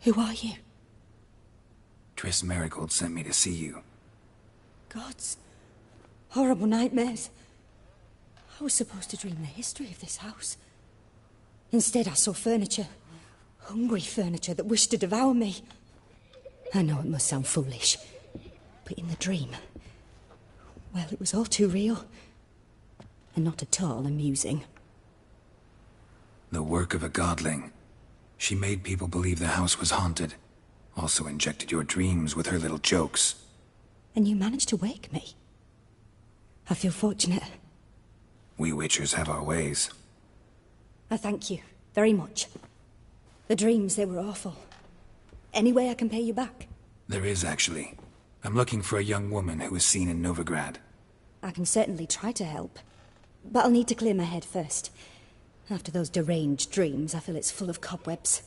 Who are you? Triss Marigold sent me to see you. Gods. Horrible nightmares. I was supposed to dream the history of this house. Instead, I saw furniture. Hungry furniture that wished to devour me. I know it must sound foolish, but in the dream, well, it was all too real. And not at all amusing. The work of a godling. She made people believe the house was haunted. Also injected your dreams with her little jokes. And you managed to wake me. I feel fortunate. We witchers have our ways. I thank you very much. The dreams, they were awful. Any way I can pay you back? There is, actually. I'm looking for a young woman who was seen in Novigrado. I can certainly try to help. But I'll need to clear my head first. After those deranged dreams, I feel it's full of cobwebs.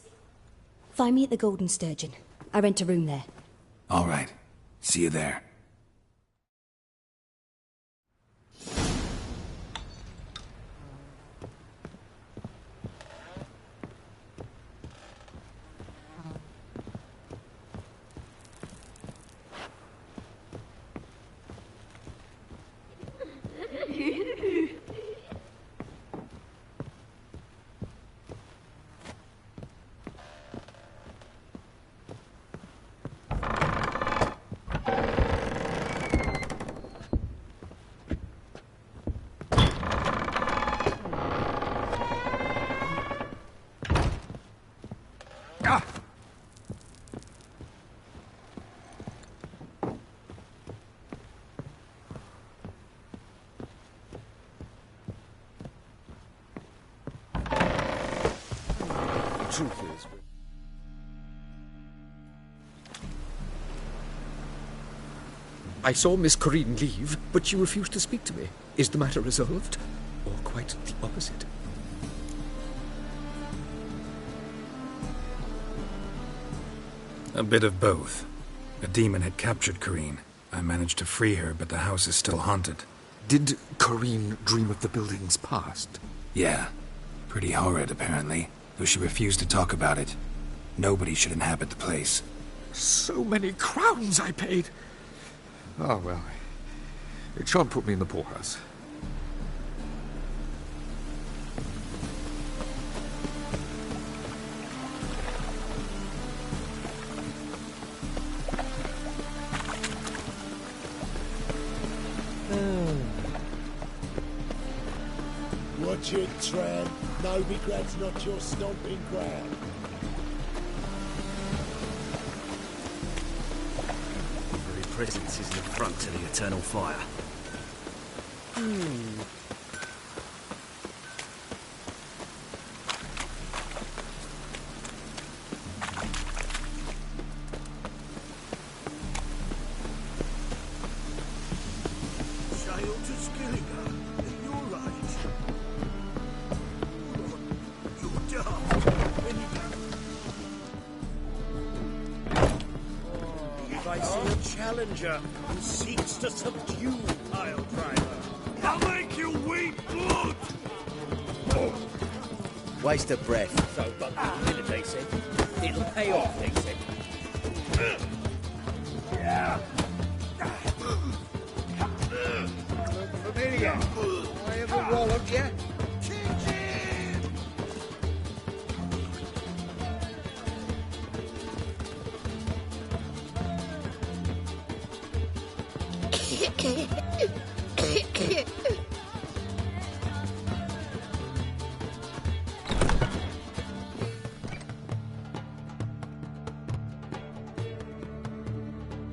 Find me at the Golden Sturgeon. I rent a room there. All right. See you there. Truth is, I saw Miss Corinne leave, but she refused to speak to me. Is the matter resolved? Or quite the opposite? A bit of both. A demon had captured Corinne. I managed to free her, but the house is still haunted. Did Corinne dream of the building's past? Yeah. Pretty horrid, apparently. Though she refused to talk about it. Nobody should inhabit the place. So many crowns I paid! Oh, well. It shan't put me in the poorhouse. Watch it, Tran. Novigrad's not your stomping ground. The very presence is the front to the eternal fire. Sail to Skillinger, and you're right. You're daft. If I see a challenger who seeks to subdue pile driver, I'll make you weep blood! Waste of breath. So, but they said. It'll pay off, they said. Yeah. Familiar. I ever walloped you?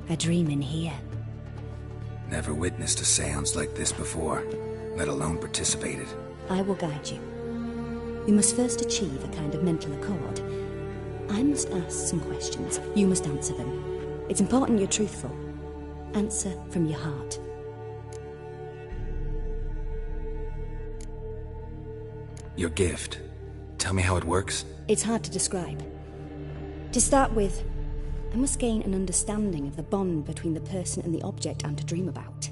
A dream in here. Never witnessed a seance like this before, let alone participated. I will guide you. We must first achieve a kind of mental accord. I must ask some questions. You must answer them. It's important you're truthful. Answer from your heart. Your gift. Tell me how it works. It's hard to describe. To start with, I must gain an understanding of the bond between the person and the object I'm to dream about.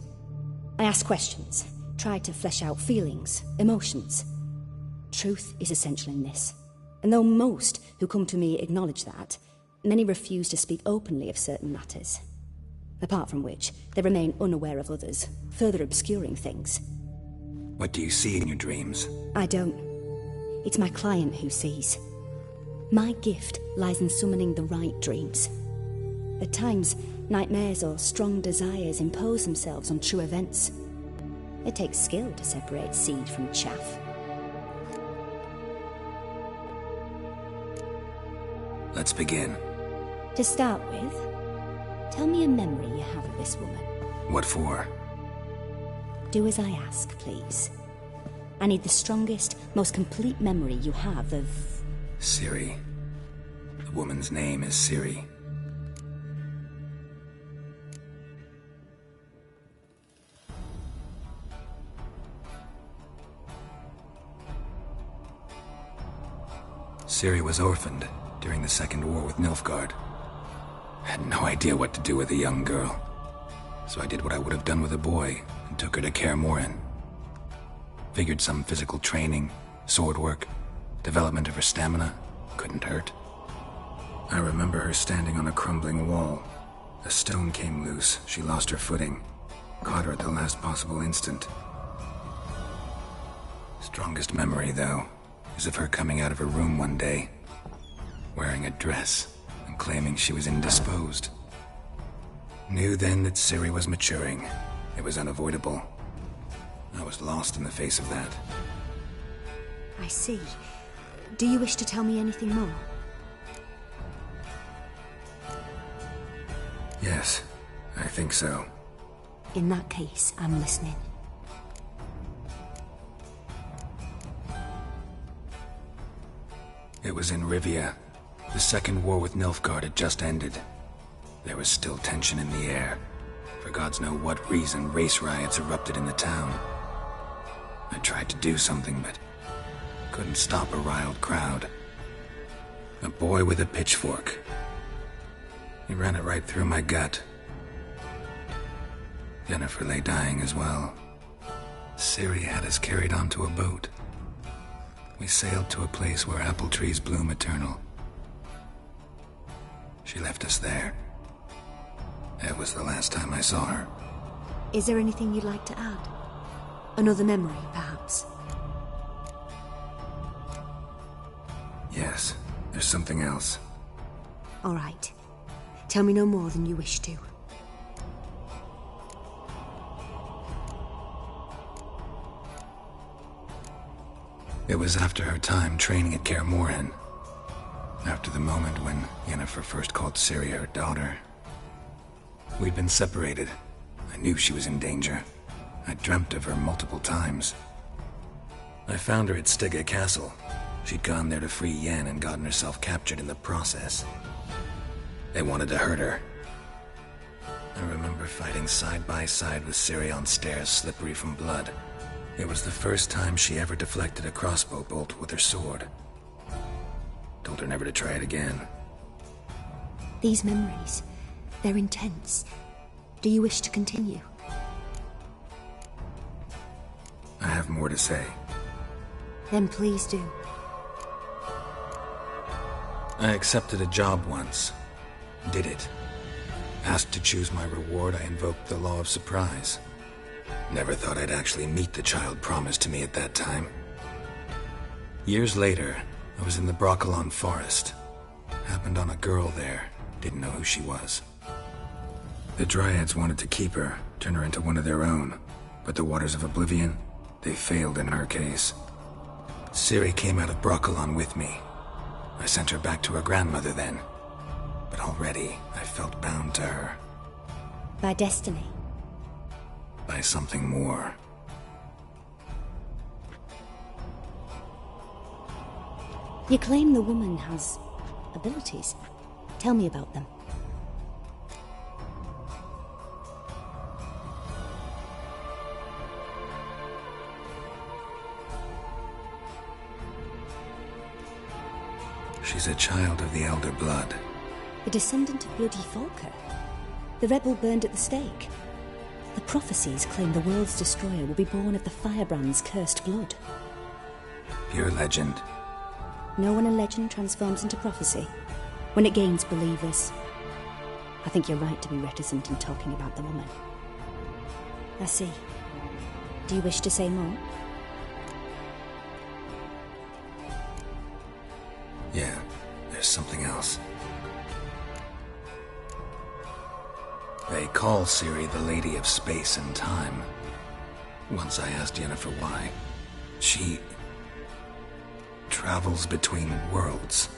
I ask questions, try to flesh out feelings, emotions. Truth is essential in this. And though most who come to me acknowledge that, many refuse to speak openly of certain matters. Apart from which, they remain unaware of others, further obscuring things. What do you see in your dreams? I don't. It's my client who sees. My gift lies in summoning the right dreams. At times, nightmares or strong desires impose themselves on true events. It takes skill to separate seed from chaff. Let's begin. To start with, tell me a memory you have of this woman. What for? Do as I ask, please. I need the strongest, most complete memory you have of... Ciri. The woman's name is Ciri. Ciri was orphaned during the Second War with Nilfgaard. I had no idea what to do with a young girl, so I did what I would have done with a boy and took her to Kaer Morhen. Figured some physical training, sword work, development of her stamina couldn't hurt. I remember her standing on a crumbling wall. A stone came loose, she lost her footing, caught her at the last possible instant. Strongest memory, though, is of her coming out of her room one day, wearing a dress and claiming she was indisposed. Knew then that Ciri was maturing. It was unavoidable. I was lost in the face of that. I see. Do you wish to tell me anything more? Yes, I think so. In that case, I'm listening. It was in Rivia. The Second War with Nilfgaard had just ended. There was still tension in the air. For gods know what reason, race riots erupted in the town. I tried to do something, but couldn't stop a riled crowd. A boy with a pitchfork. He ran it right through my gut. Yennefer lay dying as well. Ciri had us carried onto a boat. We sailed to a place where apple trees bloom eternal. She left us there. That was the last time I saw her. Is there anything you'd like to add? Another memory, perhaps? Yes, there's something else. All right. Tell me no more than you wish to. It was after her time training at Kaer Morhen. After the moment when Yennefer first called Ciri her daughter. We'd been separated. I knew she was in danger. I dreamt of her multiple times. I found her at Stygga Castle. She'd gone there to free Yen and gotten herself captured in the process. They wanted to hurt her. I remember fighting side by side with Ciri on stairs slippery from blood. It was the first time she ever deflected a crossbow bolt with her sword. Told her never to try it again. These memories, they're intense. Do you wish to continue? I have more to say. Then please do. I accepted a job once. Did it. Asked to choose my reward, I invoked the law of surprise. Never thought I'd actually meet the child promised to me at that time. Years later, I was in the Broccolon forest. Happened on a girl there. Didn't know who she was. The Dryads wanted to keep her, turn her into one of their own. But the Waters of Oblivion, they failed in her case. Ciri came out of Broccolon with me. I sent her back to her grandmother then. But already, I felt bound to her. By destiny? By something more. You claim the woman has abilities. Tell me about them. She's a child of the Elder Blood. A descendant of bloody Falker. The rebel burned at the stake. The prophecies claim the world's destroyer will be born of the Firebrand's cursed blood. Pure legend. Know when a legend transforms into prophecy? When it gains believers. I think you're right to be reticent in talking about the woman. I see. Do you wish to say more? Yeah, there's something else. They call Ciri the Lady of Space and Time. Once I asked Yennefer why. She travels between worlds.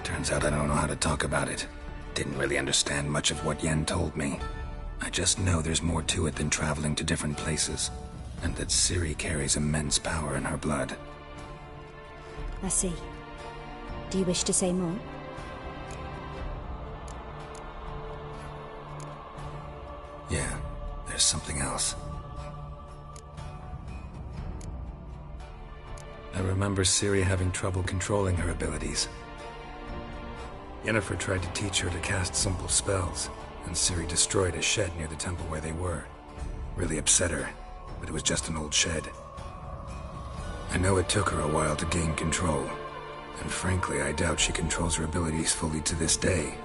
Turns out I don't know how to talk about it. Didn't really understand much of what Yen told me. I just know there's more to it than traveling to different places, and that Ciri carries immense power in her blood. I see. Do you wish to say more? Yeah, there's something else. I remember Ciri having trouble controlling her abilities. Yennefer tried to teach her to cast simple spells, and Ciri destroyed a shed near the temple where they were. Really upset her, but it was just an old shed. I know it took her a while to gain control, and frankly, I doubt she controls her abilities fully to this day.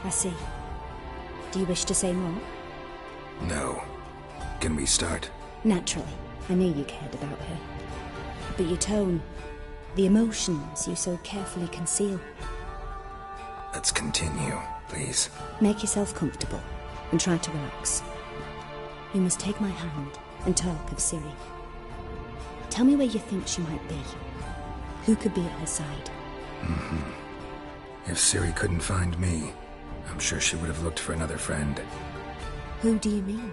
I see. Do you wish to say more? No. Can we start? Naturally. I knew you cared about her. But your tone, the emotions you so carefully conceal. Let's continue, please. Make yourself comfortable and try to relax. You must take my hand and talk of Ciri. Tell me where you think she might be. Who could be at her side? If Ciri couldn't find me, I'm sure she would have looked for another friend. Who do you mean?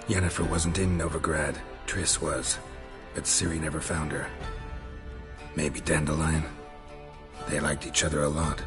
Yennefer wasn't in Novigrad. Triss was. But Ciri never found her. Maybe Dandelion? They liked each other a lot.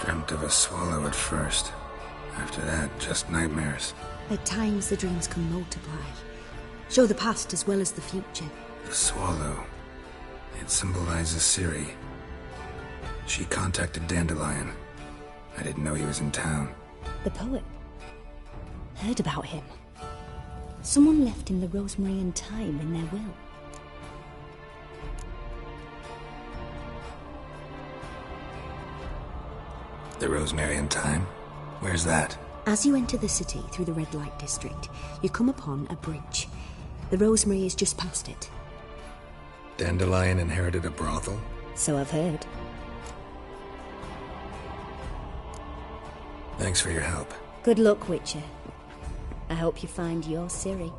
Dreamt of a swallow at first. After that, just nightmares. At times the dreams can multiply. Show the past as well as the future. The swallow. It symbolizes Ciri. She contacted Dandelion. I didn't know he was in town. The poet. Heard about him. Someone left him the rosemary and thyme in their will. The rosemary and thyme? Where's that? As you enter the city through the red light district, you come upon a bridge. The rosemary is just past it. Dandelion inherited a brothel? So I've heard. Thanks for your help. Good luck, Witcher. I hope you find your Ciri.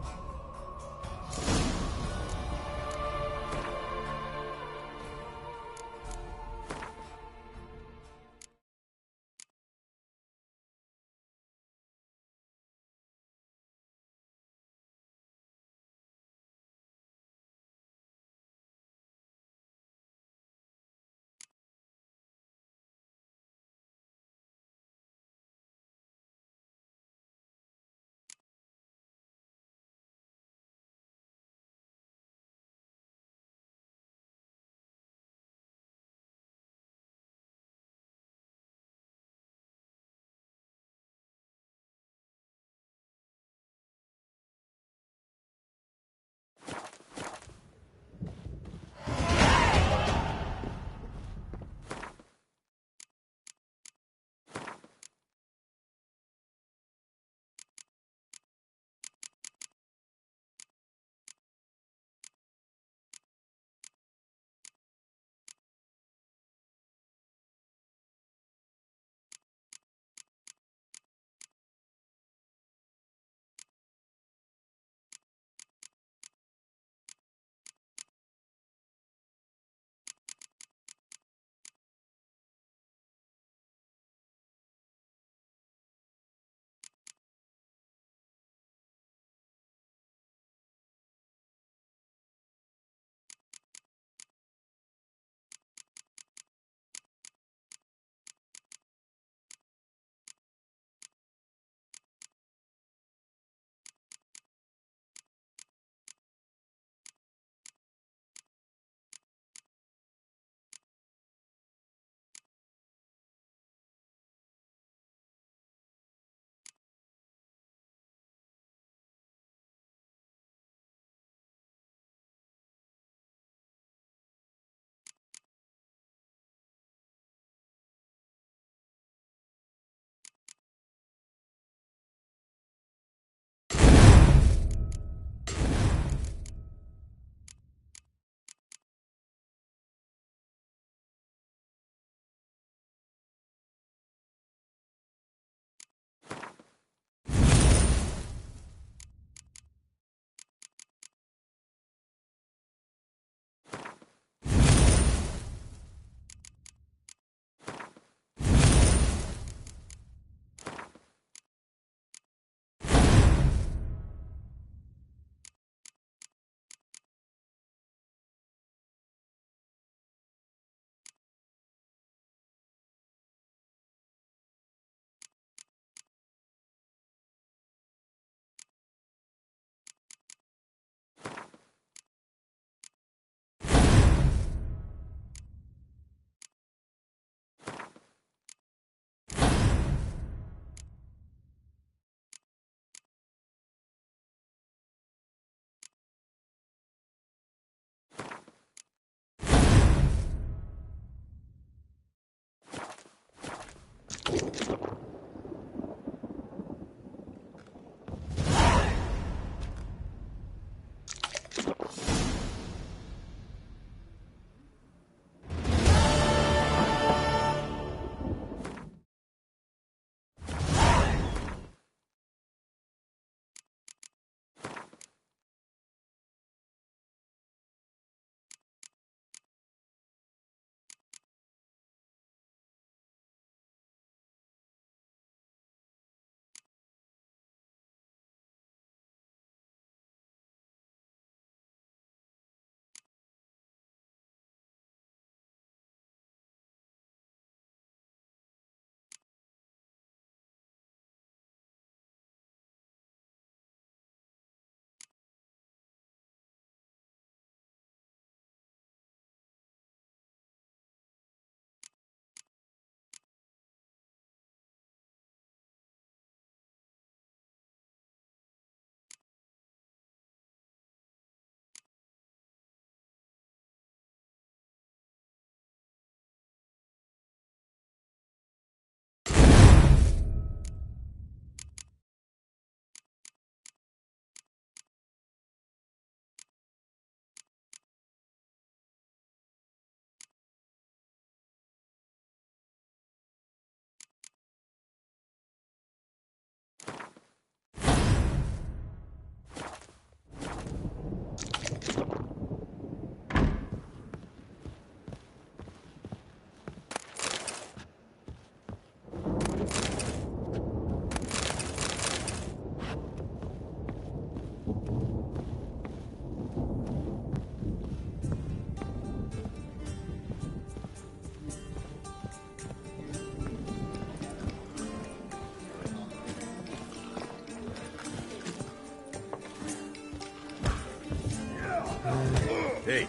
Hey,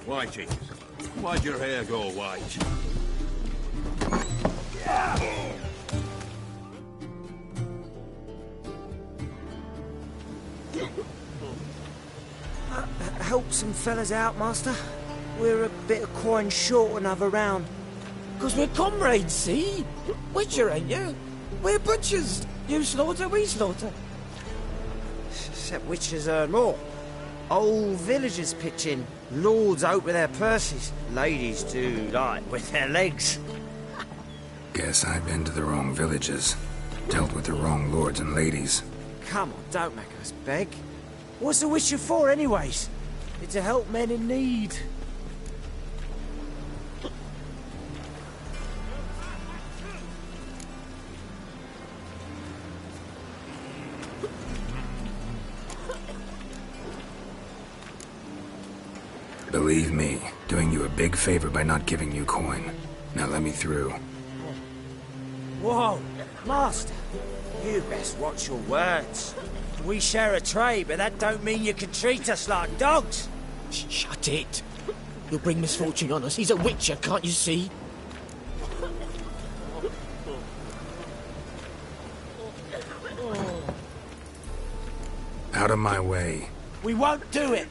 Whitey, why'd your hair go white? Help some fellas out, Master. We're a bit of coin short another round. 'Cause we're comrades, see? Witcher, ain't you? We're butchers. You slaughter, we slaughter. Except witches earn more. Old villagers pitch in. Lords out with their purses. Ladies do like with their legs. Guess I've been to the wrong villages. Dealt with the wrong lords and ladies. Come on, don't make us beg. What's the witcher for, anyways? It's to help men in need. Believe me, doing you a big favor by not giving you coin. Now let me through. Whoa, Master, you best watch your words. We share a trade, but that don't mean you can treat us like dogs. Shut it. You'll bring misfortune on us. He's a witcher, can't you see? Out of my way. We won't do it.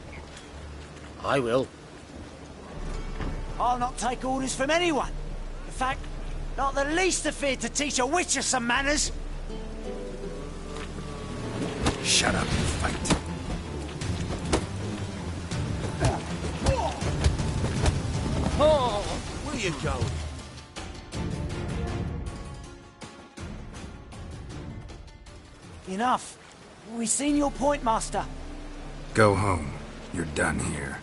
I will. I'll not take orders from anyone. In fact, not the least afeard to teach a witcher some manners. Shut up and fight. Oh, where you going? Enough. We've seen your point, Master. Go home. You're done here.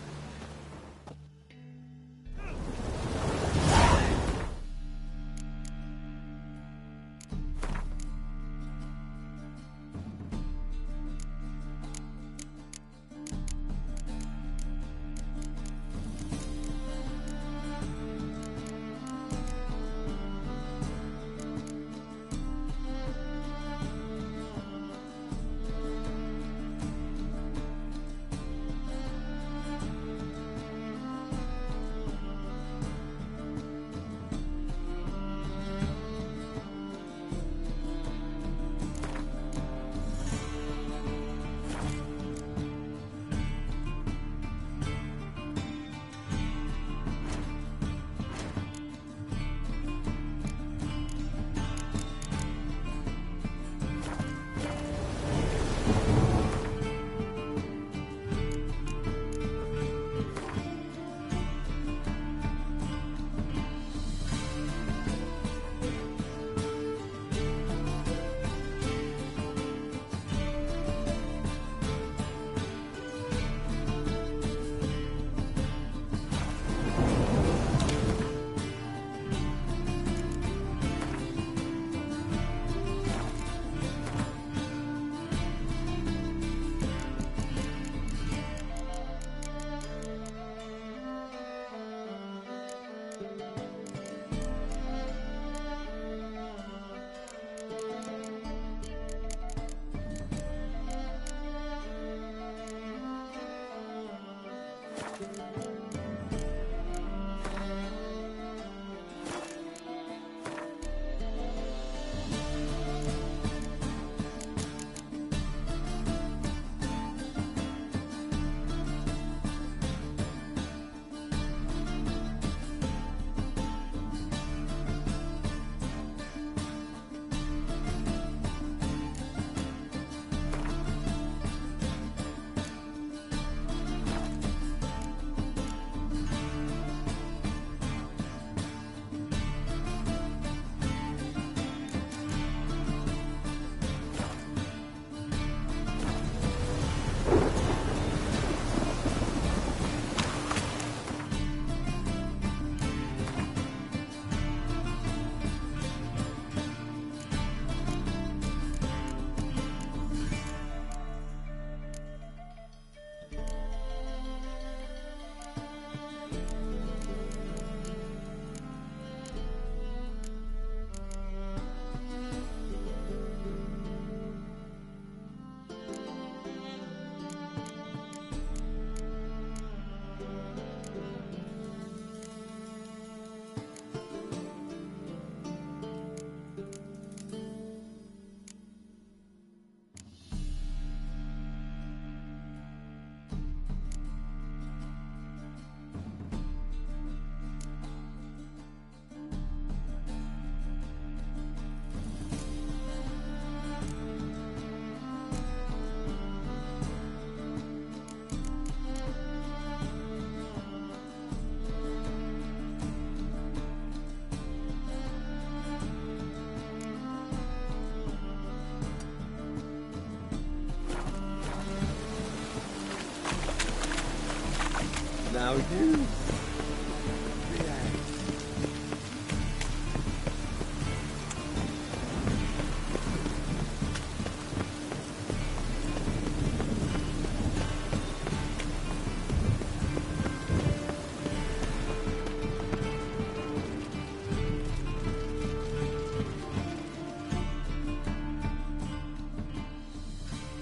Now you...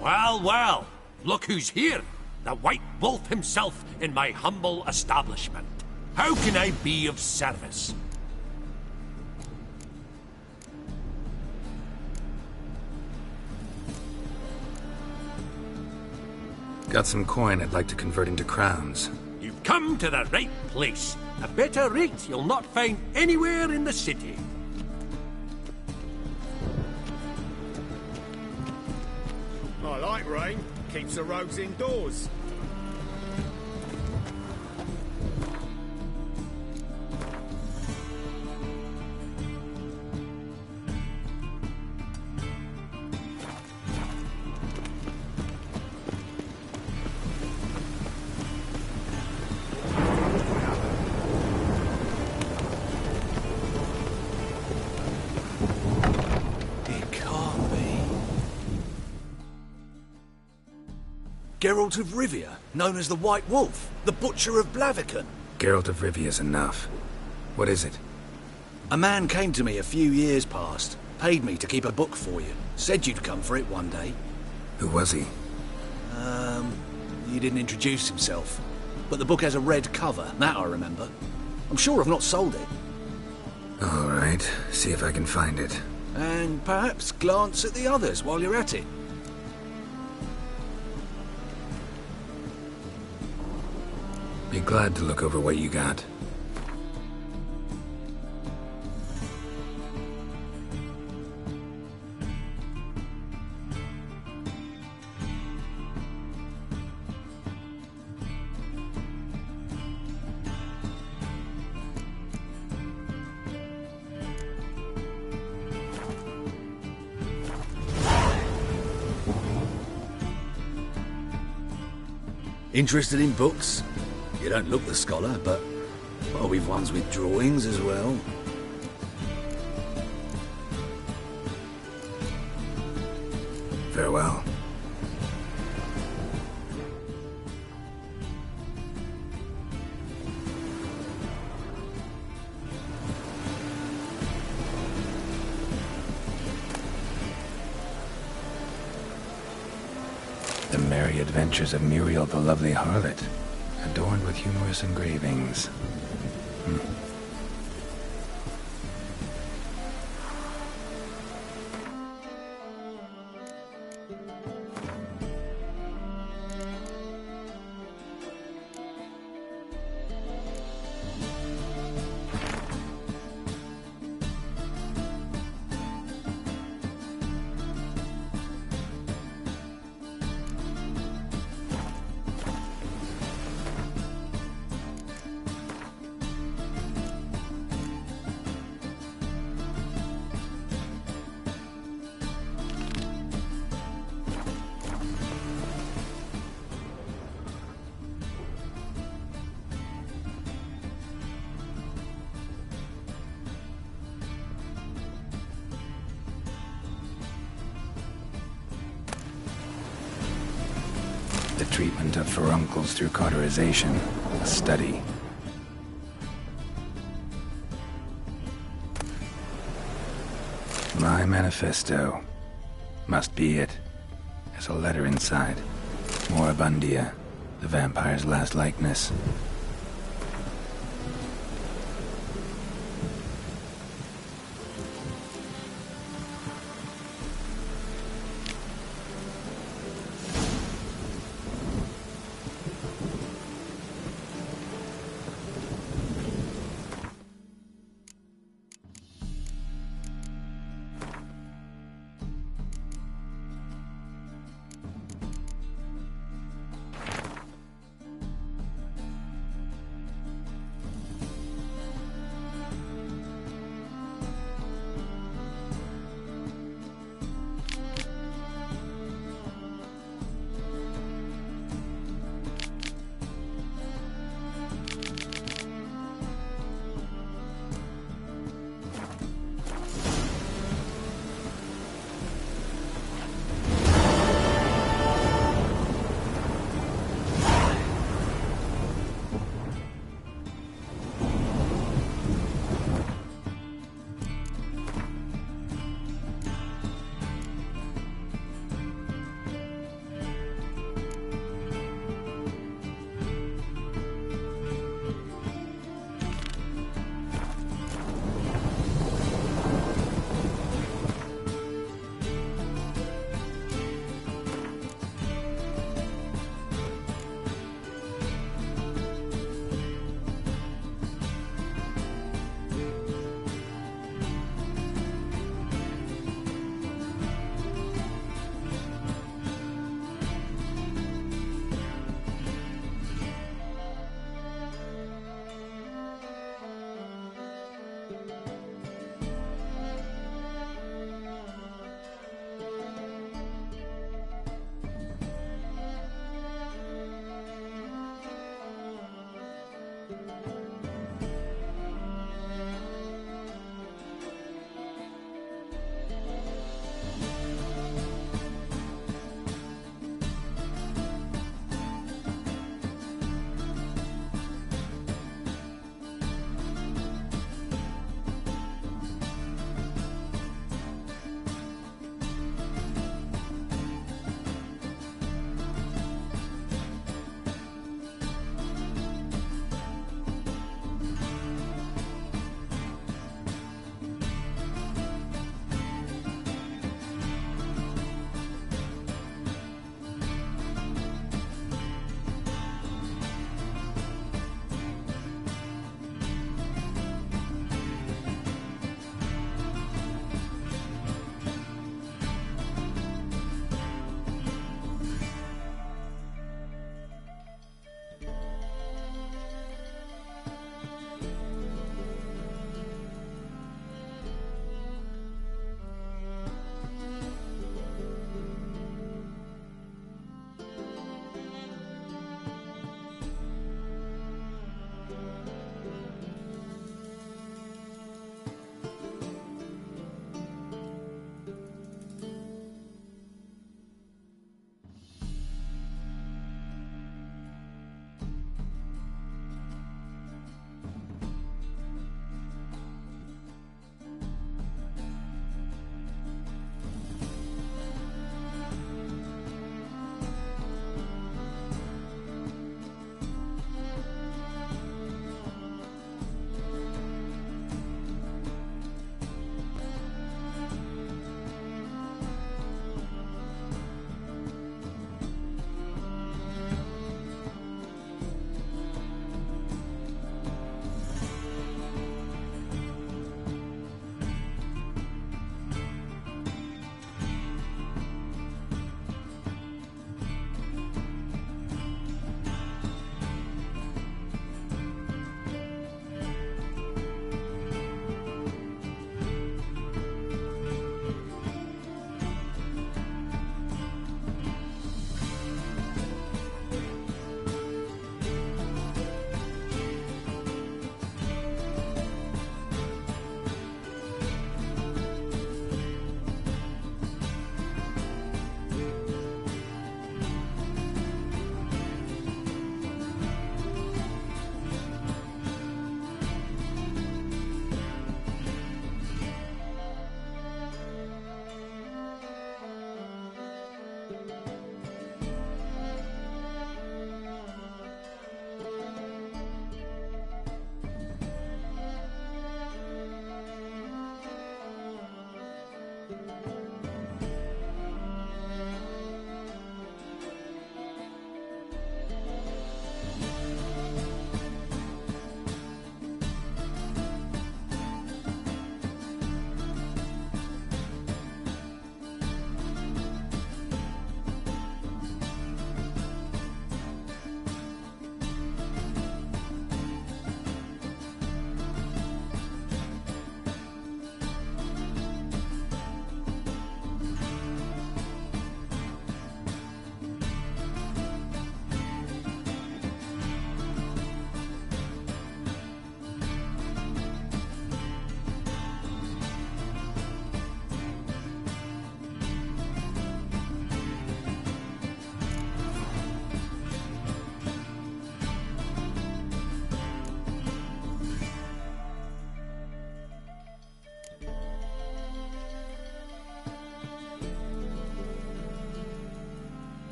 Well, well, look who's here. The White Wolf himself in my humble establishment. How can I be of service? Got some coin I'd like to convert into crowns. You've come to the right place. A better rate you'll not find anywhere in the city. I like rain. Keeps the rogues indoors. Geralt of Rivia, known as the White Wolf, the Butcher of Blaviken. Geralt of Rivia's enough. What is it? A man came to me a few years past, paid me to keep a book for you, said you'd come for it one day. Who was he? He didn't introduce himself. But the book has a red cover, that I remember. I'm sure I've not sold it. All right, see if I can find it. And perhaps glance at the others while you're at it. Be glad to look over what you got. Interested in books? You don't look the scholar, but well, we've ones with drawings as well. Farewell. The Merry Adventures of Muriel the Lovely Harlot, adorned with humorous engravings. The treatment of furuncles through cauterization, a study. My manifesto. Must be it. There's a letter inside. Moribundia, the vampire's last likeness.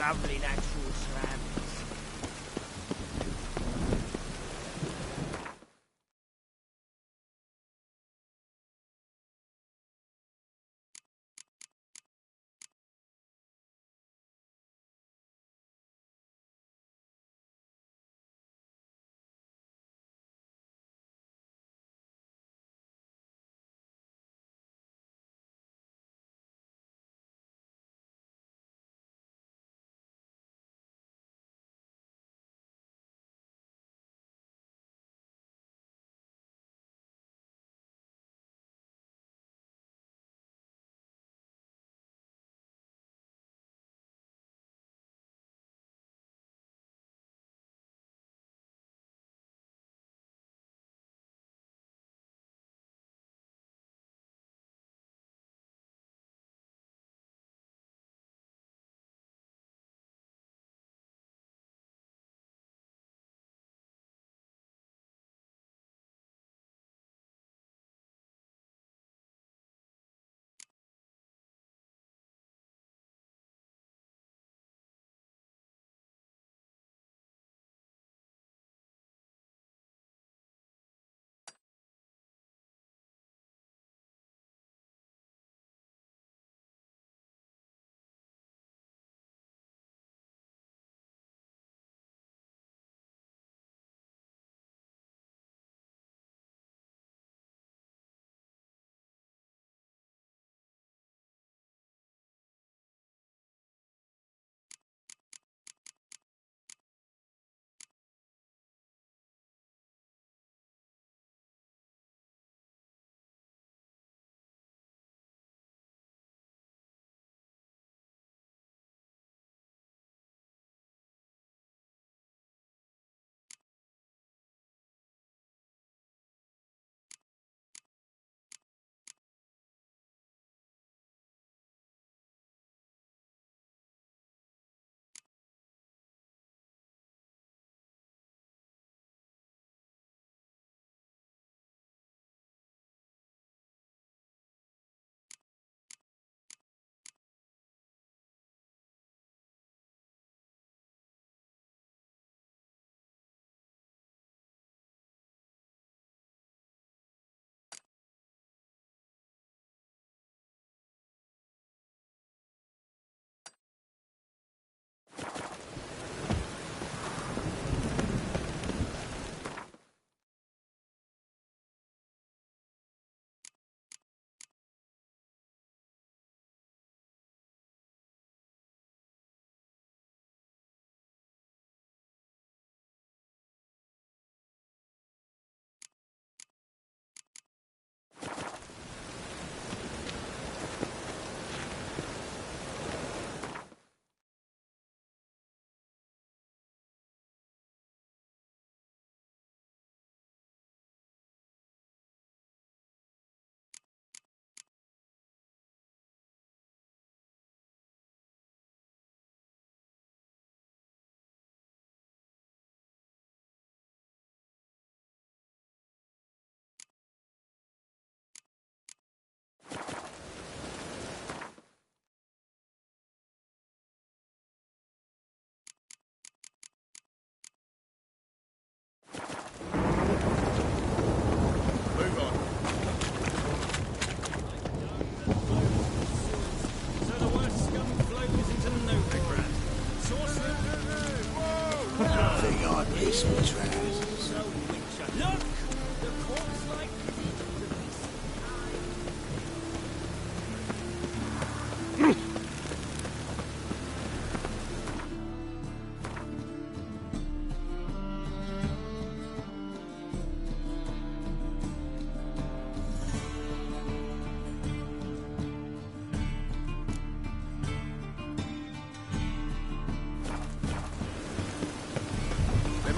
lovely natural surroundings.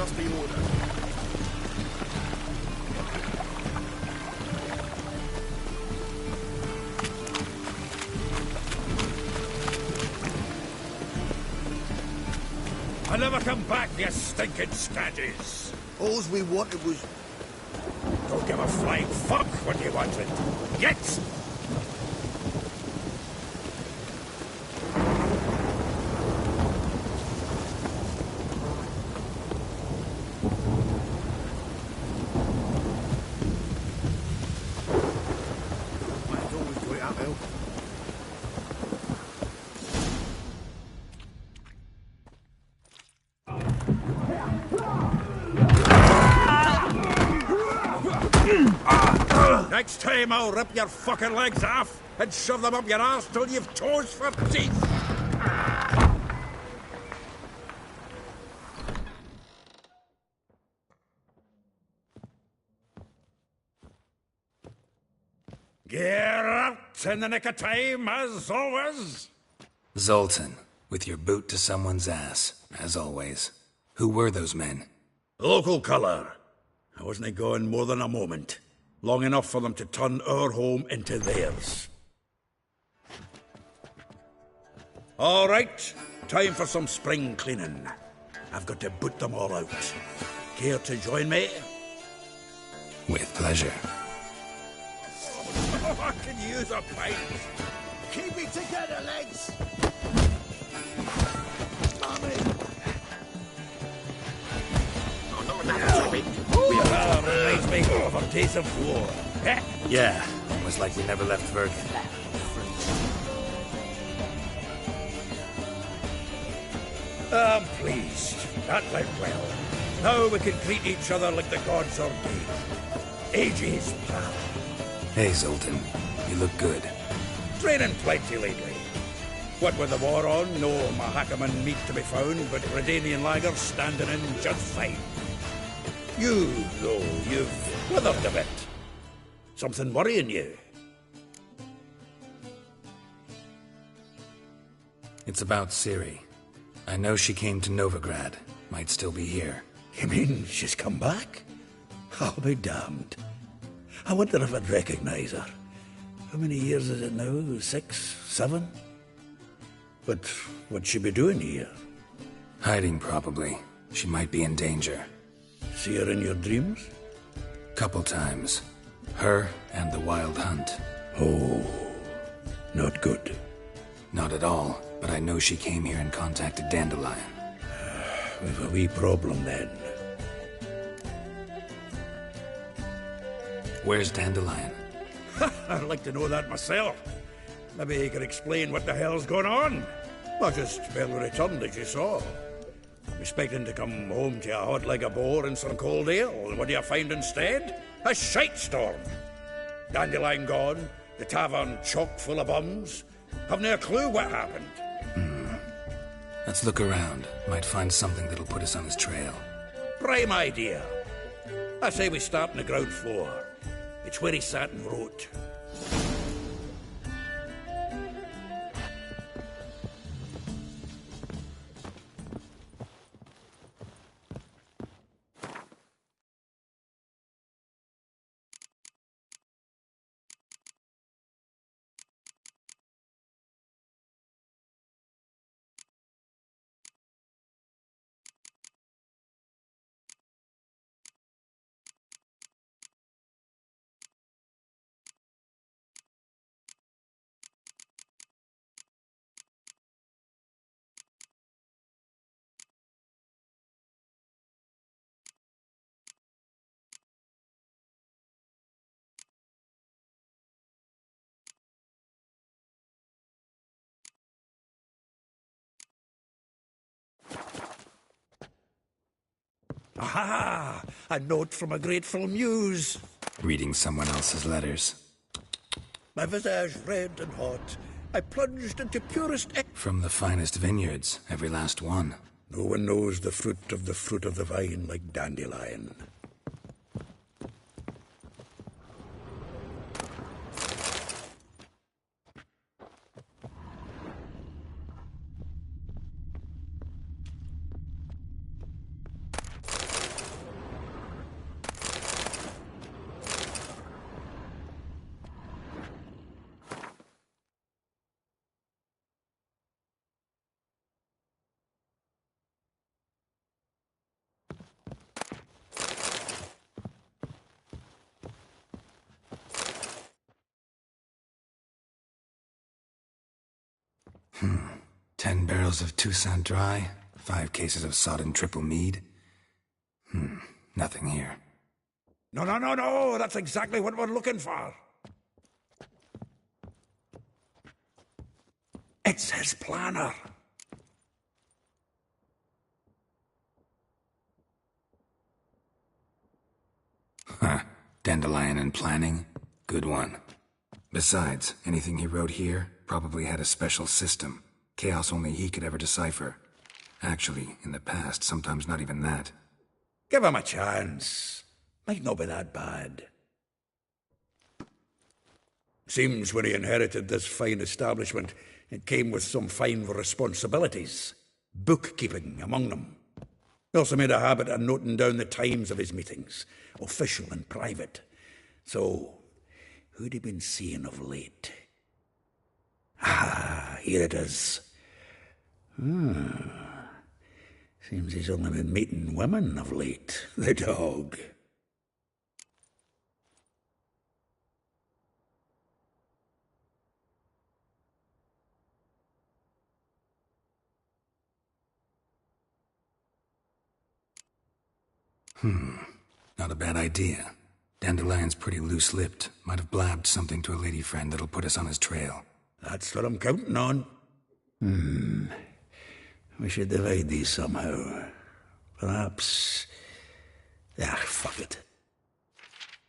Must be order. I'll never come back, you stinking scaddies! All we wanted was... Don't give a flying fuck what you wanted. Yet! Next time I'll rip your fucking legs off and shove them up your arse till you've toes for teeth. Get out in the nick of time, as always. Zoltan, with your boot to someone's ass, as always. Who were those men? Local colour. I wasn't gone more than a moment. Long enough for them to turn our home into theirs. All right, time for some spring cleaning. I've got to boot them all out. Care to join me? With pleasure. Oh, I could use a pint. Keep it together, lads. Mommy. Reminds me of our days of war. Yeah, almost like we never left Virgin. I'm pleased. That went well. Now we can treat each other like the gods ordained. Ages, pal. Hey, Zoltan. You look good. Training plenty lately. What with the war on, no Mahakaman meat to be found, but Redanian lagers standing in just fine. You, though, you've withered a bit. Something worrying you? It's about Ciri. I know she came to Novigrad. Might still be here. You mean she's come back? I'll be damned. I wonder if I'd recognize her. How many years is it now? 6, 7? But what'd she be doing here? Hiding, probably. She might be in danger. See her in your dreams? Couple times. Her and the Wild Hunt. Oh, not good. Not at all, but I know she came here and contacted Dandelion. We've a wee problem then. Where's Dandelion? I'd like to know that myself. Maybe he could explain what the hell's going on. I just barely returned, as you saw. I'm expecting to come home to a hot like a boar and some cold ale, and what do you find instead? A shite storm. Dandelion gone, the tavern chock full of bums. Haven't a clue what happened. Let's look around. Might find something that'll put us on his trail. Prime idea. I say we start on the ground floor. It's where he sat and wrote. Aha! A note from a grateful muse. Reading someone else's letters. My visage red and hot, I plunged into purest From the finest vineyards, every last one. No one knows the fruit of the vine like Dandelion. Hmm. 10 barrels of Toussaint Dry, 5 cases of sodden triple mead. Nothing here. No, that's exactly what we're looking for. It's his planner. Huh. Dandelion and planning? Good one. Besides, anything he wrote here probably had a special system. Chaos only he could ever decipher. Actually, in the past, sometimes not even that. Give him a chance. Might not be that bad. Seems when he inherited this fine establishment, it came with some fine responsibilities. Bookkeeping among them. He also made a habit of noting down the times of his meetings, official and private. So, who'd he been seeing of late? Ah, here it is. Seems he's only been meeting women of late, the dog. Not a bad idea. Dandelion's pretty loose-lipped. Might have blabbed something to a lady friend that'll put us on his trail. That's what I'm counting on. We should divide these somehow. Perhaps... fuck it.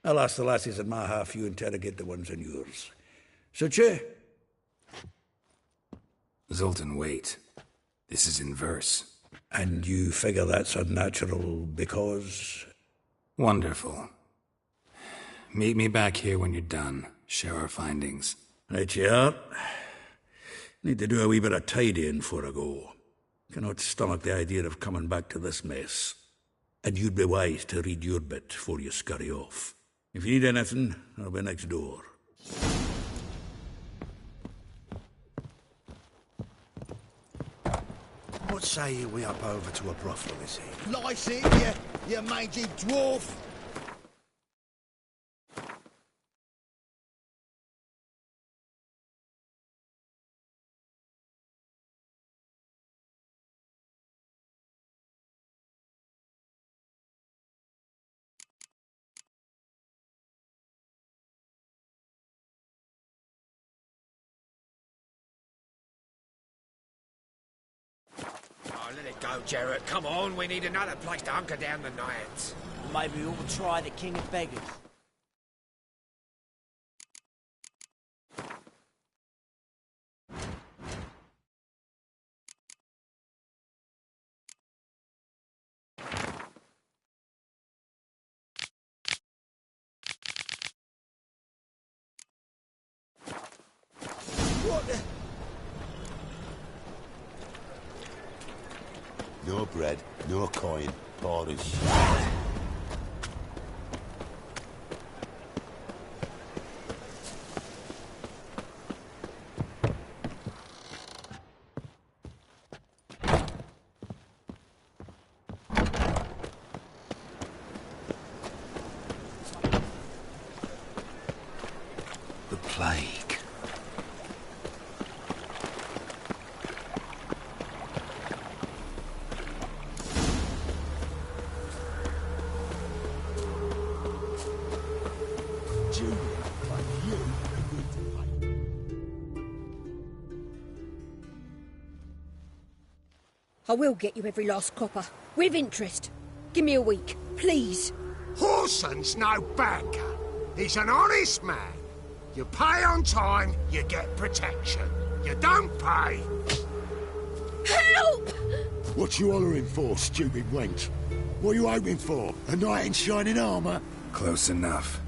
I'll ask the lassies in my half, you interrogate the ones in yours. Suit you? Zoltan, wait. This is in verse. And you figure that's unnatural because... Wonderful. Meet me back here when you're done. Share our findings. Right you are. Need to do a wee bit of tidying before I go. Cannot stomach the idea of coming back to this mess. And you'd be wise to read your bit before you scurry off. If you need anything, I'll be next door. What say you we up over to a brothel this evening? Lice it, you mangy dwarf! Let it go, Jarrett. Come on, we need another place to hunker down the night. Maybe we'll try the King of Beggars. What the... No bread, no coin, board is shit. The plague. I will get you every last copper, with interest. Give me a week, please. Horson's no banker. He's an honest man. You pay on time, you get protection. You don't pay... Help! What you hollering for, stupid wench? What are you hoping for? A knight in shining armour? Close enough.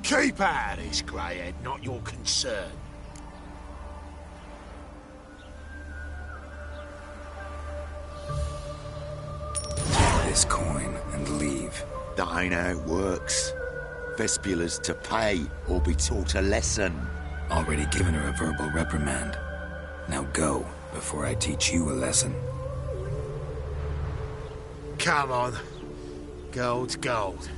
Keep out of this, greyhead, not your concern. This coin and leave. That ain't how it works. Vespula's to pay or be taught a lesson. Already given her a verbal reprimand. Now go, before I teach you a lesson. Come on. Gold's gold.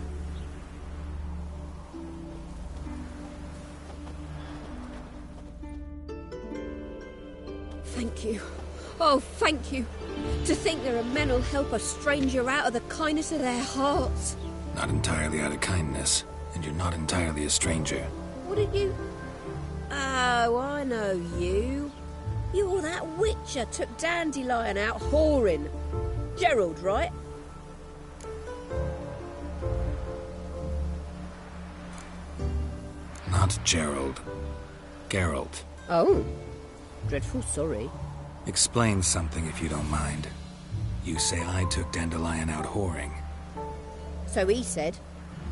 Thank you. Oh, thank you. To think there are men who'll help a stranger out of the kindness of their hearts. Not entirely out of kindness, and you're not entirely a stranger. What did you... Oh, I know you. You're that witcher took Dandelion out whoring. Gerald, right? Not Gerald. Geralt. Oh. Dreadful sorry. Explain something if you don't mind. You say I took Dandelion out whoring. So he said.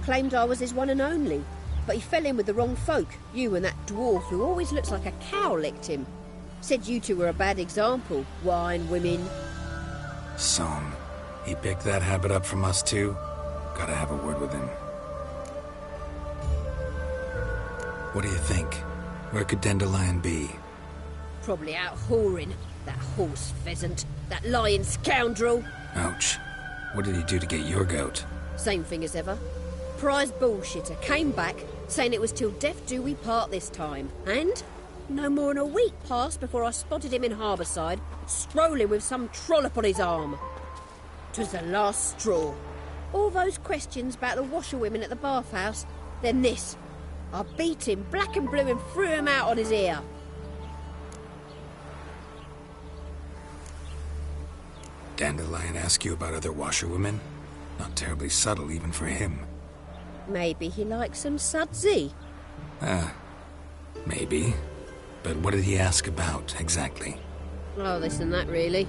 Claimed I was his one and only. But he fell in with the wrong folk. You and that dwarf who always looks like a cow licked him. Said you two were a bad example. Wine, women. Son, he picked that habit up from us too? Gotta have a word with him. What do you think? Where could Dandelion be? Probably out whoring. That horse pheasant. That lying scoundrel. Ouch. What did he do to get your goat? Same thing as ever. Prize bullshitter came back, saying it was till death do we part this time. And no more than a week passed before I spotted him in Harbourside, strolling with some trollop on his arm. 'Twas the last straw. All those questions about the washerwomen at the bathhouse, then this. I beat him black and blue and threw him out on his ear. Dandelion ask you about other washerwomen? Not terribly subtle even for him. Maybe he likes some sudsy. Maybe. But what did he ask about, exactly? Oh, this and that, really.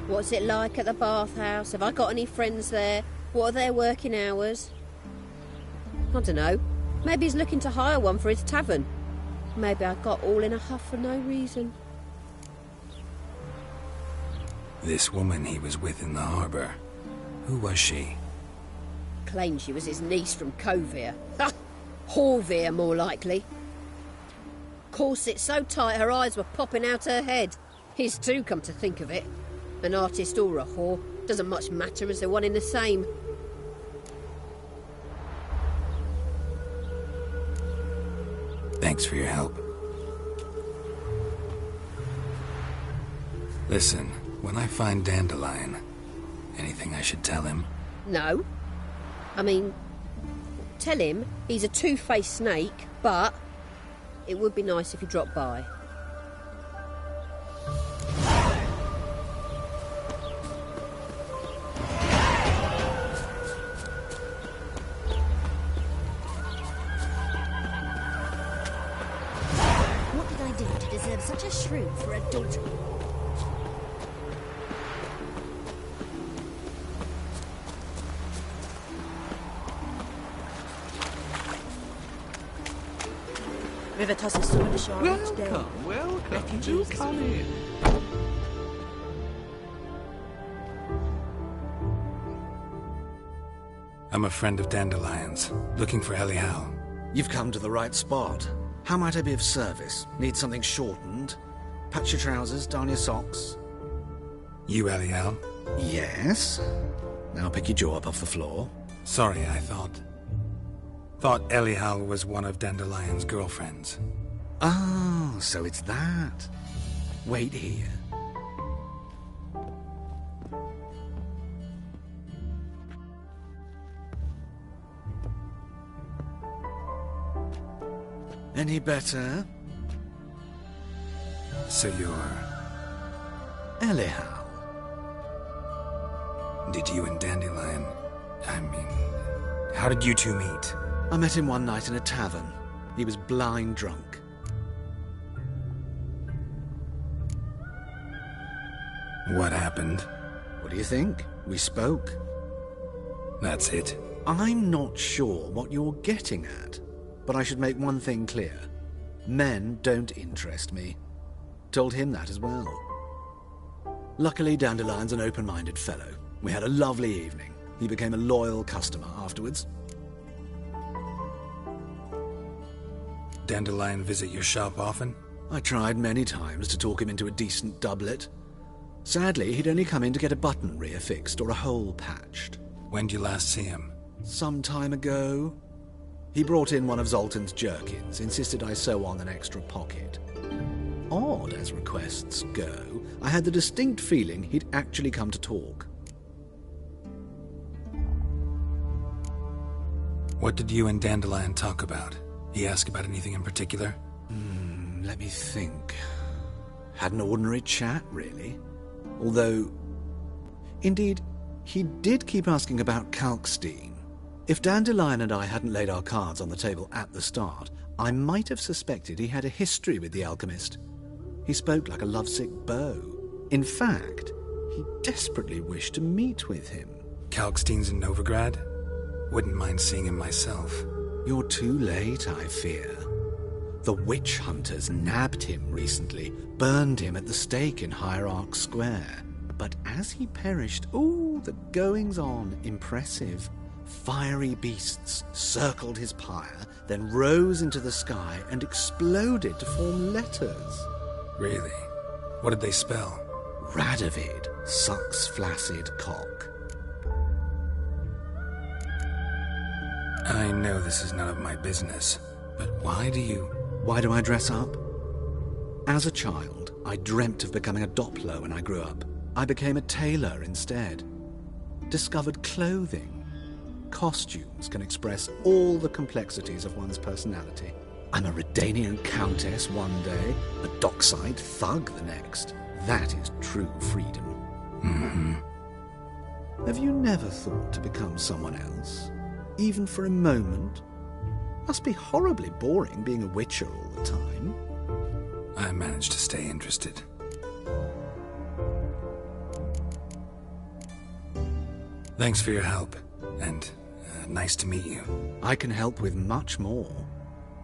What's it like at the bathhouse? Have I got any friends there? What are their working hours? I don't know. Maybe he's looking to hire one for his tavern. Maybe I got all in a huff for no reason. This woman he was with in the harbour. Who was she? Claimed she was his niece from Covere. Ha! Horvere, more likely. Corset so tight her eyes were popping out her head. His too, come to think of it. An artist or a whore. Doesn't much matter as they're one in the same. Thanks for your help. Listen, when I find Dandelion, anything I should tell him? No. I mean, tell him he's a two-faced snake, but it would be nice if he dropped by. What did I do to deserve such a shrew for a daughter? River tosses saw the shore each day. Welcome. Refugees. Do come in. I'm a friend of Dandelion's, looking for Elial. You've come to the right spot. How might I be of service? Need something shortened? Patch your trousers, darn your socks. You Elial? Yes. Now pick your jaw up off the floor. Sorry, I thought Elial was one of Dandelion's girlfriends. Oh, so it's that. Wait here. Any better? So you're... Elial. Did you and Dandelion... how did you two meet? I met him one night in a tavern. He was blind drunk. What happened? What do you think? We spoke. That's it? I'm not sure what you're getting at, but I should make one thing clear. Men don't interest me. Told him that as well. Luckily, Dandelion's an open-minded fellow. We had a lovely evening. He became a loyal customer afterwards. Dandelion visit your shop often? I tried many times to talk him into a decent doublet. Sadly, he'd only come in to get a button reaffixed or a hole patched. When did you last see him? Some time ago. He brought in one of Zoltan's jerkins, insisted I sew on an extra pocket. Odd as requests go, I had the distinct feeling he'd actually come to talk. What did you and Dandelion talk about? He asked about anything in particular? Let me think. Had an ordinary chat, really. Although, indeed, he did keep asking about Kalkstein. If Dandelion and I hadn't laid our cards on the table at the start, I might have suspected he had a history with the alchemist. He spoke like a lovesick beau. In fact, he desperately wished to meet with him. Kalkstein's in Novigrad? Wouldn't mind seeing him myself. You're too late, I fear. The witch hunters nabbed him recently, burned him at the stake in Hierarch Square. But as he perished, the goings-on impressive. Fiery beasts circled his pyre, then rose into the sky and exploded to form letters. Really? What did they spell? Radovid sucks flaccid cock. I know this is none of my business, but why do I dress up? As a child, I dreamt of becoming a Doppler when I grew up. I became a tailor instead. Discovered clothing. Costumes can express all the complexities of one's personality. I'm a Redanian countess one day, a dockside thug the next. That is true freedom. Mm-hmm. Have you never thought to become someone else? Even for a moment? Must be horribly boring being a witcher all the time. I managed to stay interested. Thanks for your help, and nice to meet you. I can help with much more.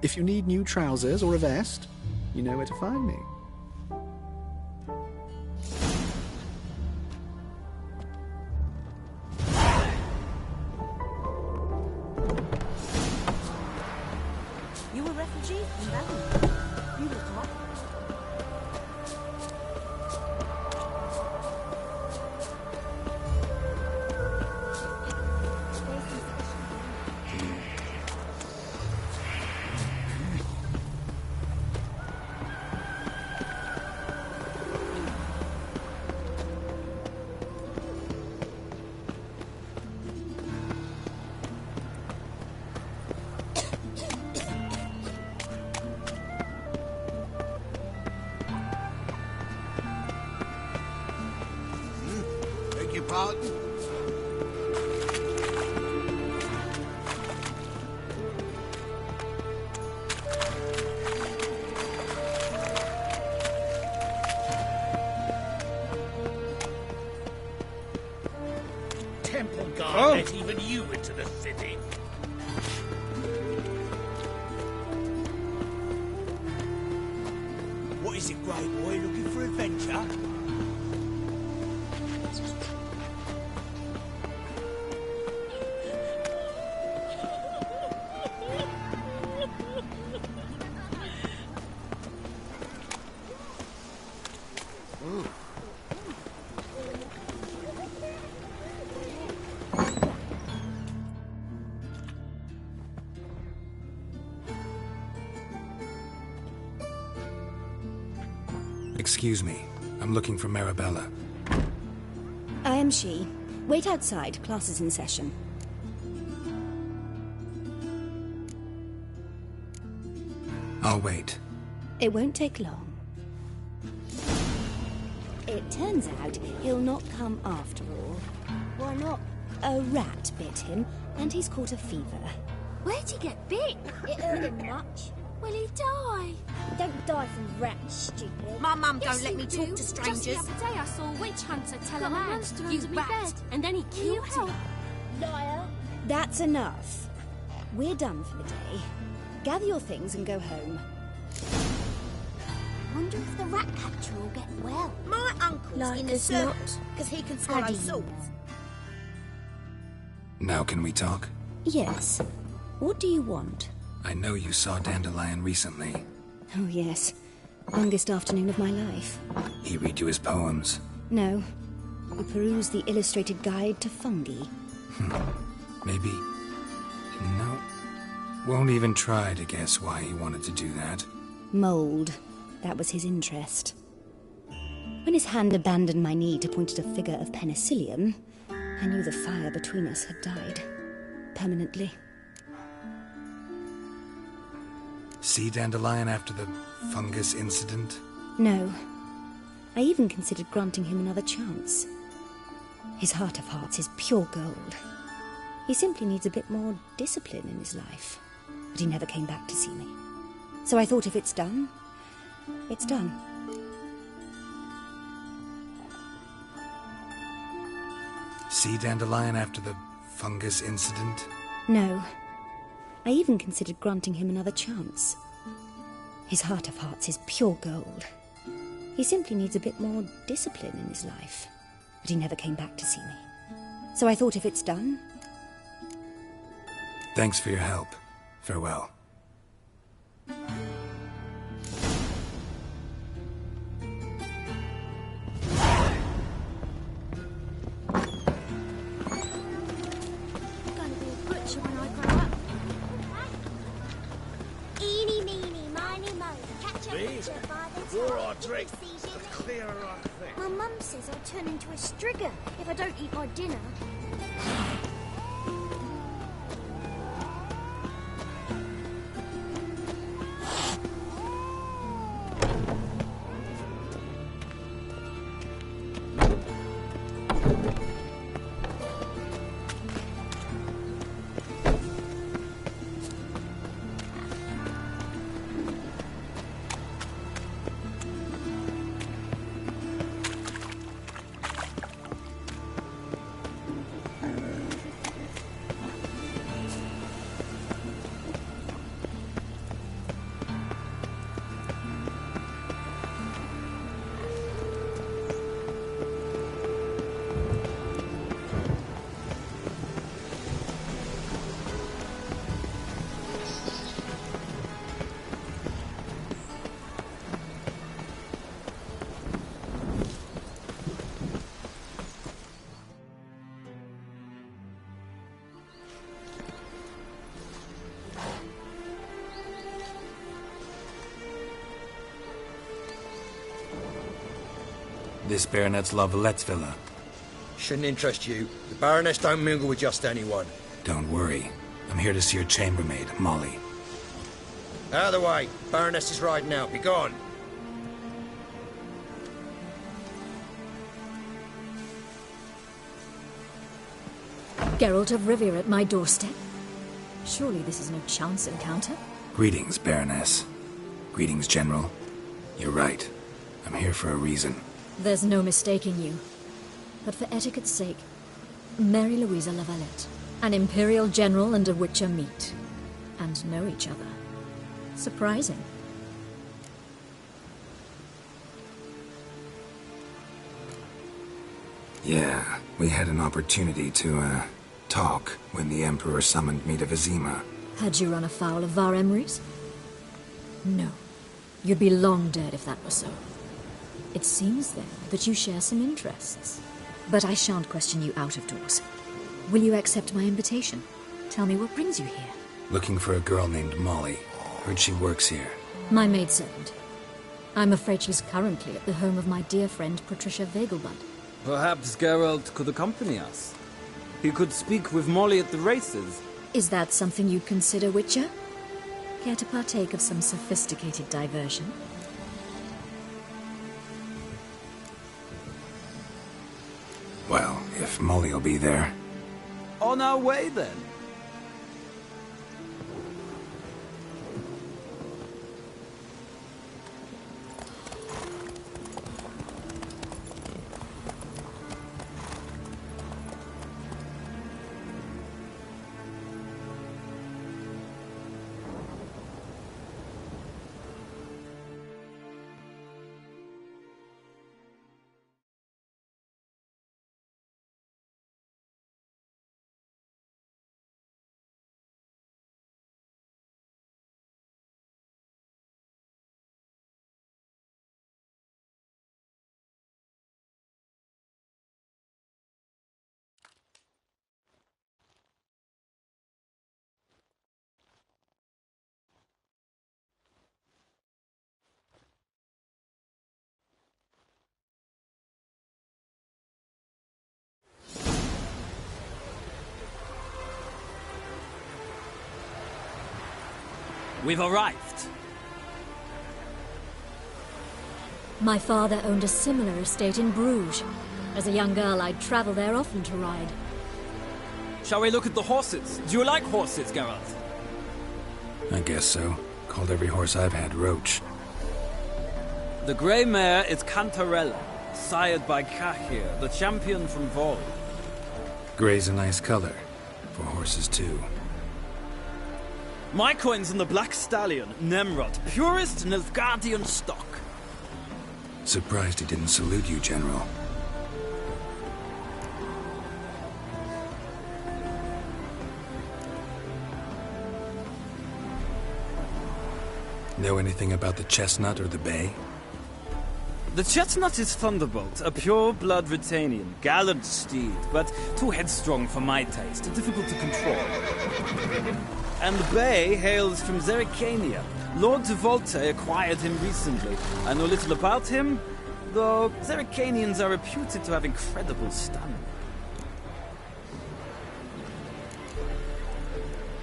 If you need new trousers or a vest, you know where to find me. You a refugee from Valley? You look hot. Pardon? Temple Guard let even you into the city. What is it, Grey Boy? Looking for adventure? Excuse me. I'm looking for Marabella. I am she. Wait outside. Class is in session. I'll wait. It won't take long. It turns out he'll not come after all. Why not? A rat bit him, and he's caught a fever. Where'd he get bit? It hurt him much. Will he die? Don't die from rats, stupid. My mum Yes, don't let you me do. talk to strangers. Just the other day I saw a witch hunter tell Got a a man, monster you under me rat, bed. and then he Will you killed help? him. Liar. That's enough. We're done for the day. Gather your things and go home. Wonder if the rat catcher will get well. My uncle's Like in the as circus because he can swallow Addie. swords. Now can we talk? Yes. What do you want? I know you saw Dandelion recently. Oh, yes. Longest afternoon of my life. He read you his poems. No. We perused the illustrated guide to fungi. Maybe... No. Won't even try to guess why he wanted to do that. Mould. That was his interest. When his hand abandoned my knee to point at a figure of penicillium, I knew the fire between us had died. Permanently. See Dandelion after the fungus incident? No. I even considered granting him another chance. His heart of hearts is pure gold. He simply needs a bit more discipline in his life. But he never came back to see me. So I thought if it's done, it's done. See Dandelion after the fungus incident? No. I even considered granting him another chance. His heart of hearts is pure gold. He simply needs a bit more discipline in his life. But he never came back to see me. So I thought if it's done... Thanks for your help. Farewell. My mum says I'll turn into a strigger if I don't eat my dinner. This Baronet's La Vallette's villa. Shouldn't interest you. The Baroness don't mingle with just anyone. Don't worry. I'm here to see your chambermaid, Molly. Out of the way. Baroness is riding out. Be gone. Geralt of Rivia at my doorstep? Surely this is no chance encounter? Greetings, Baroness. Greetings, General. You're right. I'm here for a reason. There's no mistaking you. But for etiquette's sake, Mary Louisa La Valette, an Imperial General and a Witcher meet, and know each other. Surprising. Yeah, we had an opportunity to, talk when the Emperor summoned me to Vizima. Had you run afoul of Var Emrys? No. You'd be long dead if that were so. It seems, then, that you share some interests. But I shan't question you out of doors. Will you accept my invitation? Tell me what brings you here. Looking for a girl named Molly. Heard she works here. My maidservant. I'm afraid she's currently at the home of my dear friend Patricia Vegelbud. Perhaps Geralt could accompany us. He could speak with Molly at the races. Is that something you'd consider, Witcher? Care to partake of some sophisticated diversion? Well, if Molly'll be there. On our way, then. We've arrived. My father owned a similar estate in Bruges. As a young girl, I'd travel there often to ride. Shall we look at the horses? Do you like horses, Geralt? I guess so. Called every horse I've had Roach. The grey mare is Cantarella, sired by Cahir, the champion from Vol. Grey's a nice color. For horses, too. My coin's on the Black Stallion, Nemrod, purest Nilfgaardian stock. Surprised he didn't salute you, General. Know anything about the Chestnut or the Bay? The Chestnut is Thunderbolt, a pure-blood Britannian, gallant steed, but too headstrong for my taste, difficult to control. And the Bay hails from Zerrikania. Lord de Volte acquired him recently. I know little about him, though Zerrikanians are reputed to have incredible stamina.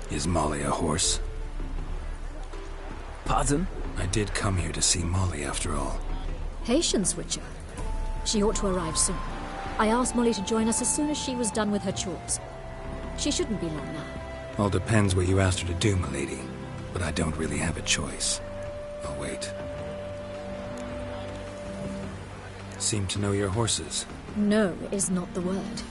Is Molly a horse? Pardon? I did come here to see Molly, after all. Patience, Witcher. She ought to arrive soon. I asked Molly to join us as soon as she was done with her chores. She shouldn't be long now. All depends what you asked her to do, milady. But I don't really have a choice. I'll wait. Seem to know your horses. No is not the word.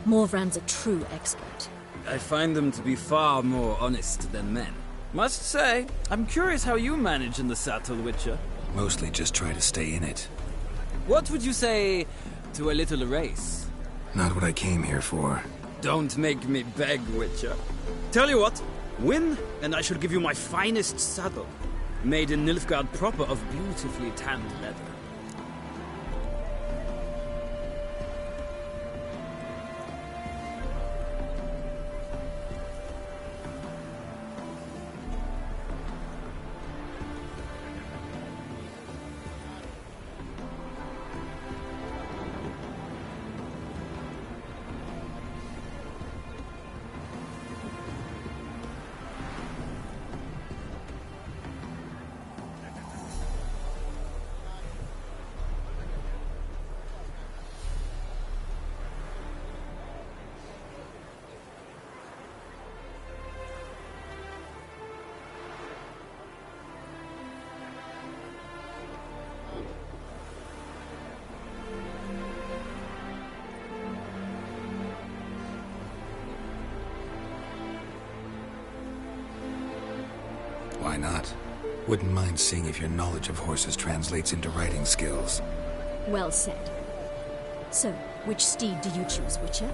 Morvran's a true expert. I find them to be far more honest than men. Must say, I'm curious how you manage in the saddle, Witcher. Mostly just try to stay in it. What would you say to a little race? Not what I came here for. Don't make me beg, Witcher. Tell you what, win, and I shall give you my finest saddle. Made in Nilfgaard proper of beautifully tanned leather. Why not? Wouldn't mind seeing if your knowledge of horses translates into riding skills. Well said. So, which steed do you choose, Witcher?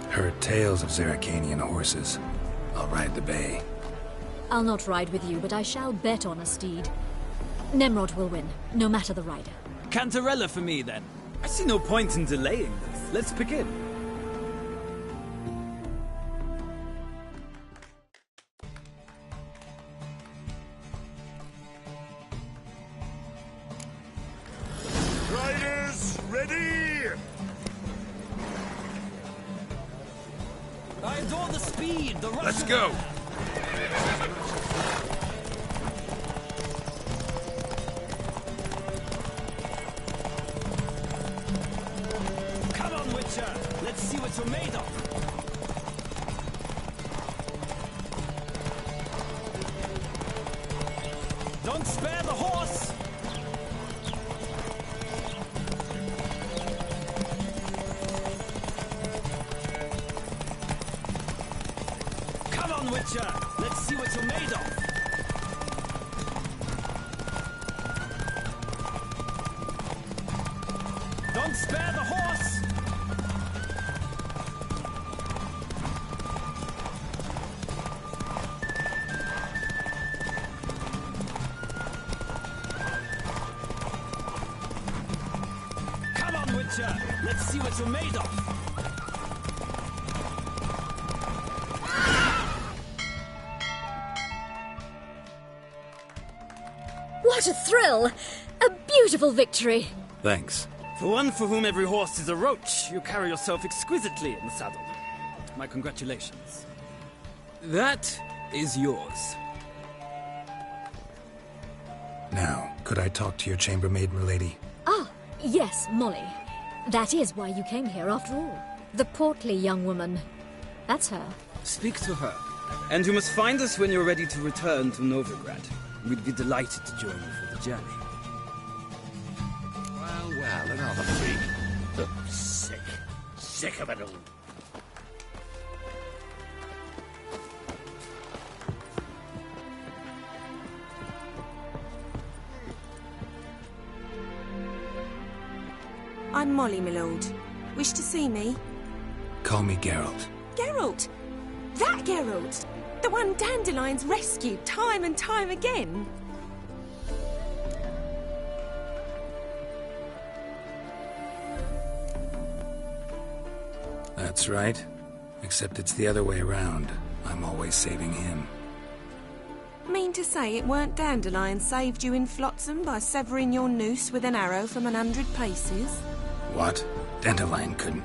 Heard tales of Zerrikanian horses. I'll ride the Bay. I'll not ride with you, but I shall bet on a steed. Nemrod will win, no matter the rider. Cantarella for me, then. I see no point in delaying this. Let's begin. Riders, ready! I adore the speed, the rush. Let's go! Come on, Witcher. Let's see what you're made of. Don't spare the horse. Come on, Witcher. Let's see what you're made of. Don't spare the horse! Come on, Witcher! Let's see what you're made of! What a thrill! A beautiful victory! Thanks. For one for whom every horse is a roach, you carry yourself exquisitely in the saddle. My congratulations. That is yours. Now, could I talk to your chambermaid, milady? Ah, yes, Molly. That is why you came here after all. The portly young woman. That's her. Speak to her. And you must find us when you're ready to return to Novigrad. We'd be delighted to join you for the journey. Well, another freak. Sick. Sick of it all. I'm Molly, my lord. Wish to see me? Call me Geralt. Geralt! That Geralt! The one Dandelion's rescued time and time again! That's right. Except it's the other way around. I'm always saving him. Mean to say it weren't Dandelion saved you in Flotsam by severing your noose with an arrow from 100 paces? What? Dandelion couldn't...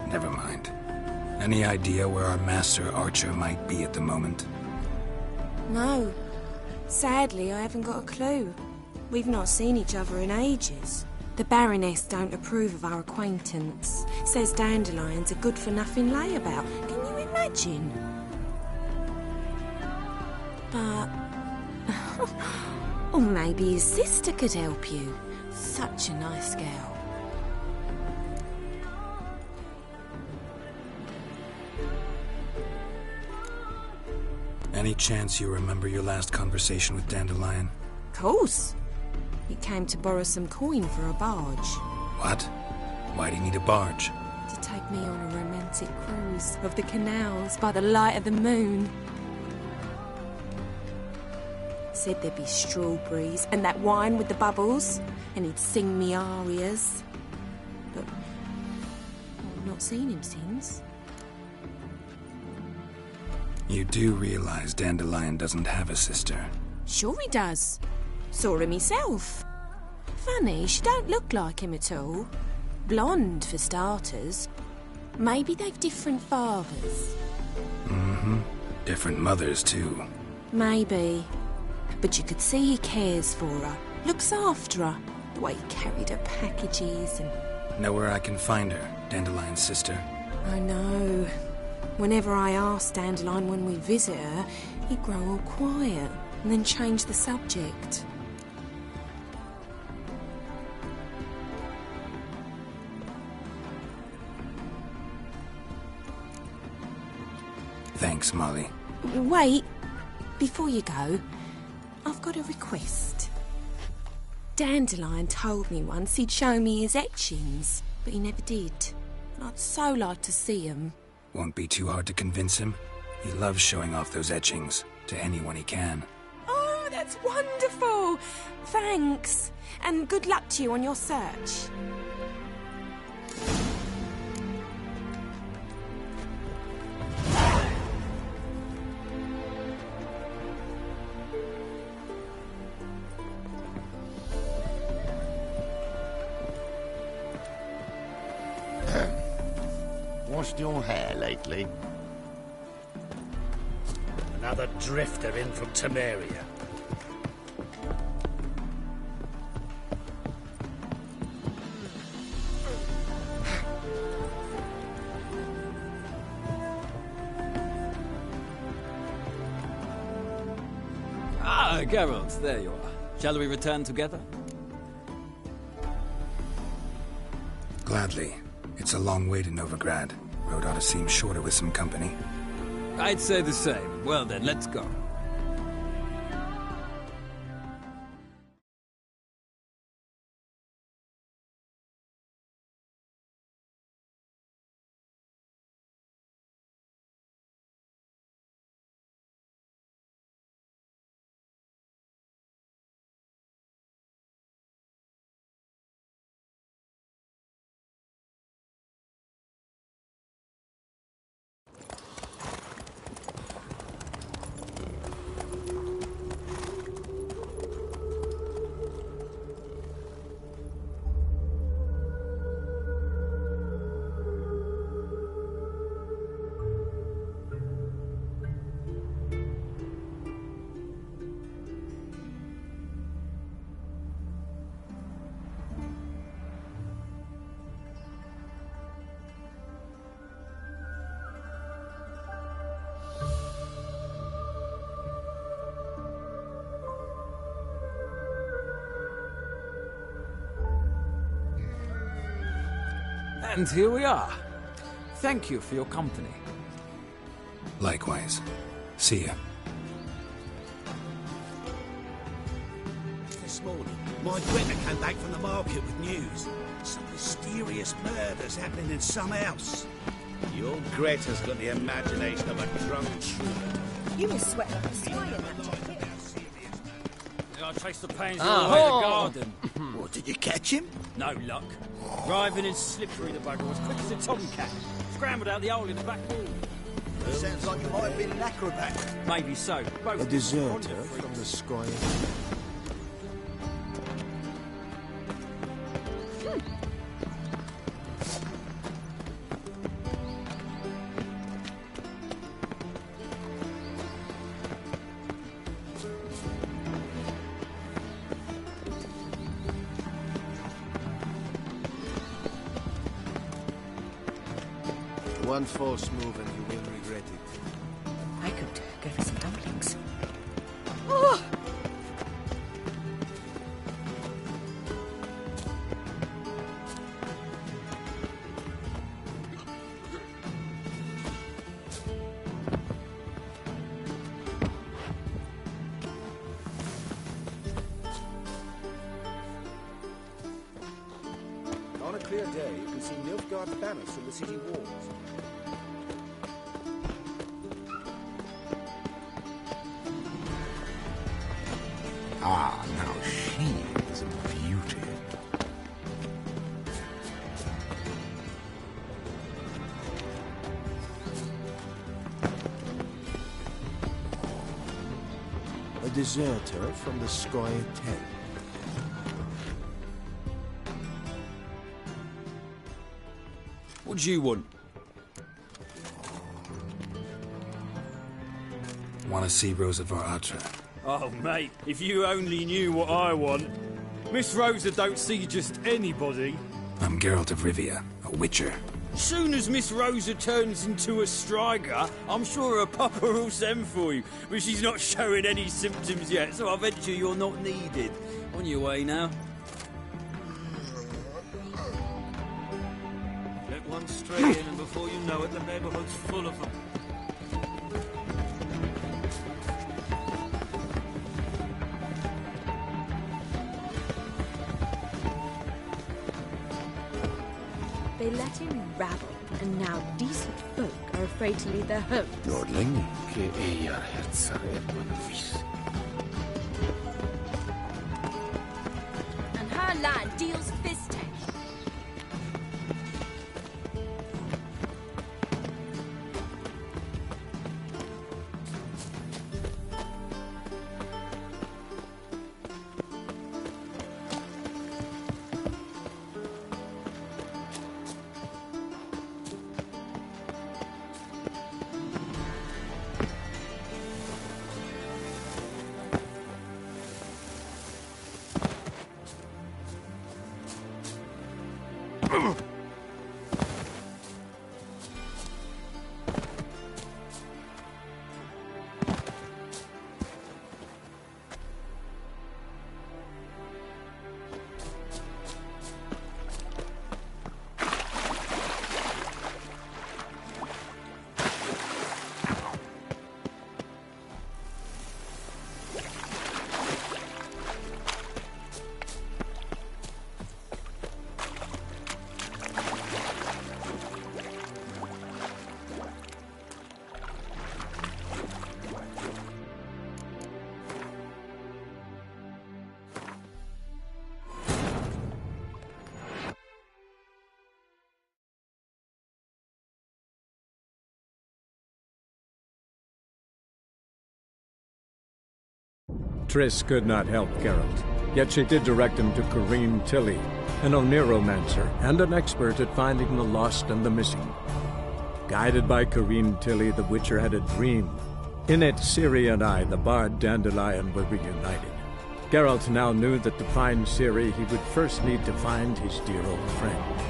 Never mind. Any idea where our master archer might be at the moment? No. Sadly, I haven't got a clue. We've not seen each other in ages. The Baroness don't approve of our acquaintance. Says Dandelion's a good-for-nothing layabout. Can you imagine? But... or maybe his sister could help you. Such a nice girl. Any chance you remember your last conversation with Dandelion? Course. He came to borrow some coin for a barge. What? Why do you need a barge? To take me on a romantic cruise of the canals by the light of the moon. Said there'd be strawberries and that wine with the bubbles, and he'd sing me arias. But I've not seen him since. You do realize Dandelion doesn't have a sister? Sure he does. Saw him myself. Funny, she don't look like him at all. Blonde, for starters. Maybe they've different fathers. Mm-hmm. Different mothers, too. Maybe. But you could see he cares for her. Looks after her. The way he carried her packages and... Know where I can find her, Dandelion's sister? I know. Whenever I ask Dandelion when we visit her, he'd grow all quiet and then change the subject. Thanks, Molly. Wait. Before you go, I've got a request. Dandelion told me once he'd show me his etchings, but he never did. And I'd so like to see them. Won't be too hard to convince him. He loves showing off those etchings to anyone he can. Oh, that's wonderful! Thanks. And good luck to you on your search. Washed your hair lately? Another drifter in from Temeria. Ah, Geralt, there you are. Shall we return together? Gladly. It's a long way to Novigrad. Road ought to seem shorter with some company. I'd say the same. Well then, let's go. And here we are. Thank you for your company. Likewise. See ya. This morning, my Greta came back from the market with news. Some mysterious murders happening in some house. Your Greta's got the imagination of a drunk troubadour. You must sweat like a spy in that jacket. I traced the pains all the way to the garden. What, did you catch him? No luck. Driving in slippery, the bugger was quick as a tomcat. Scrambled out the hole in the back wall. Sounds like you might have been an acrobat. Maybe so. Both A deserter from the sky. One false move and you will regret it. I could give her some dumplings. Oh! On a clear day, you can see Novigrado banners from the city walls. Ah, now she is a beauty. A deserter from the Sky 10. What do you want? Want to see Rosa Varatra? Oh, mate, if you only knew what I want. Miss Rosa don't see just anybody. I'm Geralt of Rivia, a witcher. Soon as Miss Rosa turns into a striker, I'm sure her papa will send for you. But she's not showing any symptoms yet, so I venture you're not needed. On your way now. Let one stray in, and before you know it, the neighborhood's full of them. They let him rabble, and now decent folk are afraid to leave their homes. Lordling, que ella herza vis. And her lad deals fisting. Triss could not help Geralt, yet she did direct him to Corrine Tilly, an oneiromancer and an expert at finding the lost and the missing. Guided by Corrine Tilly, the Witcher had a dream. In it, Ciri and I, the bard Dandelion, were reunited. Geralt now knew that to find Ciri, he would first need to find his dear old friend.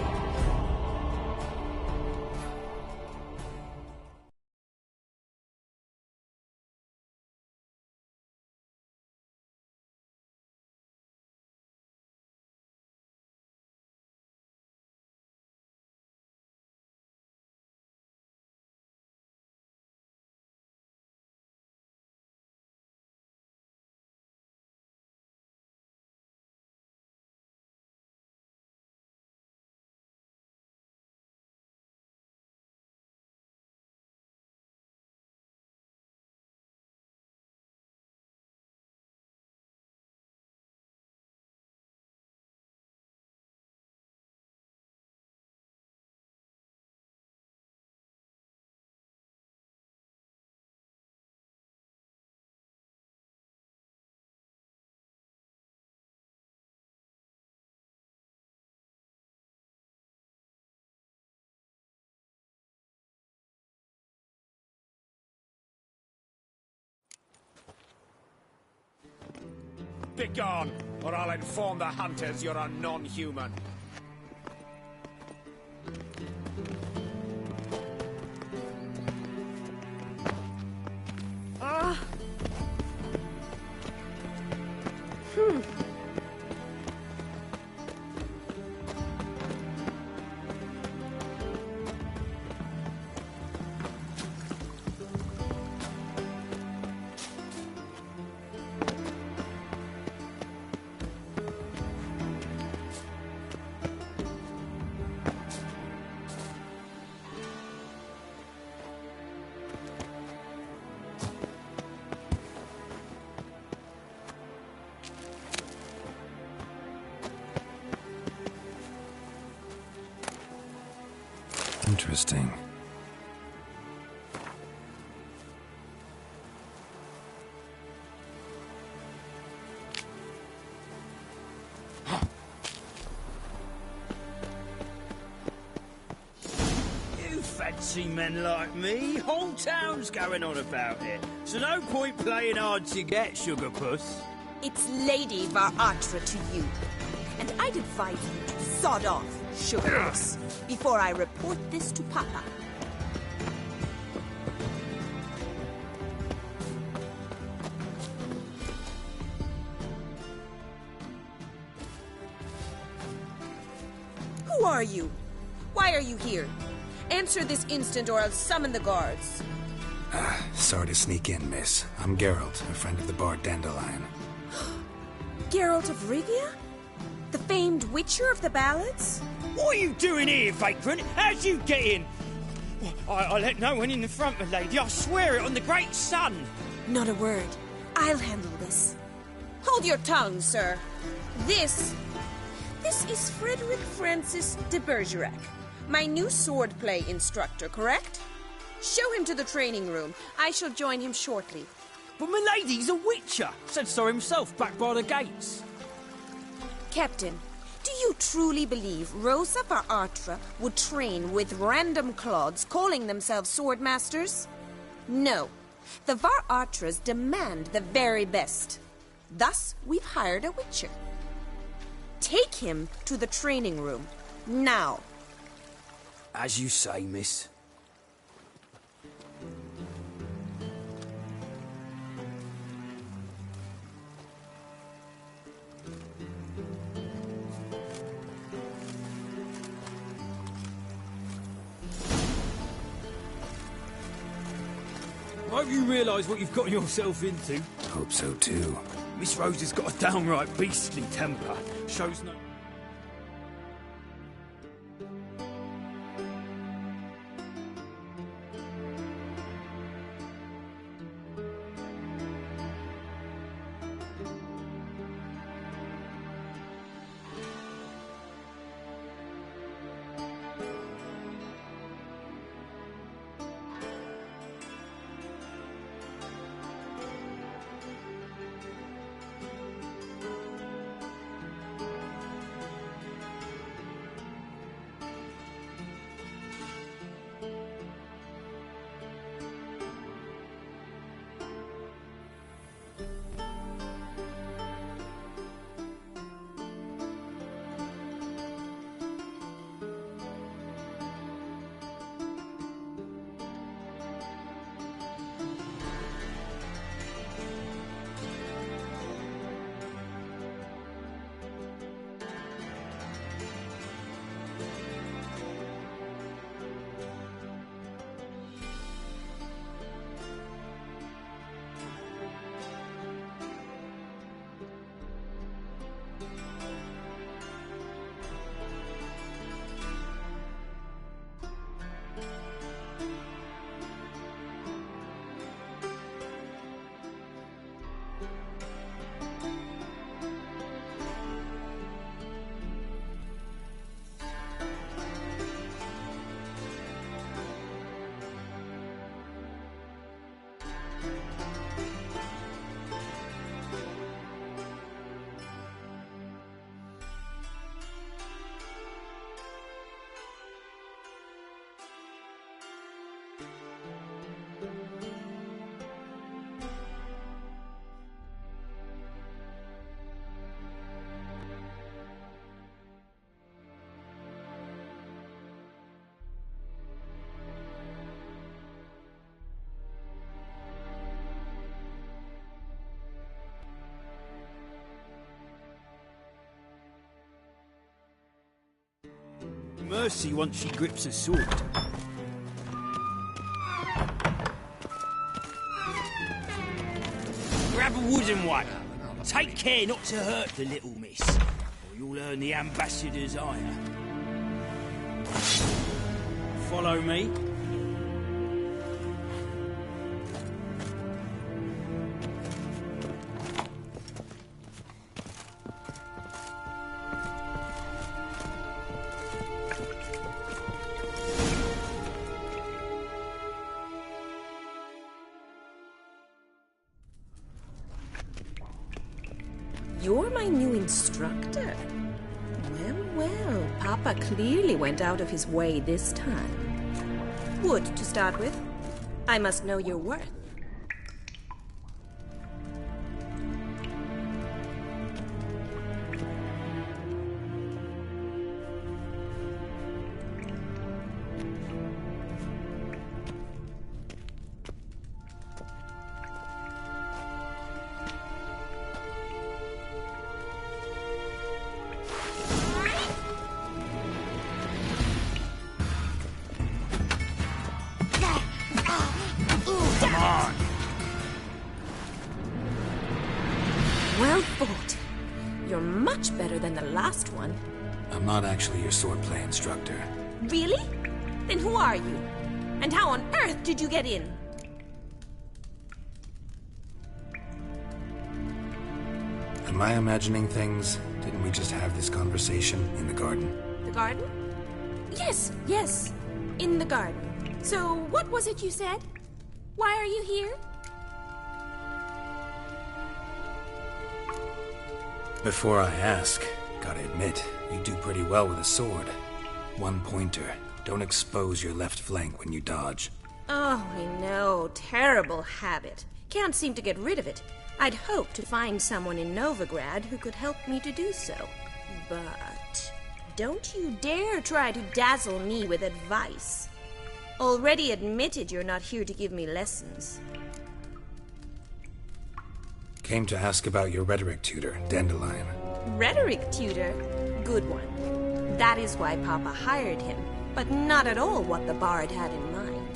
Begone, or I'll inform the hunters you're a non-human. Interesting. You fancy men like me? Whole town's going on about it. So no point playing hard to get, Sugar Puss. It's Lady Varatra to you. And I'd advise you to sod off, Sugarpuss, before I report this to Papa. Who are you? Why are you here? Answer this instant or I'll summon the guards. Sorry to sneak in, miss. I'm Geralt, a friend of the bard Dandelion. Geralt of Rivia? The famed witcher of the ballads? What are you doing here, vagrant? How'd you get in? I let no one in the front, my lady. I swear it on the great sun. Not a word. I'll handle this. Hold your tongue, sir. This is Frederick Francis de Bergerac, my new swordplay instructor, correct? Show him to the training room. I shall join him shortly. But my lady's a witcher. Said so himself back by the gates. Captain, do you truly believe Rosa Varatra would train with random clods calling themselves swordmasters? No. The Varatras demand the very best. Thus, we've hired a witcher. Take him to the training room, now. As you say, miss. I hope you realise what you've gotten yourself into. Hope so too. Miss Rose has got a downright beastly temper. Shows no... mercy once she grips a sword. Grab a wooden one. Take care not to hurt the little miss, or you'll earn the ambassador's ire. Follow me. You're my new instructor? Well, Papa clearly went out of his way this time. Wood, to start with. I must know your worth. Well fought. You're much better than the last one. I'm not actually your swordplay instructor. Really? Then who are you? And how on earth did you get in? Am I imagining things? Didn't we just have this conversation in the garden? The garden? Yes. In the garden. So, what was it you said? Why are you here? Before I ask, gotta admit, you do pretty well with a sword. One pointer. Don't expose your left flank when you dodge. Oh, I know. Terrible habit. Can't seem to get rid of it. I'd hoped to find someone in Novigrado who could help me to do so. But don't you dare try to dazzle me with advice. Already admitted you're not here to give me lessons. Came to ask about your rhetoric tutor, Dandelion. Rhetoric tutor? Good one. That is why Papa hired him, but not at all what the bard had in mind.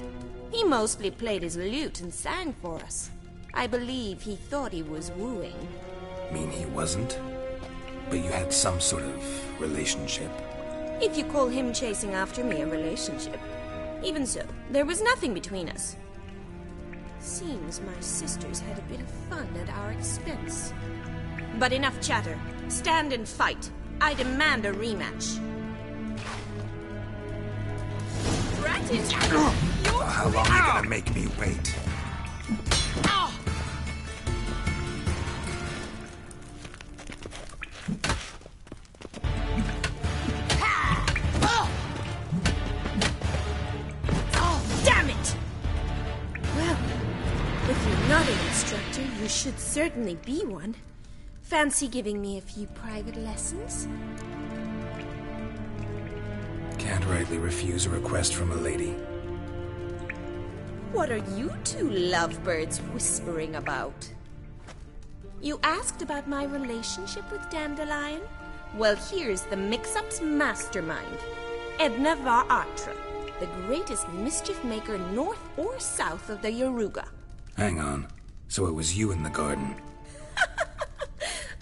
He mostly played his lute and sang for us. I believe he thought he was wooing. Mean he wasn't? But you had some sort of relationship? If you call him chasing after me a relationship. Even so, there was nothing between us. Seems my sisters had a bit of fun at our expense. But enough chatter. Stand and fight. I demand a rematch. Drat How long are you gonna make me wait? You should certainly be one. Fancy giving me a few private lessons? Can't rightly refuse a request from a lady. What are you two lovebirds whispering about? You asked about my relationship with Dandelion? Well, here's the mix-up's mastermind. Edna var Atra, the greatest mischief maker north or south of the Yaruga. Hang on. So it was you in the garden?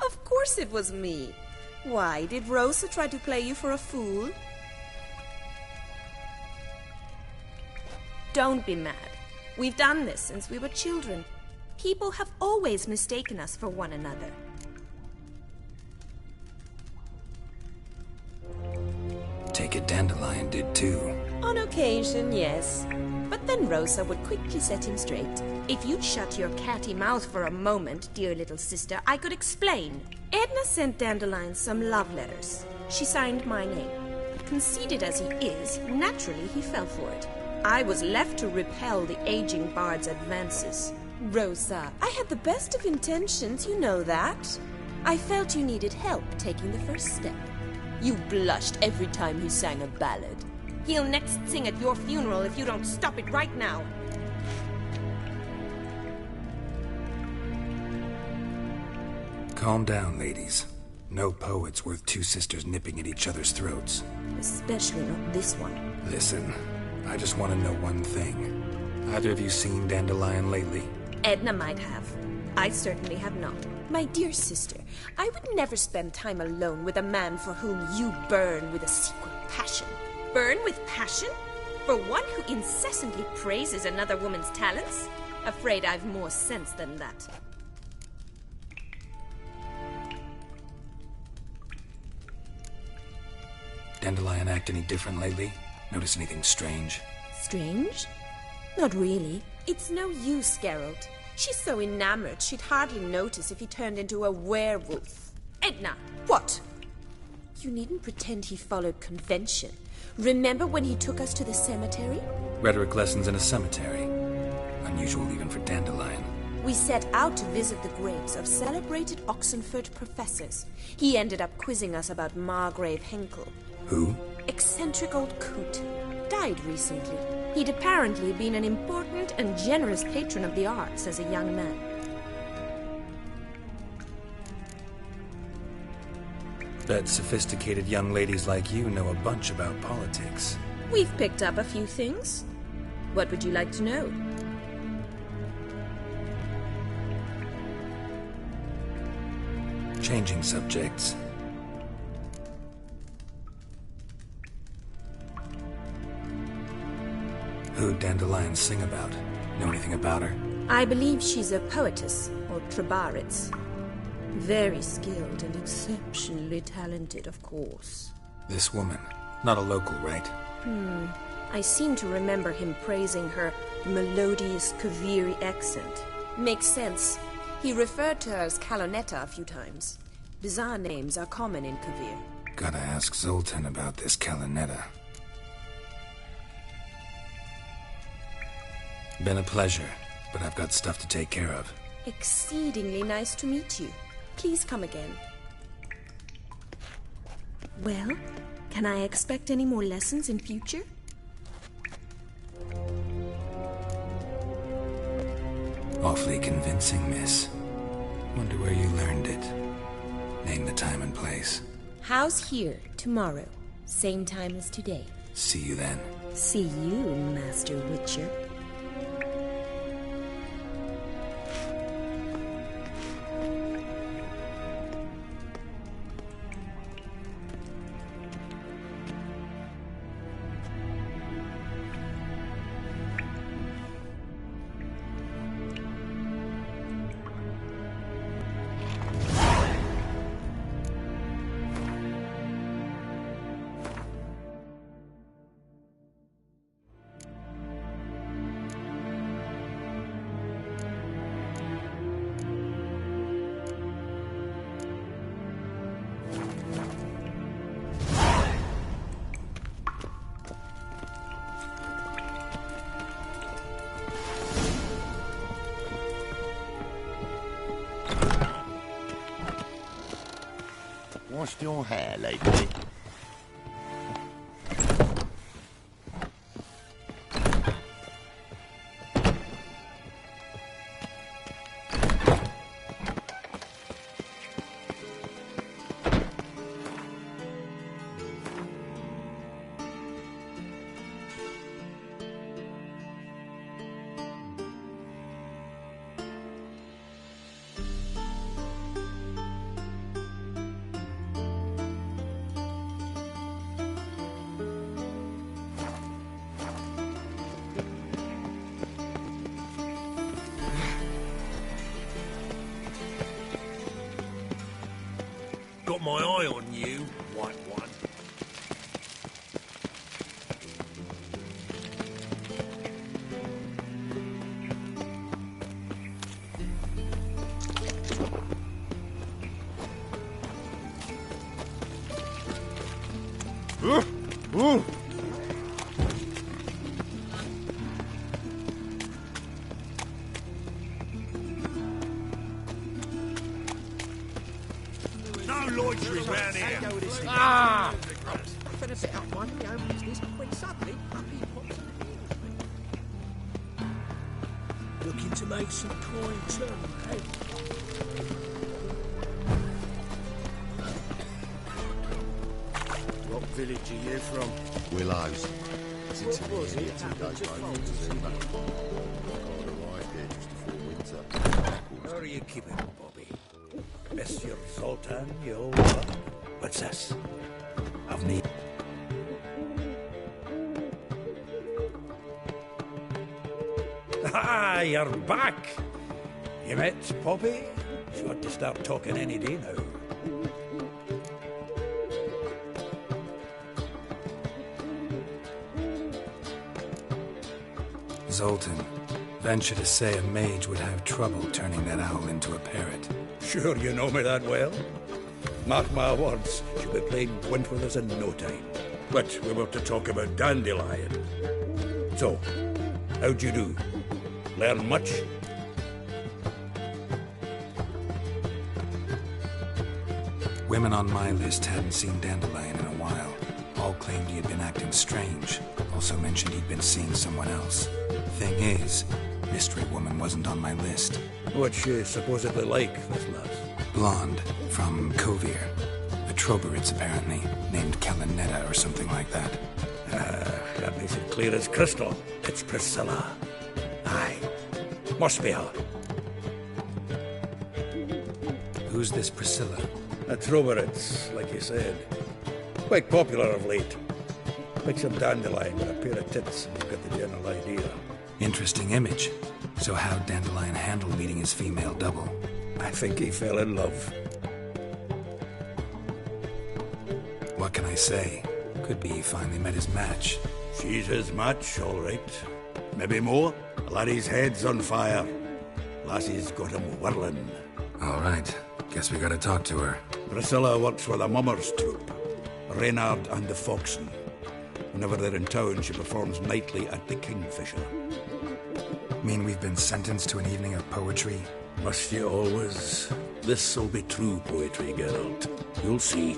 Of course it was me. Why, did Rosa try to play you for a fool? Don't be mad. We've done this since we were children. People have always mistaken us for one another. Take it Dandelion did too. On occasion, yes. But then Rosa would quickly set him straight. If you'd shut your catty mouth for a moment, dear little sister, I could explain. Edna sent Dandelion some love letters. She signed my name. Conceited as he is, naturally he fell for it. I was left to repel the aging bard's advances. Rosa, I had the best of intentions, you know that. I felt you needed help taking the first step. You blushed every time he sang a ballad. He'll next sing at your funeral if you don't stop it right now. Calm down, ladies. No poet's worth two sisters nipping at each other's throats. Especially not this one. Listen, I just want to know one thing. Either of you seen Dandelion lately? Edna might have. I certainly have not. My dear sister, I would never spend time alone with a man for whom you burn with a secret passion. Burn with passion? For one who incessantly praises another woman's talents? Afraid I've more sense than that. Dandelion act any different lately? Notice anything strange? Strange? Not really. It's no use, Geralt. She's so enamored she'd hardly notice if he turned into a werewolf. Edna, what? You needn't pretend he followed convention. Remember when he took us to the cemetery? Rhetoric lessons in a cemetery. Unusual even for Dandelion. We set out to visit the graves of celebrated Oxenford professors. He ended up quizzing us about Margrave Henkel. Who? Eccentric old coot. Died recently. He'd apparently been an important and generous patron of the arts as a young man. Bet sophisticated young ladies like you know a bunch about politics. We've picked up a few things. What would you like to know? Changing subjects. Who'd Dandelion sing about? Know anything about her? I believe she's a poetess, or Trebaritz. Very skilled and exceptionally talented, of course. This woman. Not a local, right? I seem to remember him praising her melodious Kaviri accent. Makes sense. He referred to her as Calonetta a few times. Bizarre names are common in Kavir. Gotta ask Zoltan about this Calonetta. Been a pleasure, but I've got stuff to take care of. Exceedingly nice to meet you. Please come again. Well, can I expect any more lessons in future? Awfully convincing, miss. Wonder where you learned it. Name the time and place. House here, tomorrow. Same time as today. See you then. See you, Master Witcher. Washed your hair lately? Got my eye on you, white one. No loitering round here. Ah! Been a bit up minding my own business when suddenly up he pops in the looking to make some coin too, eh? village are you from? Willows. It's into the area 2 days over to Zima. God arrived here just before winter. How are you keeping, Bobby? Miss your Zoltan, you old one? What's this? I've need. Ah, you're back! You met Poppy? She ought to start talking any day now. Zoltan, venture to say a mage would have trouble turning that owl into a parrot. Sure you know me that well? Mark my words, she'll be playing Gwent with us in no time. But we were to talk about Dandelion. So, how'd you do? Learn much? Women on my list hadn't seen Dandelion in a while. All claimed he had been acting strange. Also mentioned he'd been seeing someone else. Thing is, Mystery Woman wasn't on my list. What's she supposedly like, this lass? Blonde, from Kovir. A Troberitz, apparently, named Kalinetta or something like that. That makes it clear as crystal. It's Priscilla. Aye. Must be her. Who's this Priscilla? A Troberitz, like you said. Quite popular of late. Mix of Dandelion with a pair of tits and you've got the general idea. Interesting image. So how'd Dandelion handle meeting his female double? I think he fell in love. What can I say? Could be he finally met his match. She's his match, all right. Maybe more. Laddie's head's on fire. Lassie's got him whirling. All right. Guess we gotta talk to her. Priscilla works for the Mummers troupe. Reynard and the Foxen. Whenever they're in town, she performs nightly at the Kingfisher. Mean we've been sentenced to an evening of poetry? Must you always? This'll be true poetry, Geralt. You'll see.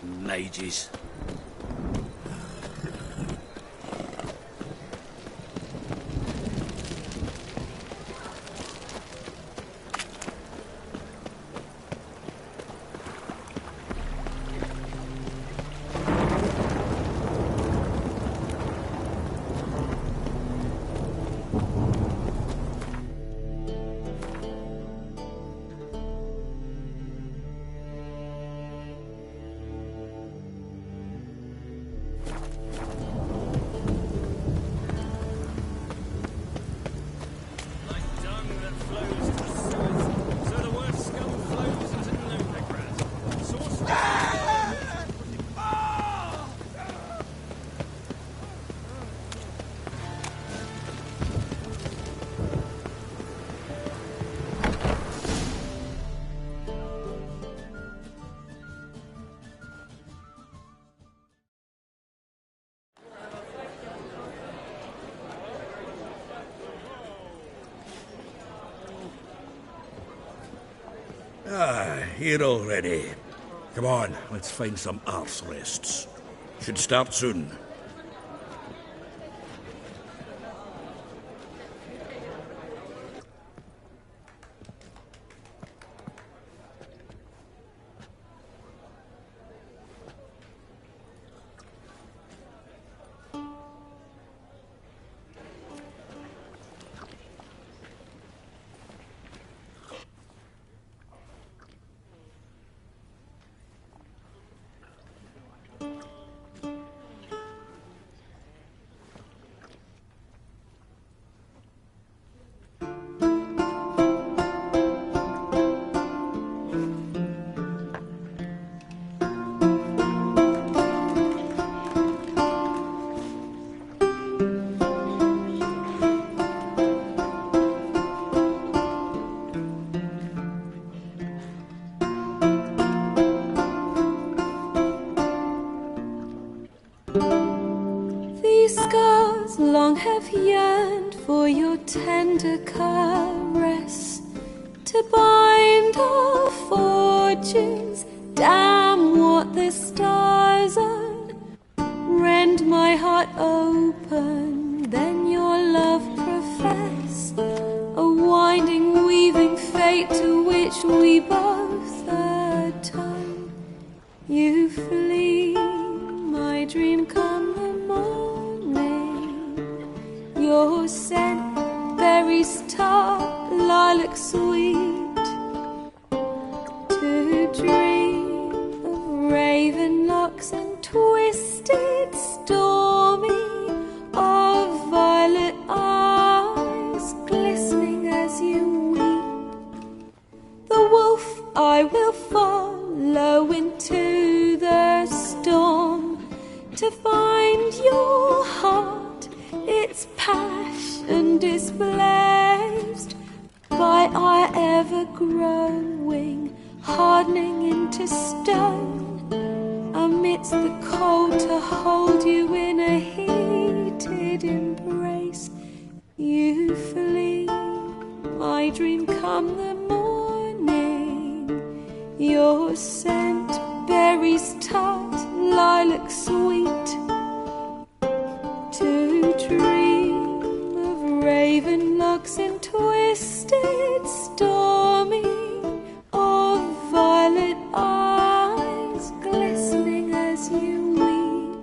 Mages. Here already. Come on, let's find some arse rests. Should start soon. These scars long have yearned for your tender caress, to bind our fortunes. Damn what the stars are. Rend my heart open, then your love profess, a winding, weaving fate to which we both atone. You flee, my dream come the morning. Your scent, berries tart, lilac sweet, to dream of raven locks and twisted, stormy, of violet eyes glistening as you weep. The wolf I will follow into the storm, to find your heart, its passion displaced by our ever-growing, hardening into stone, amidst the cold to hold you in a heated embrace. You flee, my dream come the morning. Your scent, berries tart, lilac sweet, to dream of raven locks and twisted, stormy, of violet eyes glistening as you weep.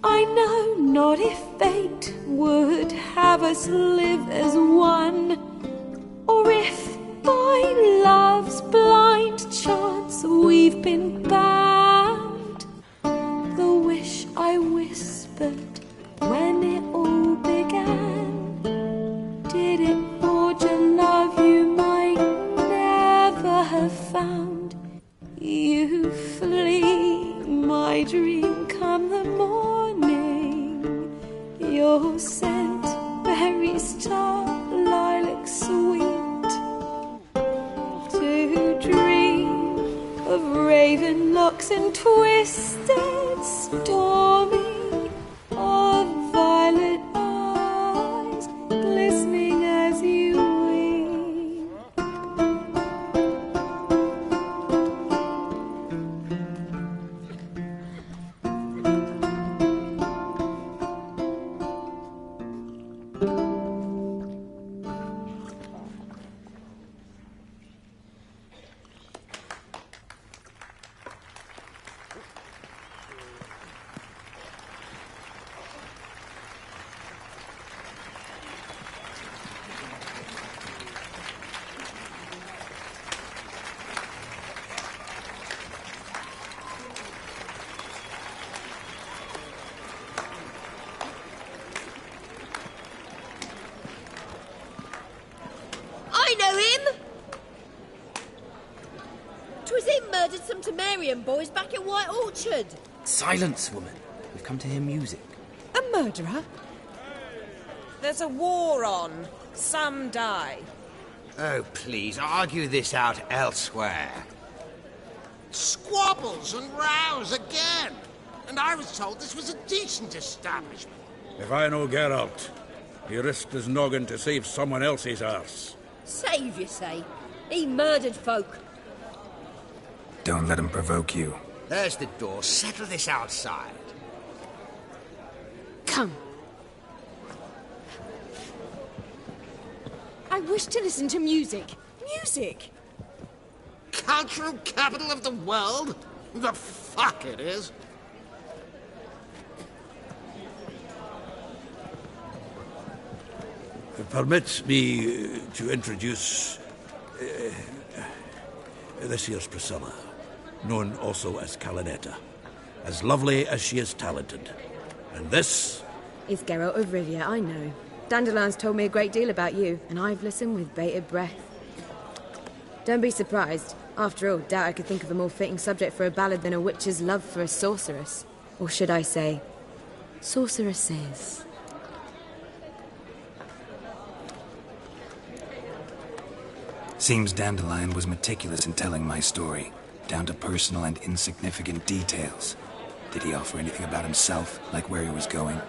I know not if fate would have us live as one, or if by love's blind chance we've been bound. The wish I whispered when it all began, did it forge a love you might never have found? You flee, my dream come the morning. Your scent, berries tart, lilac sweet, to dream of raven locks and twisted, stormy, of violet eyes glistening as you weep. I know him! 'Twas him murdered some Temerian boys back at White Orchard. Silence, woman. We've come to hear music. A murderer? There's a war on. Some die. Oh, please, argue this out elsewhere. Squabbles and rows again. And I was told this was a decent establishment. If I know Geralt, he risked his noggin to save someone else's arse. Save, you say? He murdered folk. Don't let him provoke you. There's the door. Settle this outside. Come. I wish to listen to music. Music! Cultural capital of the world? The fuck it is. Permit me to introduce this here's Priscilla, known also as Calinetta, as lovely as she is talented. And this is Geralt of Rivia, I know. Dandelion's told me a great deal about you, and I've listened with bated breath. Don't be surprised. After all, doubt I could think of a more fitting subject for a ballad than a witch's love for a sorceress. Or should I say, sorceresses. Seems Dandelion was meticulous in telling my story, down to personal and insignificant details. Did he offer anything about himself, like where he was going?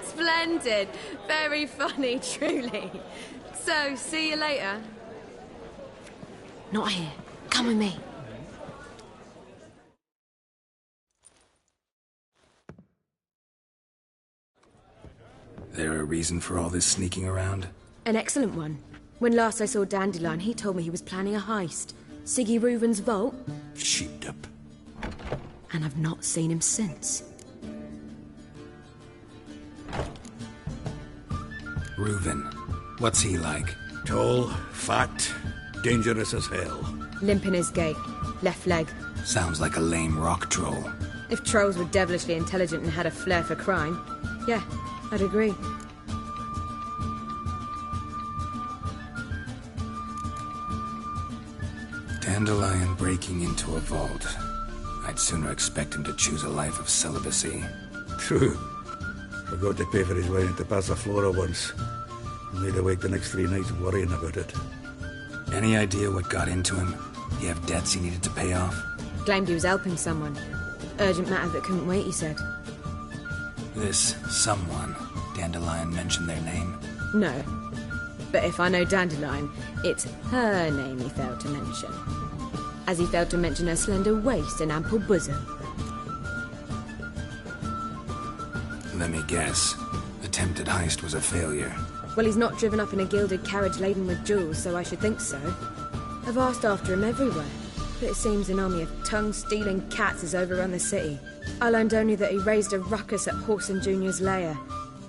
Splendid. Very funny, truly. So, see you later. Not here. Come with me. There a reason for all this sneaking around? An excellent one. When last I saw Dandelion, he told me he was planning a heist. Siggy Reuven's vault. Sheeped up. And I've not seen him since. Reuven. What's he like? Tall, fat, dangerous as hell. Limp in his gait. Left leg. Sounds like a lame rock troll. If trolls were devilishly intelligent and had a flair for crime, yeah, I'd agree. Dandelion breaking into a vault. I'd sooner expect him to choose a life of celibacy. True. Forgot to pay for his wine at the Passaflora once. Laid awake the next 3 nights worrying about it. Any idea what got into him? You have debts he needed to pay off? Claimed he was helping someone. Urgent matter that couldn't wait, he said. This someone, Dandelion mentioned their name? No. But if I know Dandelion, it's her name he failed to mention. As he failed to mention her slender waist and ample bosom. Let me guess. Attempted heist was a failure. Well, he's not driven up in a gilded carriage laden with jewels, so I should think so. I've asked after him everywhere, but it seems an army of tongue-stealing cats has overrun the city. I learned only that he raised a ruckus at Whoreson Jr.'s lair.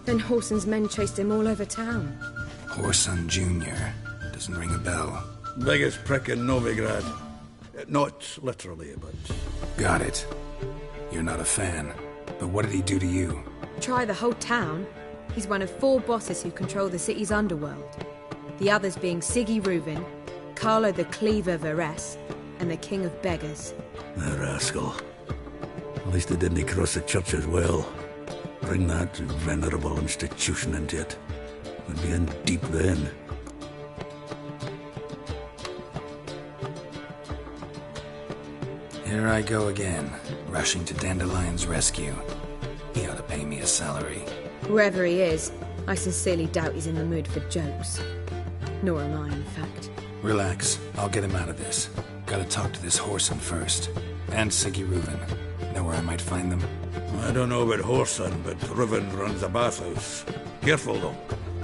Then Whoreson's men chased him all over town. Whoreson Jr. Doesn't ring a bell. Biggest prick in Novigrad. Not literally, but... Got it. You're not a fan. But what did he do to you? Try the whole town. He's one of 4 bosses who control the city's underworld. The others being Siggy Reuven, Carlo the Cleaver Varese, and the King of Beggars. The rascal. At least they didn't cross the church as well. Bring that venerable institution into it. We'd be in deep then. Here I go again, rushing to Dandelion's rescue. He ought to pay me a salary. Wherever he is, I sincerely doubt he's in the mood for jokes. Nor am I, in fact. Relax. I'll get him out of this. Gotta talk to this Whoreson first. And Siggy Reuven. Know where I might find them? I don't know about Whoreson, but Reuven runs a bathhouse. Careful, though.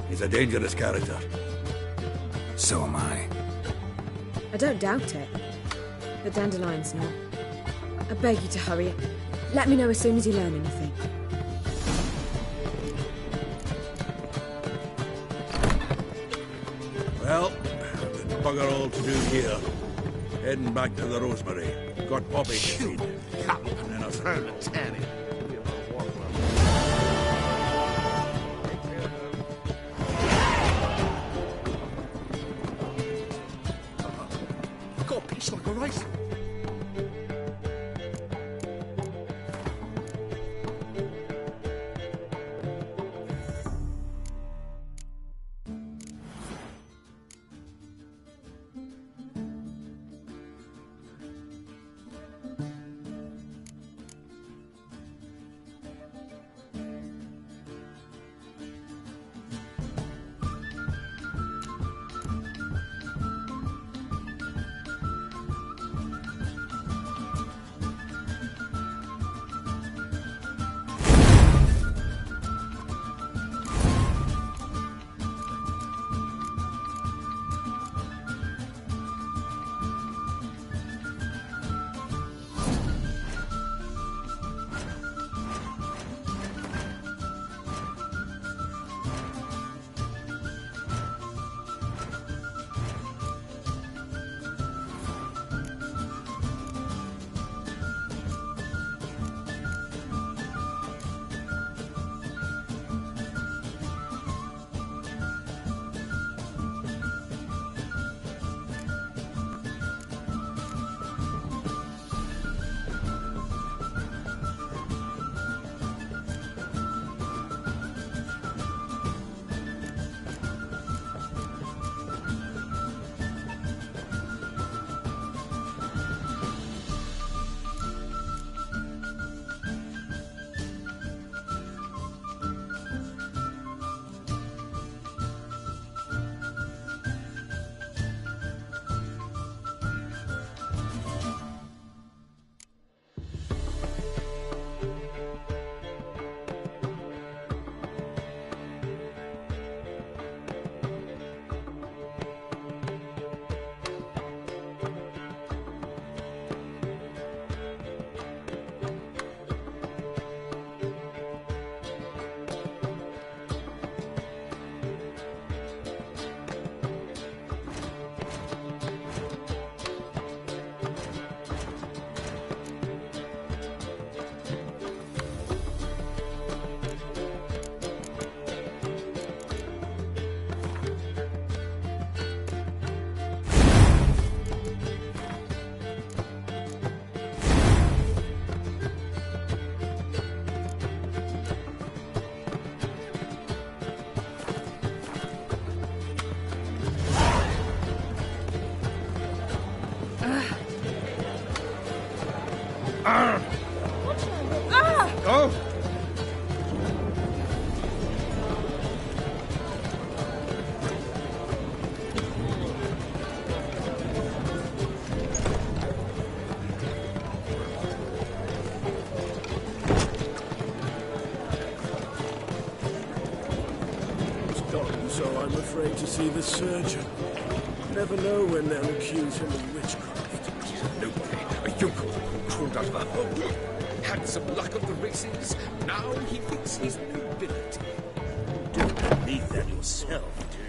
He's a dangerous character. So am I. I don't doubt it. But Dandelion's not. I beg you to hurry. Let me know as soon as you learn anything. Well, we've bugger all to do here. Heading back to the Rosemary. Got Poppy to feed. And then a proletariat. Got a piece like a race. Oh! So I'm afraid to see the surgeon. Never know when they'll accuse him of witchcraft. Nobody, a yokel, crawled out of a hole. Had some luck at the races. Now he thinks he's nobility. Don't believe that yourself, do you?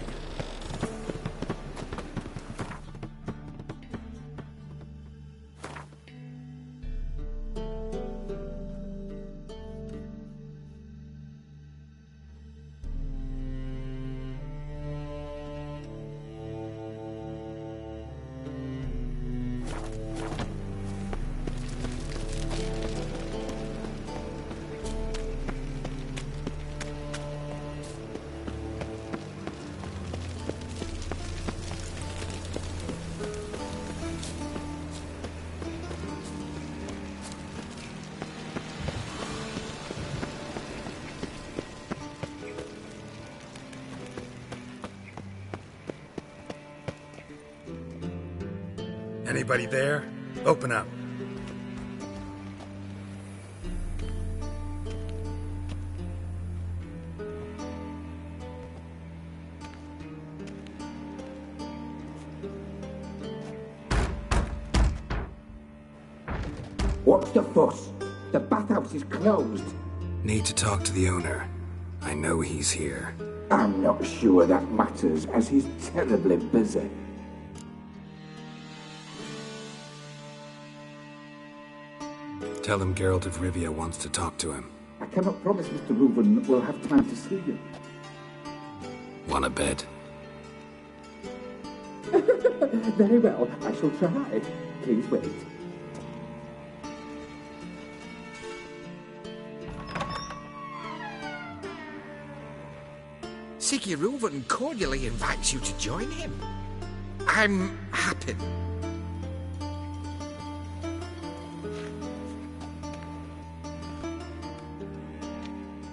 Anybody there? Open up. What's the fuss? The bathhouse is closed. Need to talk to the owner. I know he's here. I'm not sure that matters, as he's terribly busy. Tell him Geralt of Rivia wants to talk to him. I cannot promise Mr. Reuven will have time to see you. Want a bed? Very well, I shall try. Please wait. Siggy Reuven cordially invites you to join him. I'm happy.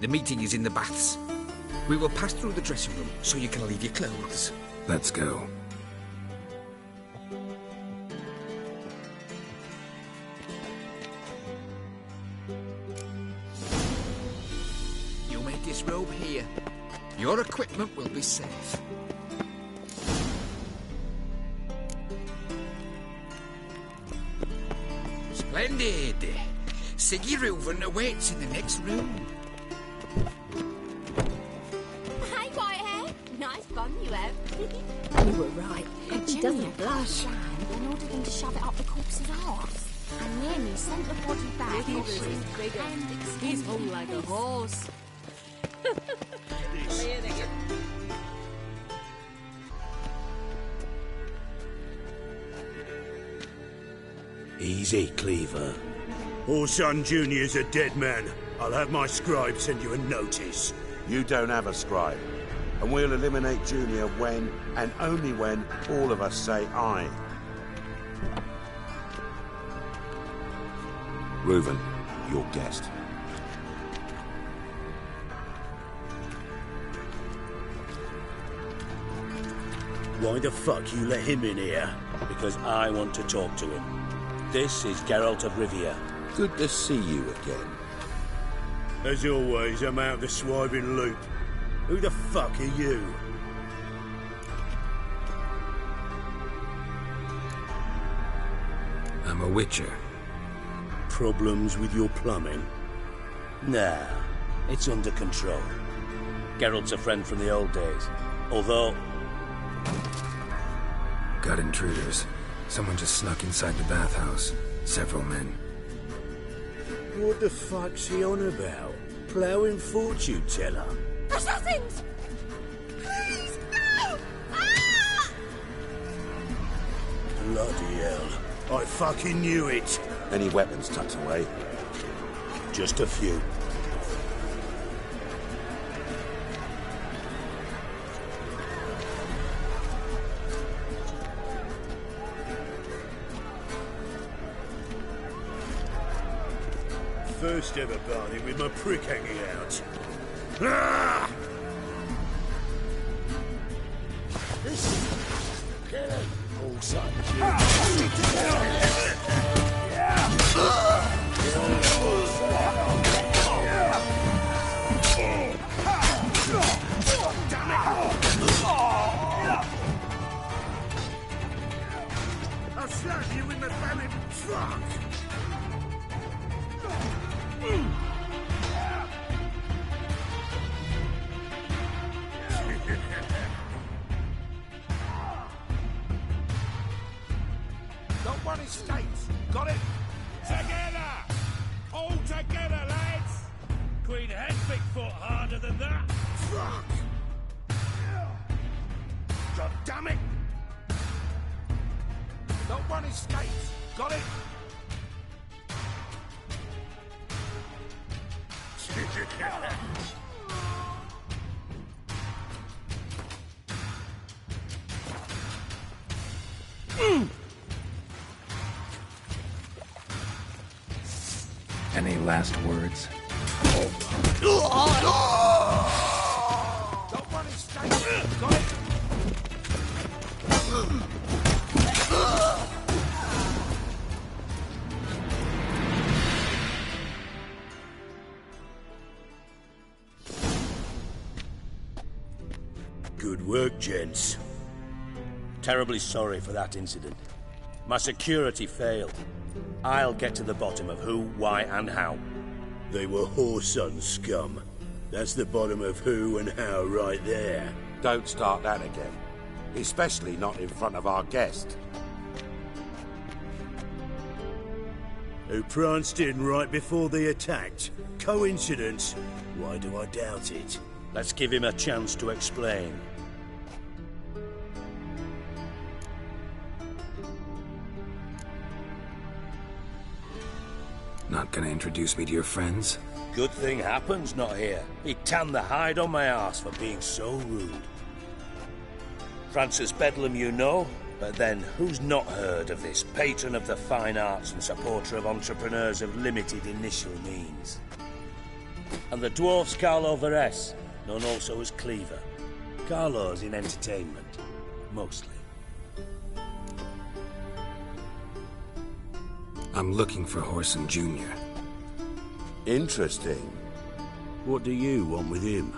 The meeting is in the baths. We will pass through the dressing room so you can leave your clothes. Let's go. You may disrobe here. Your equipment will be safe. Splendid! Siggy Reuven awaits in the next room. Hey, Whitehair. Nice bun you have. You were right. He doesn't blush. And ordered him to shove it up the corpse's arse. And nearly sent the body back. He's hung like a horse. Easy, Cleaver. Orson Jr.'s a dead man. I'll have my scribe send you a notice. You don't have a scribe. And we'll eliminate Junior when, and only when, all of us say aye. Reuven, your guest. Why the fuck you let him in here? Because I want to talk to him. This is Geralt of Rivia. Good to see you again. As always, I'm out the swiving loop. Who the fuck are you? I'm a witcher. Problems with your plumbing? Nah, it's under control. Geralt's a friend from the old days. Although... Got intruders. Someone just snuck inside the bathhouse. Several men. What the fuck's he on about? Ploughing fortune teller? Assassins! Please, no! Ah! Bloody hell. I fucking knew it. Any weapons tucked away? Just a few. first ever party with my prick hanging out. Ah! All such. I'll slap you in the belly truck! Don't want escapes. Got it? Together! All together, lads! Queen head Bigfoot harder than that. Fuck! God damn it! Don't want escapes. Got it? Any last words? Don't want escapes. Got it? Good work, gents. Terribly sorry for that incident. My security failed. I'll get to the bottom of who, why, and how. They were whoreson scum. That's the bottom of who and how right there. Don't start that again. Especially not in front of our guest. Who pranced in right before they attacked. Coincidence? Why do I doubt it? Let's give him a chance to explain. Not gonna introduce me to your friends? Good thing Happen's not here. He tanned the hide on my arse for being so rude. Francis Bedlam you know, but then who's not heard of this patron of the fine arts and supporter of entrepreneurs of limited initial means? And the dwarf's Carlo Veres, known also as Cleaver. Carlo's in entertainment, mostly. I'm looking for Whoreson Jr. Interesting. What do you want with him?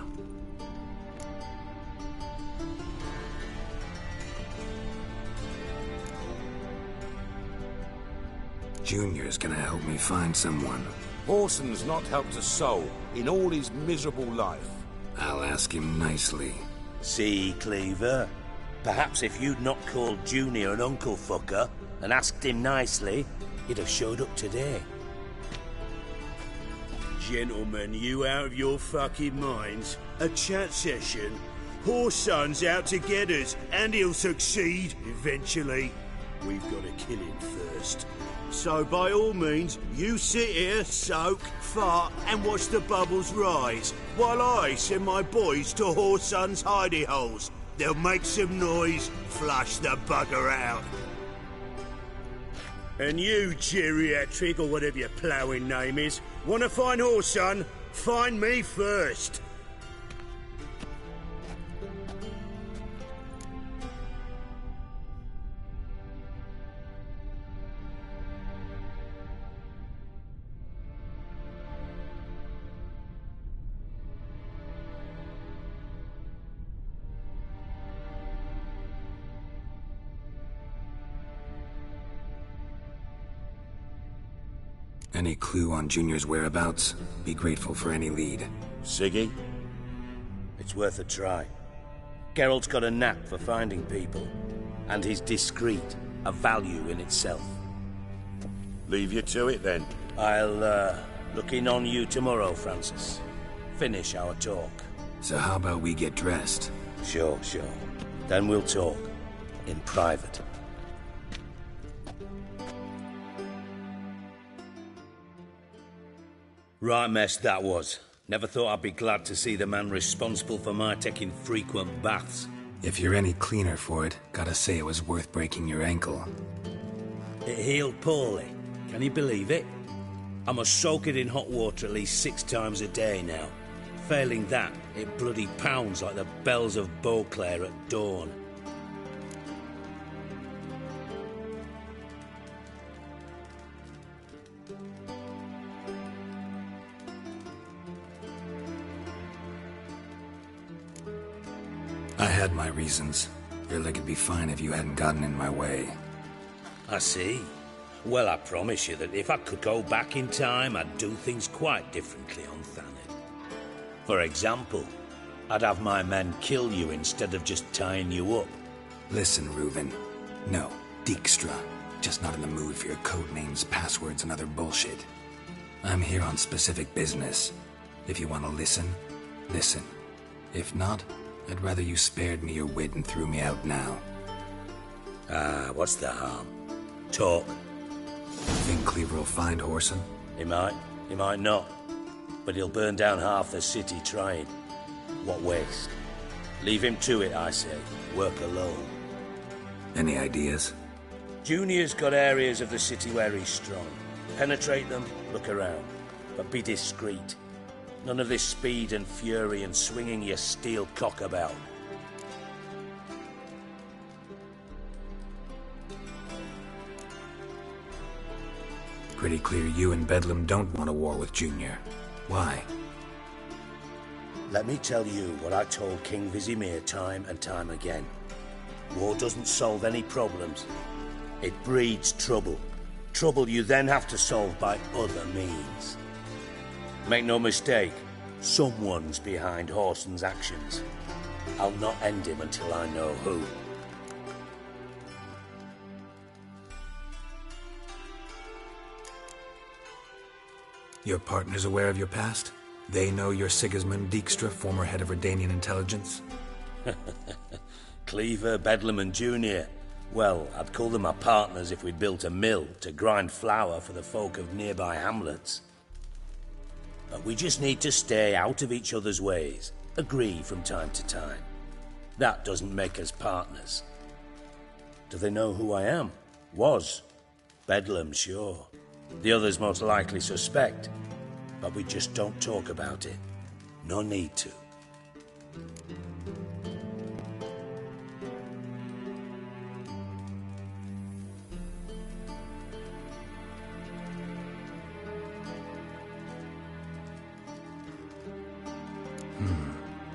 Junior's gonna help me find someone. Whoreson's not helped a soul in all his miserable life. I'll ask him nicely. See, Cleaver? Perhaps if you'd not called Junior an uncle fucker and asked him nicely, he'd have showed up today. Gentlemen, you out of your fucking minds? A chat session? Whoreson's out to get us, and he'll succeed eventually. We've got to kill him first. So by all means, you sit here, soak, fart, and watch the bubbles rise, while I send my boys to Whoreson's hidey holes. They'll make some noise, flush the bugger out. And you, geriatric, or whatever your ploughing name is, want to find Whoreson? Find me first. Any clue on Junior's whereabouts? Be grateful for any lead. Siggy? It's worth a try. Geralt's got a knack for finding people. And he's discreet, a value in itself. Leave you to it, then. I'll, look in on you tomorrow, Francis. Finish our talk. So how about we get dressed? Sure. Then we'll talk. In private. Right mess that was. Never thought I'd be glad to see the man responsible for my taking frequent baths. If you're any cleaner for it, gotta say it was worth breaking your ankle. It healed poorly. Can you believe it? I must soak it in hot water at least 6 times a day now. Failing that, it bloody pounds like the bells of Beauclair at dawn. I had my reasons. Really could be fine if you hadn't gotten in my way. I see. Well, I promise you that if I could go back in time, I'd do things quite differently on Thanet. For example, I'd have my men kill you instead of just tying you up. Listen, Reuven. No, Dijkstra. Just not in the mood for your code names, passwords, and other bullshit. I'm here on specific business. If you want to listen, listen. If not, I'd rather you spared me your wit and threw me out now. What's the harm? Talk. Think Cleaver will find Whoreson? He might not. But he'll burn down half the city trying. What waste? Leave him to it, I say. Work alone. Any ideas? Junior's got areas of the city where he's strong. Penetrate them, look around. But be discreet. None of this speed and fury and swinging your steel cock about. Pretty clear you and Bedlam don't want a war with Junior. Why? Let me tell you what I told King Vizimir time and time again. War doesn't solve any problems. It breeds trouble. Trouble you then have to solve by other means. Make no mistake, someone's behind Whoreson's actions. I'll not end him until I know who. Your partner's aware of your past? They know you're Sigismund Dijkstra, former head of Redanian intelligence? Cleaver, Bedlam and Junior. Well, I'd call them my partners if we'd built a mill to grind flour for the folk of nearby hamlets. But we just need to stay out of each other's ways, agree from time to time. That doesn't make us partners. Do they know who I am? Was. Bedlam, sure. The others most likely suspect. But we just don't talk about it. No need to.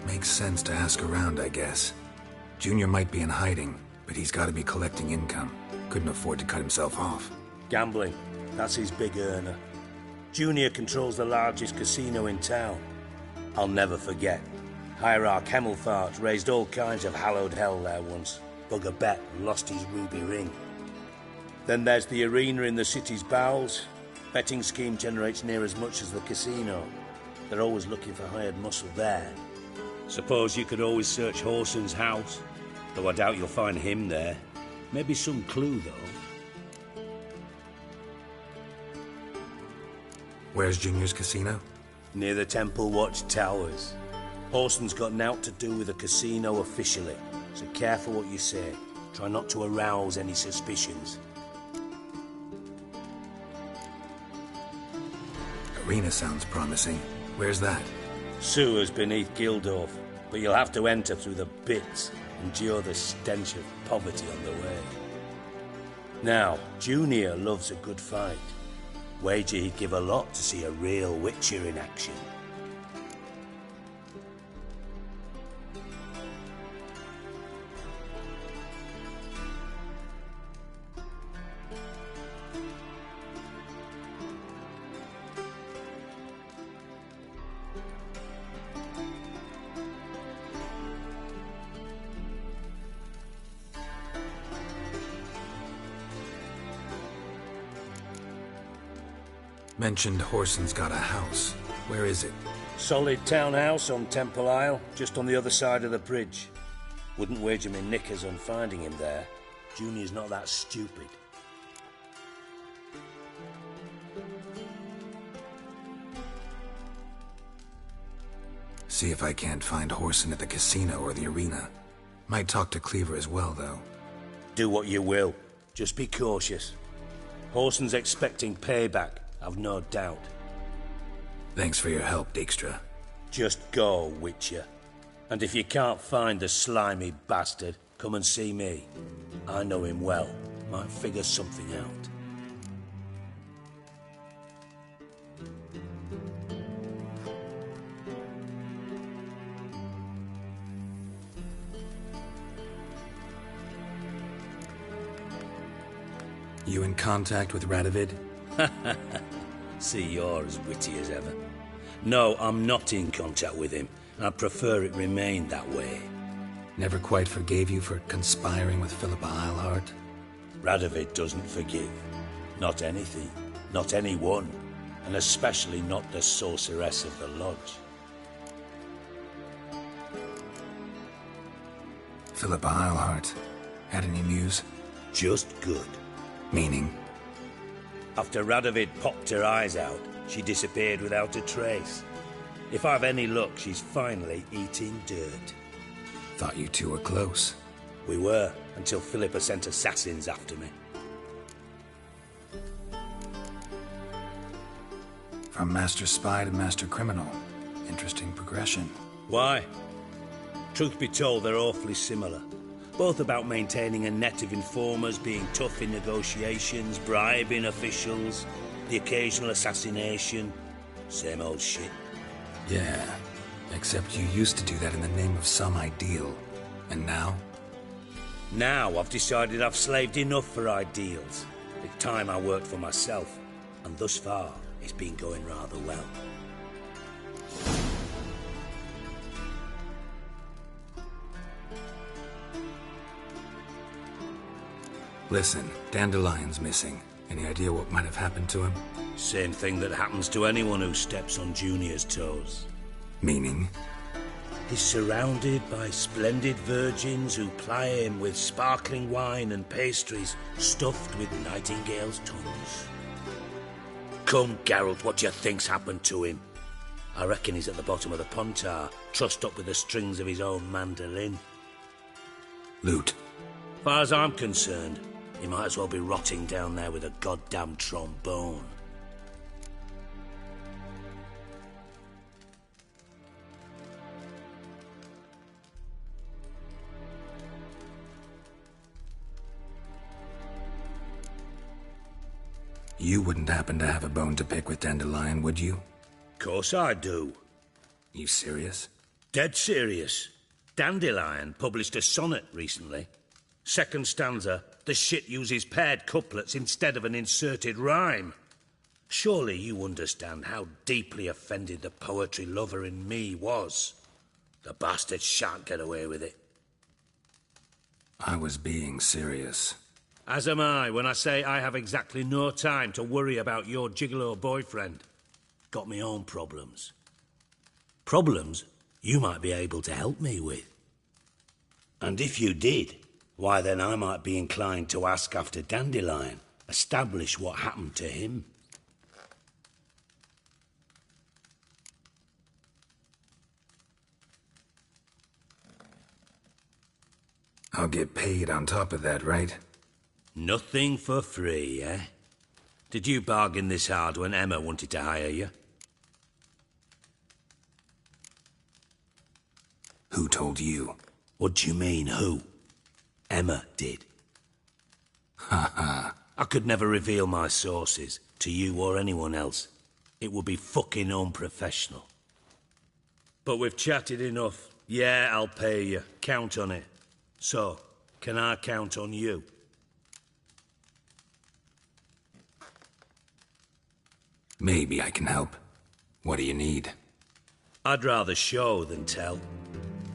Makes sense to ask around, I guess. Junior might be in hiding, but he's got to be collecting income. Couldn't afford to cut himself off. Gambling. That's his big earner. Junior controls the largest casino in town. I'll never forget. Hierarch Hemmelfart raised all kinds of hallowed hell there once. Bug a bet and lost his ruby ring. Then there's the arena in the city's bowels. Betting scheme generates near as much as the casino. They're always looking for hired muscle there. Suppose you could always search Whoreson's house, though I doubt you'll find him there. Maybe some clue, though. Where's Junior's casino? Near the Temple Watch Towers. Whoreson's got naught to do with the casino officially, so careful what you say. Try not to arouse any suspicions. Arena sounds promising. Where's that? Sewers beneath Gildorf, but you'll have to enter through the bits, endure the stench of poverty on the way. Now, Junior loves a good fight. Wager he'd give a lot to see a real Witcher in action. Mentioned Whoreson's got a house. Where is it? Solid townhouse on Temple Isle, just on the other side of the bridge. Wouldn't wager me knickers on finding him there. Junior's not that stupid. See if I can't find Whoreson at the casino or the arena. Might talk to Cleaver as well, though. Do what you will. Just be cautious. Whoreson's expecting payback, I've no doubt. Thanks for your help, Dijkstra. Just go, Witcher. And if you can't find the slimy bastard, come and see me. I know him well. Might figure something out. You in contact with Radovid? See, you're as witty as ever. No, I'm not in contact with him. I prefer it remained that way. Never quite forgave you for conspiring with Philippa Eilhart? Radovid doesn't forgive. Not anything. Not anyone. And especially not the sorceress of the Lodge. Philippa Eilhart. Had any news? Just good. Meaning? After Radovid popped her eyes out, she disappeared without a trace. If I've any luck, she's finally eating dirt. Thought you two were close. We were, until Philippa sent assassins after me. From master spy to master criminal. Interesting progression. Why? Truth be told, they're awfully similar. Both about maintaining a net of informers, being tough in negotiations, bribing officials, the occasional assassination. Same old shit. Yeah, except you used to do that in the name of some ideal. And now? Now I've decided I've slaved enough for ideals. It's time I worked for myself. And thus far, it's been going rather well. Listen, Dandelion's missing. Any idea what might have happened to him? Same thing that happens to anyone who steps on Junior's toes. Meaning? He's surrounded by splendid virgins who ply him with sparkling wine and pastries stuffed with nightingales' tongues. Come, Geralt, what do you think's happened to him? I reckon he's at the bottom of the Pontar, trussed up with the strings of his own mandolin. Loot. Far as I'm concerned, he might as well be rotting down there with a goddamn trombone. You wouldn't happen to have a bone to pick with Dandelion, would you? Course I do. You serious? Dead serious. Dandelion published a sonnet recently. Second stanza, the shit uses paired couplets instead of an inserted rhyme. Surely you understand how deeply offended the poetry lover in me was. The bastard shan't get away with it. I was being serious. As am I when I say I have exactly no time to worry about your gigolo boyfriend. Got me own problems. Problems you might be able to help me with. And if you did, why then I might be inclined to ask after Dandelion, establish what happened to him. I'll get paid on top of that, right? Nothing for free, eh? Did you bargain this hard when Emma wanted to hire you? Who told you? What do you mean, who? Emma did. Ha ha. I could never reveal my sources to you or anyone else. It would be fucking unprofessional. But we've chatted enough. Yeah, I'll pay you. Count on it. So, can I count on you? Maybe I can help. What do you need? I'd rather show than tell.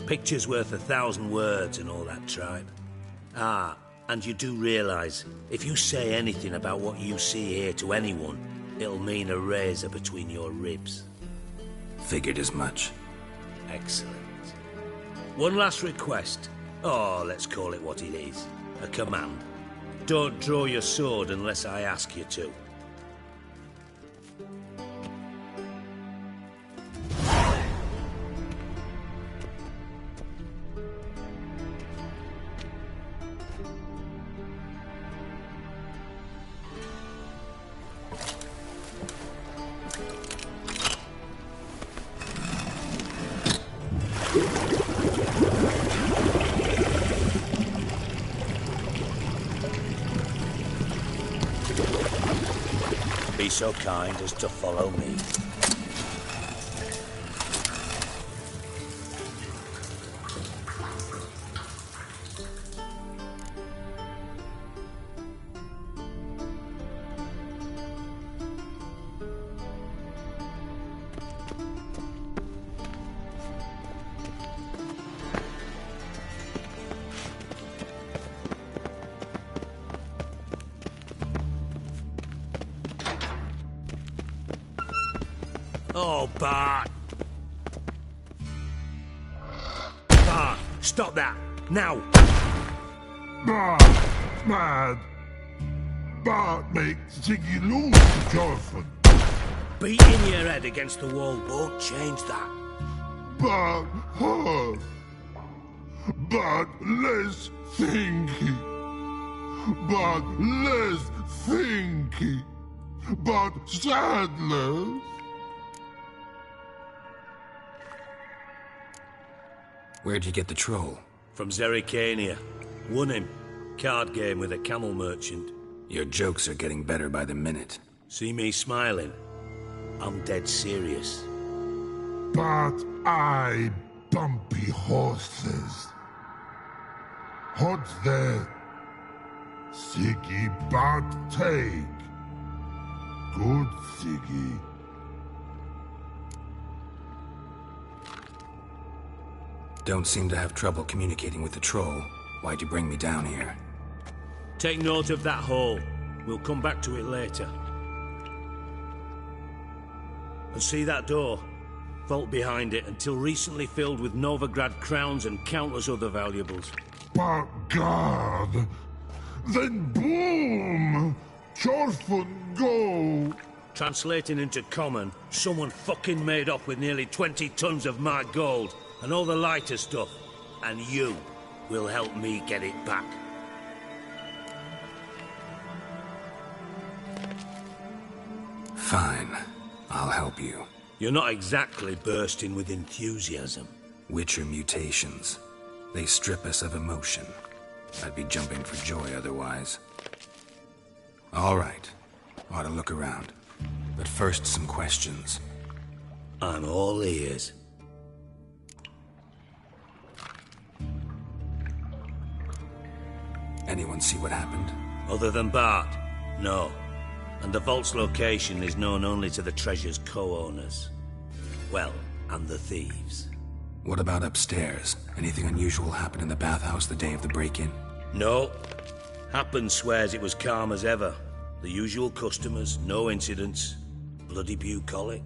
Picture's worth 1,000 words and all that tripe. Ah, and you do realise, if you say anything about what you see here to anyone, it'll mean a razor between your ribs. Figured as much. Excellent. One last request. Oh, let's call it what it is. A command. Don't draw your sword unless I ask you to. be so kind as to follow me. Oh, Bart! Bart, stop that! Now! Bart, mad. Bart makes Ziggy lose, Jonathan. Beating your head against the wall won't change that. Bart hurt. Bart less thinky. Bart less thinky. Bart sadless. Where'd you get the troll? From Zerrikania. Won him. Card game with a camel merchant. Your jokes are getting better by the minute. See me smiling? I'm dead serious. But I bumpy horses. What's there? Siggy Bart take. Good Siggy. Don't seem to have trouble communicating with the troll. Why'd you bring me down here? Take note of that hole. We'll come back to it later. And see that door? Vault behind it, until recently filled with Novigrad crowns and countless other valuables. But God! Then boom! Chorfun go! Translating into common, someone fucking made off with nearly 20 tons of my gold, and all the lighter stuff. And you will help me get it back. Fine. I'll help you. You're not exactly bursting with enthusiasm. Witcher mutations. They strip us of emotion. I'd be jumping for joy otherwise. All right. Ought to look around. But first, some questions. I'm all ears. Anyone see what happened? Other than Bart? No. And the vault's location is known only to the treasure's co-owners. Well, and the thieves. What about upstairs? Anything unusual happen in the bathhouse the day of the break-in? No. Happen swears it was calm as ever. The usual customers, no incidents. Bloody bucolic.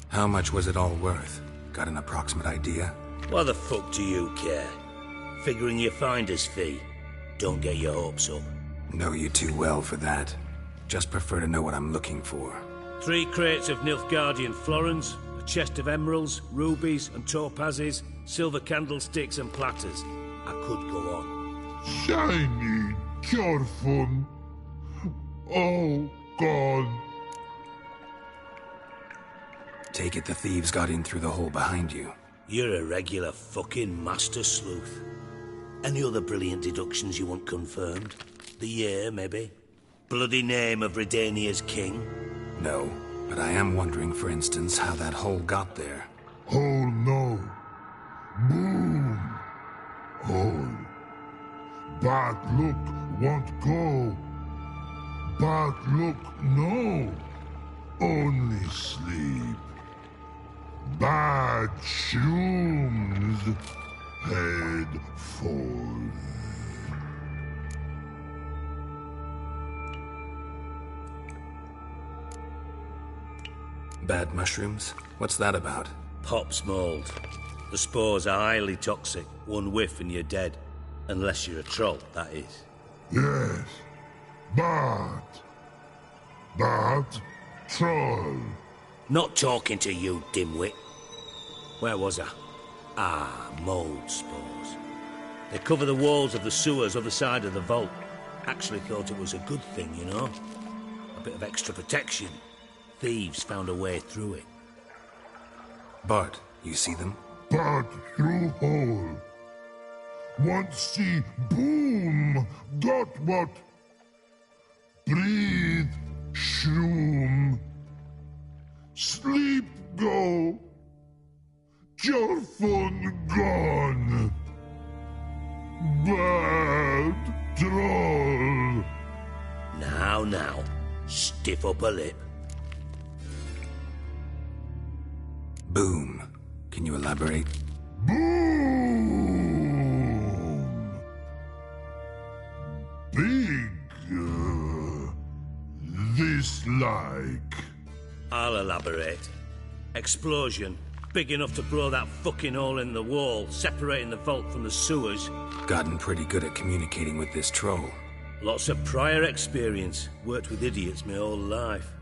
How much was it all worth? Got an approximate idea? Why the fuck do you care? Figuring your finder's fee. Don't get your hopes up. Know you too well for that. Just prefer to know what I'm looking for. 3 crates of Nilfgaardian florins, a chest of emeralds, rubies and topazes, silver candlesticks and platters. I could go on. Shiny Chorfun. Oh, God. Take it the thieves got in through the hole behind you. You're a regular fucking master sleuth. Any other brilliant deductions you want confirmed? The year, maybe? Bloody name of Redania's king? No, but I am wondering, for instance, how that hole got there. Hole no. Boom. Hole. Bad look won't go. Bad look no. Only sleep. Bad shoes. Head forth. Bad mushrooms? What's that about? Pop's mold. The spores are highly toxic. One whiff and you're dead. Unless you're a troll, that is. Yes. Bad. Bad troll. Not talking to you, dimwit. Where was I? Ah, mold spores. They cover the walls of the sewers other side of the vault. Actually thought it was a good thing, you know? A bit of extra protection. Thieves found a way through it. Bart, you see them? Bart through hole. Once see boom. Got what? breathe, shroom. Sleep go. Your fun gone. Bad troll. Now, stiff up a lip. Boom. Can you elaborate? Boom. Big. This like. I'll elaborate. Explosion. Big enough to blow that fucking hole in the wall, separating the vault from the sewers. Gotten pretty good at communicating with this troll. Lots of prior experience. Worked with idiots my whole life.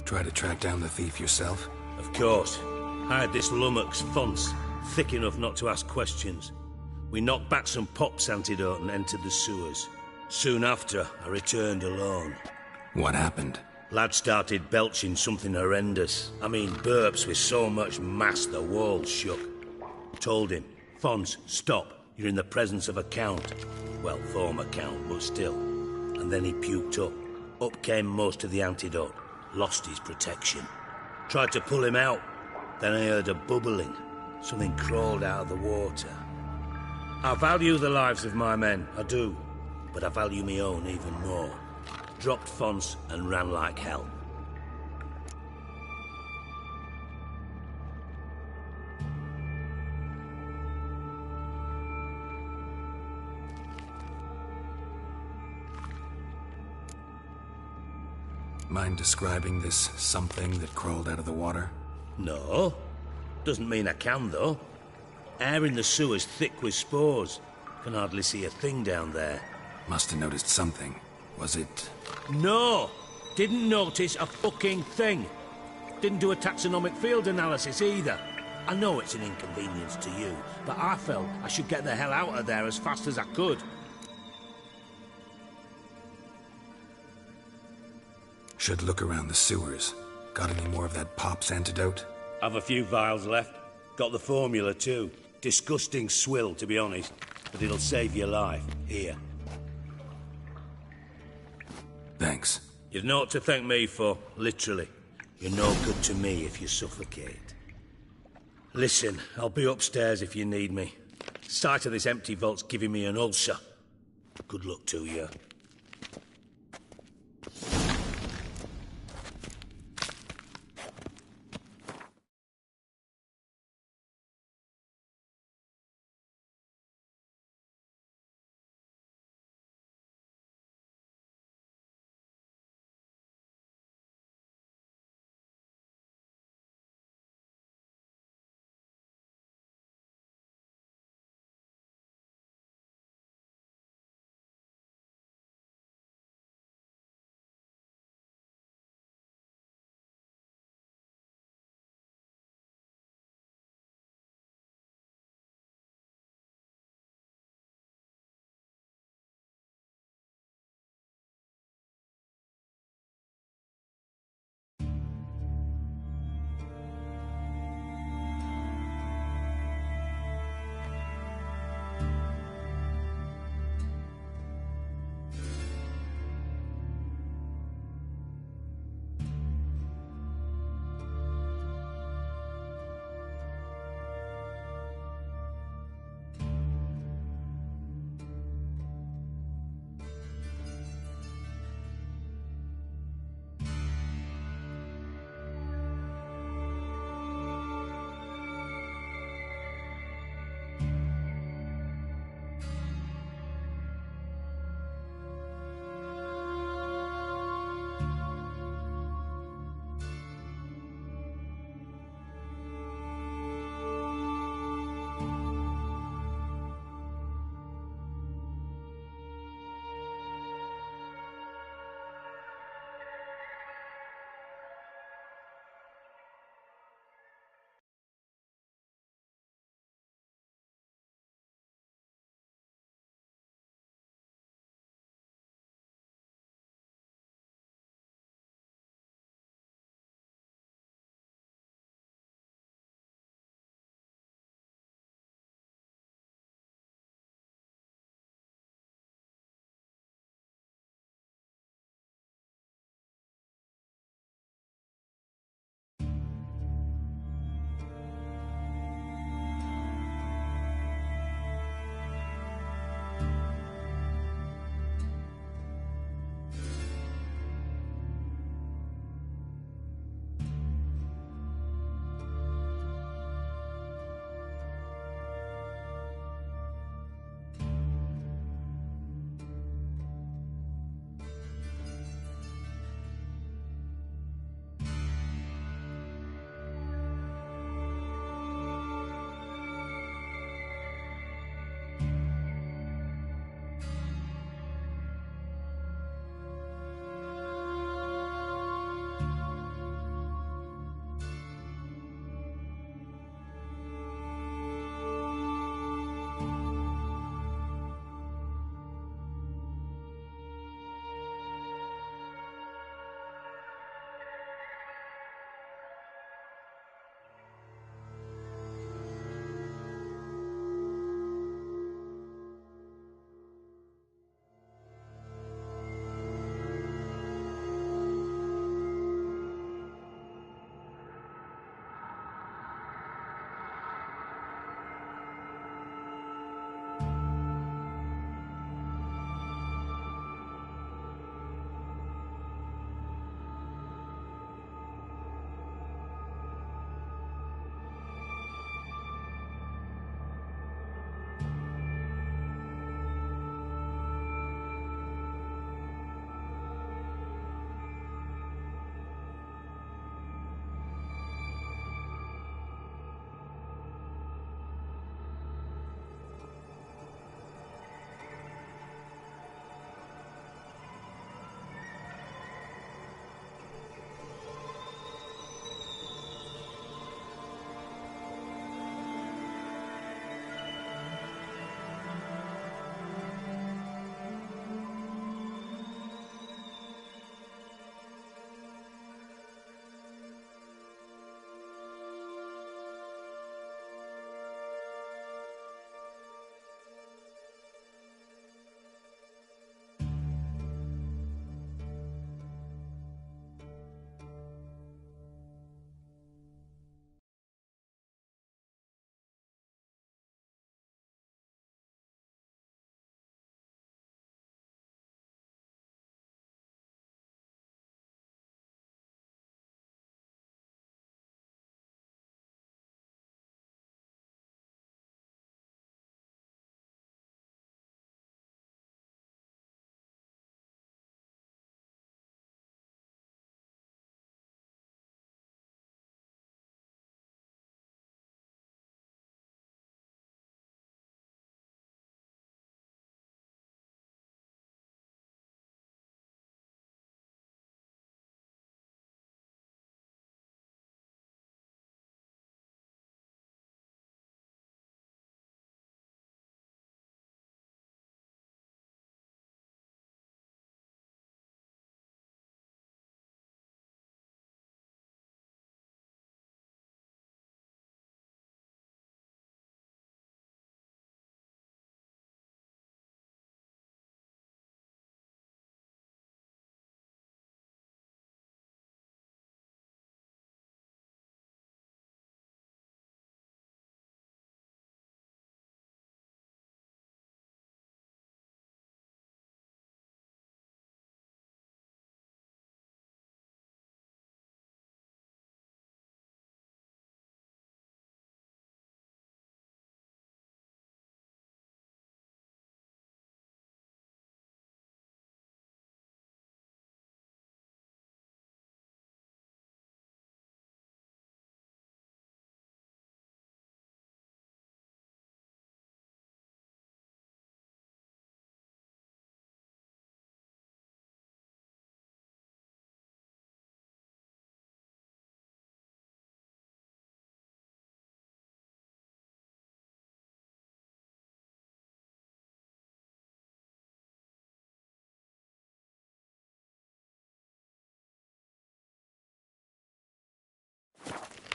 Try to track down the thief yourself? Of course. I had this lummox Fonce, thick enough not to ask questions. We knocked back some Pop's antidote and entered the sewers. Soon after, I returned alone. What happened? Lad started belching something horrendous. I mean, burps with so much mass the walls shook. Told him, Fonce, stop. You're in the presence of a count. Well, former count, but still. And then he puked up. Up came most of the antidote. Lost his protection. Tried to pull him out. Then I heard a bubbling. Something crawled out of the water. I value the lives of my men, I do. But I value my own even more. Dropped Fonce and ran like hell. Mind describing this something that crawled out of the water? No. Doesn't mean I can, though. Air in the sewer's thick with spores. Can hardly see a thing down there. Must have noticed something. Was it... No! Didn't notice a fucking thing. Didn't do a taxonomic field analysis either. I know it's an inconvenience to you, but I felt I should get the hell out of there as fast as I could. Should look around the sewers. Got any more of that Pop's antidote? I've a few vials left. Got the formula too. Disgusting swill, to be honest. But it'll save your life. Here. Thanks. You've naught to thank me for, literally. You're no good to me if you suffocate. Listen, I'll be upstairs if you need me. Sight of this empty vault's giving me an ulcer. Good luck to you.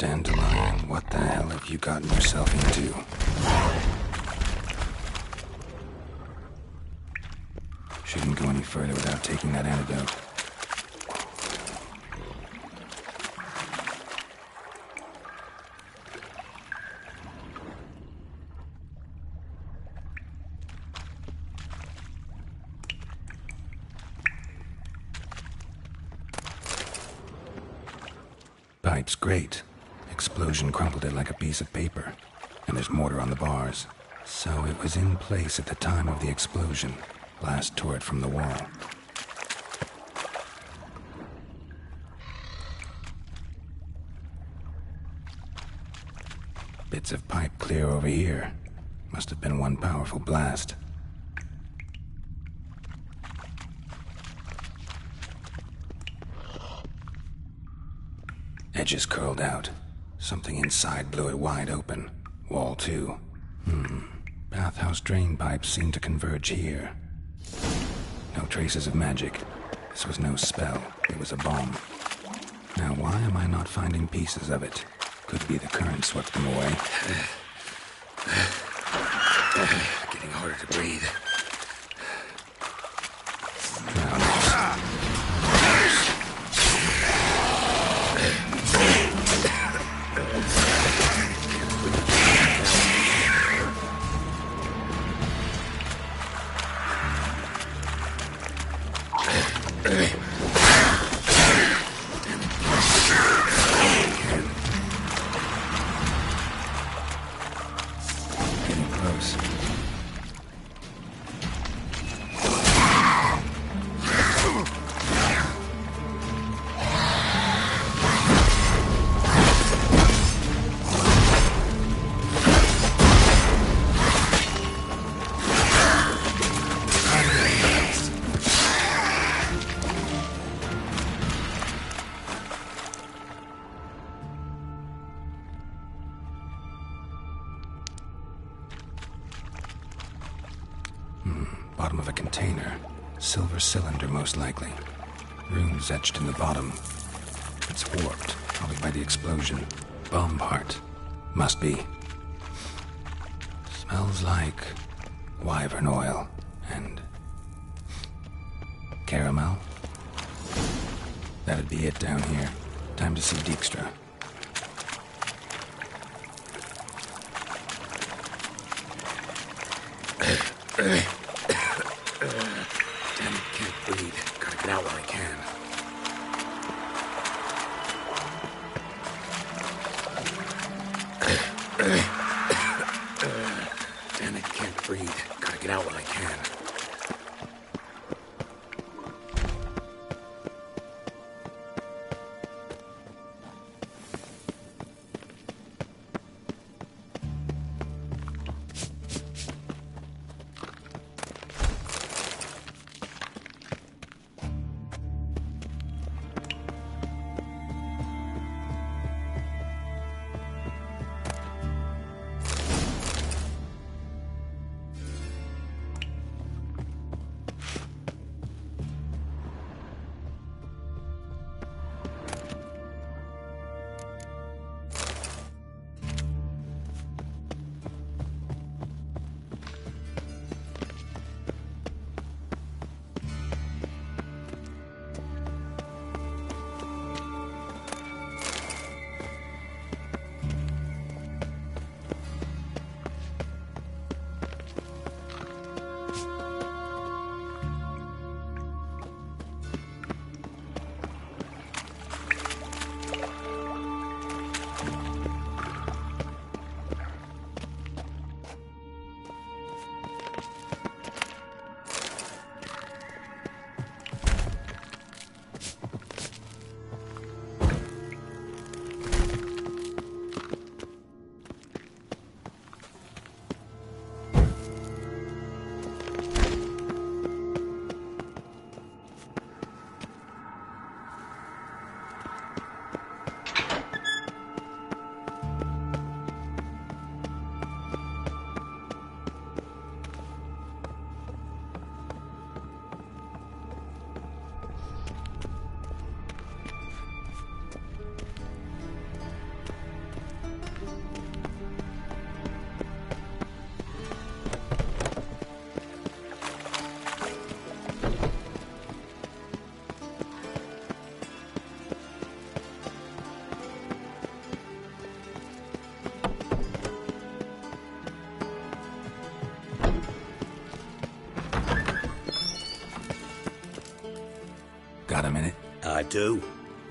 Dandelion, what the hell have you gotten yourself into? Shouldn't go any further without taking that antidote. Pipe's great. Explosion crumpled it like a piece of paper. And there's mortar on the bars. So it was in place at the time of the explosion. Blast tore it from the wall. Bits of pipe clear over here. Must have been one powerful blast. Edges curled out. Something inside blew it wide open. Wall too. Bathhouse drain pipes seem to converge here. No traces of magic. This was no spell. It was a bomb. Now why am I not finding pieces of it? Could be the current swept them away. Getting harder to breathe. Bottom of a container. Silver cylinder, most likely. Runes etched in the bottom. It's warped, probably by the explosion. Bomb part. Must be. Smells like wyvern oil and caramel. That'd be it down here. Time to see Dijkstra. Damn it, can't breathe. Gotta get out while I can. Damn it, can't breathe. Gotta get out while I can. Got a minute? I do.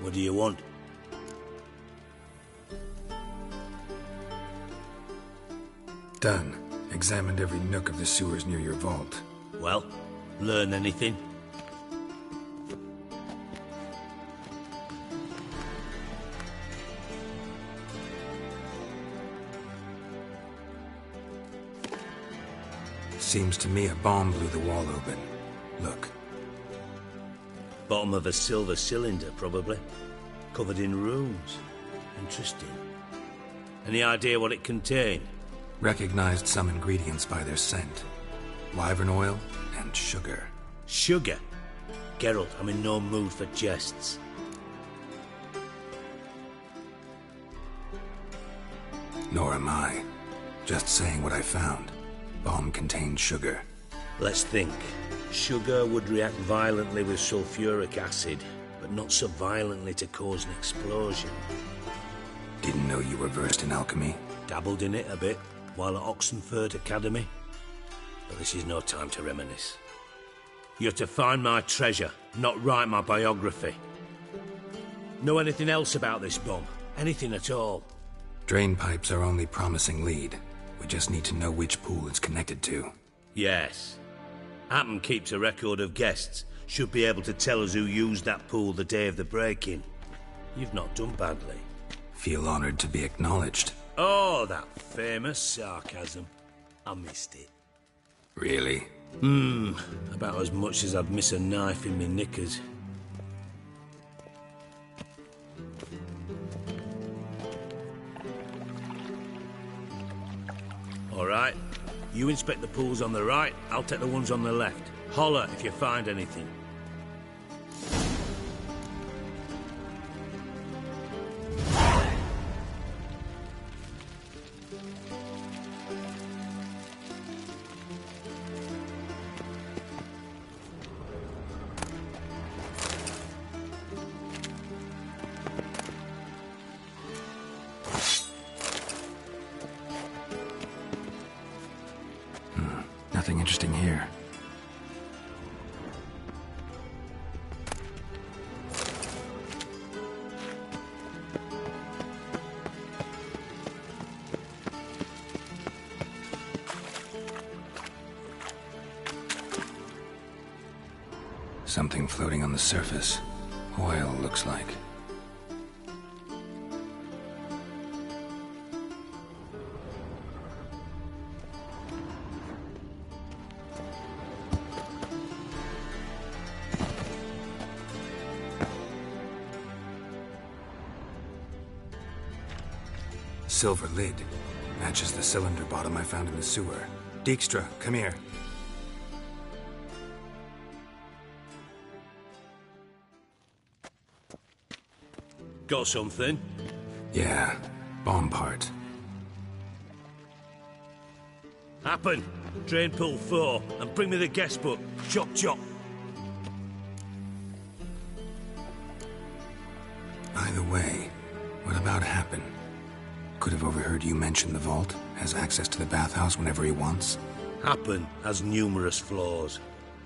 What do you want? Done. Examined every nook of the sewers near your vault. Well, learn anything? Seems to me a bomb blew the wall open. Look. Bottom of a silver cylinder, probably. Covered in runes. Interesting. Any idea what it contained? Recognized some ingredients by their scent. Wyvern oil and sugar. Sugar? Geralt, I'm in no mood for jests. Nor am I. Just saying what I found. Bomb contained sugar. Let's think. Sugar would react violently with sulfuric acid, but not so violently to cause an explosion. Didn't know you were versed in alchemy. Dabbled in it a bit while at Oxenford Academy. But this is no time to reminisce. You're to find my treasure, not write my biography. Know anything else about this bomb? Anything at all? Drain pipes are only promising lead. We just need to know which pool it's connected to. Yes. Hammond keeps a record of guests. Should be able to tell us who used that pool the day of the break-in. You've not done badly. Feel honored to be acknowledged. Oh, that famous sarcasm. I missed it. Really? About as much as I'd miss a knife in me knickers. All right. You inspect the pools on the right, I'll take the ones on the left. Holler if you find anything. Nothing interesting here. Something floating on the surface. Oil, looks like. Silver lid. Matches the cylinder bottom I found in the sewer. Dijkstra, come here. Got something? Yeah, bomb part. Happen. Drain pool 4 and bring me the guest book. Chop chop. By the way, what about Happen? Could have overheard you mention the vault. Has access to the bathhouse whenever he wants. Happen has numerous flaws.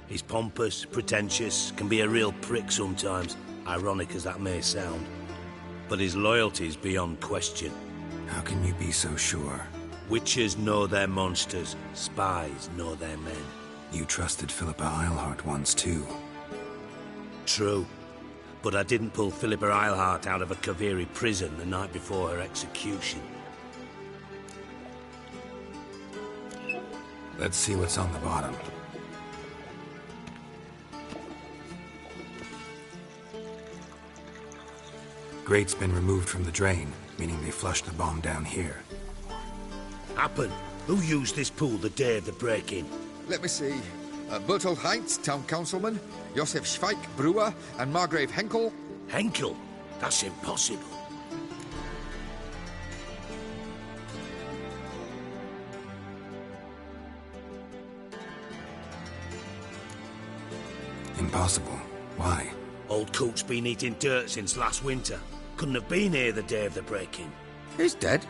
He's pompous, pretentious, can be a real prick sometimes, ironic as that may sound. But his loyalty's beyond question. How can you be so sure? Witches know their monsters, spies know their men. You trusted Philippa Eilhart once too. True. But I didn't pull Philippa Eilhart out of a Kaviri prison the night before her execution. Let's see what's on the bottom. Grate's been removed from the drain, meaning they flushed the bomb down here. Happen. Who used this pool the day of the break-in? Let me see. Bertolt Heinz, town councilman, Josef Schweik, brewer, and Margrave Henkel. Henkel? That's impossible. Impossible. Why? Old Coot's been eating dirt since last winter. Couldn't have been here the day of the break-in. He's dead?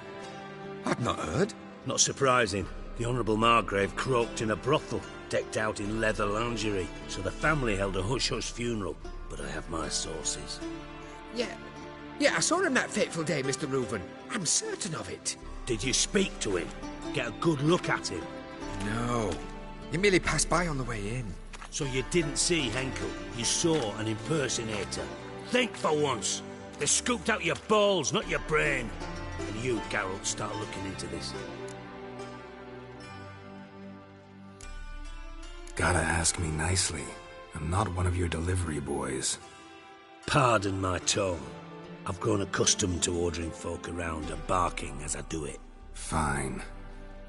I've not heard. Not surprising. The Honourable Margrave croaked in a brothel, decked out in leather lingerie, so the family held a hush-hush funeral, but I have my sources. Yeah, I saw him that fateful day, Mr. Reuven. I'm certain of it. Did you speak to him? Get a good look at him? No. He merely passed by on the way in. So you didn't see Henkel? You saw an impersonator? Think for once! They scooped out your balls, not your brain. And you, Geralt, start looking into this. Gotta ask me nicely. I'm not one of your delivery boys. Pardon my tone. I've grown accustomed to ordering folk around and barking as I do it. Fine.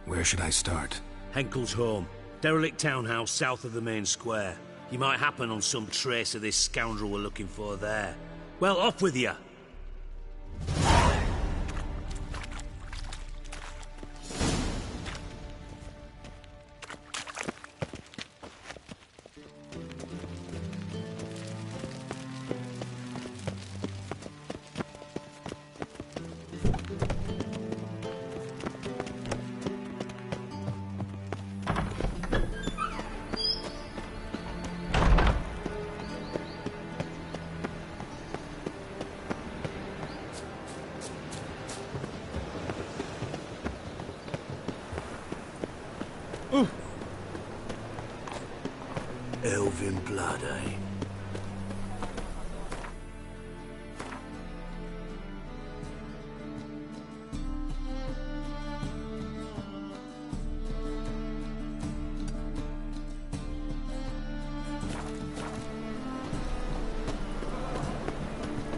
Where should I start? Henkel's home. Derelict townhouse south of the main square. You might happen on some trace of this scoundrel we're looking for there. Well, off with you! Elven blood, eh?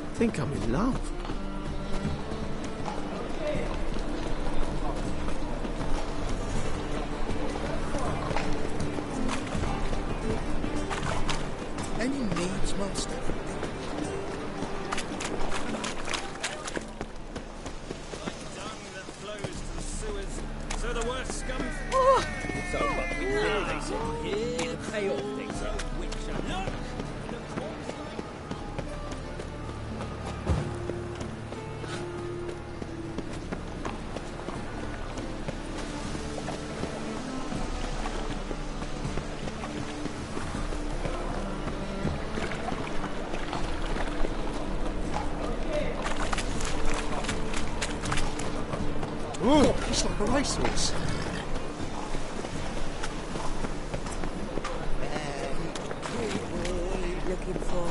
I think I'm in love. Any needs, Master? So the worst scum. Oh! So what we here, pay off things up, which are not. Oh, it's like a racehorse. Looking for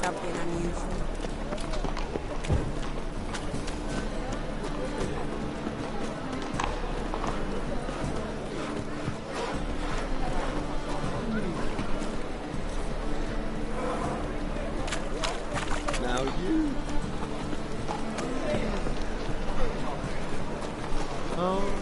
something unusual. Now you. Oh.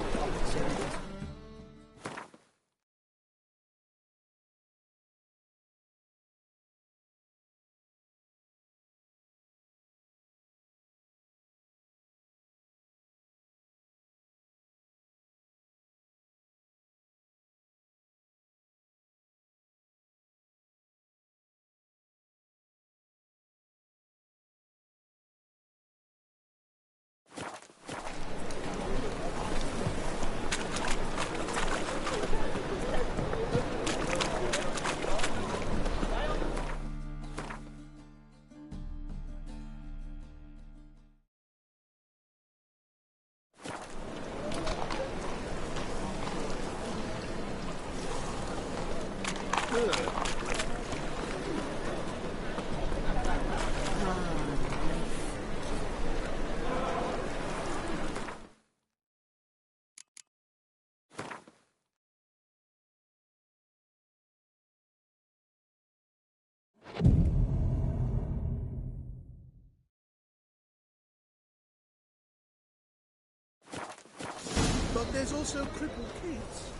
But there's also crippled Keats,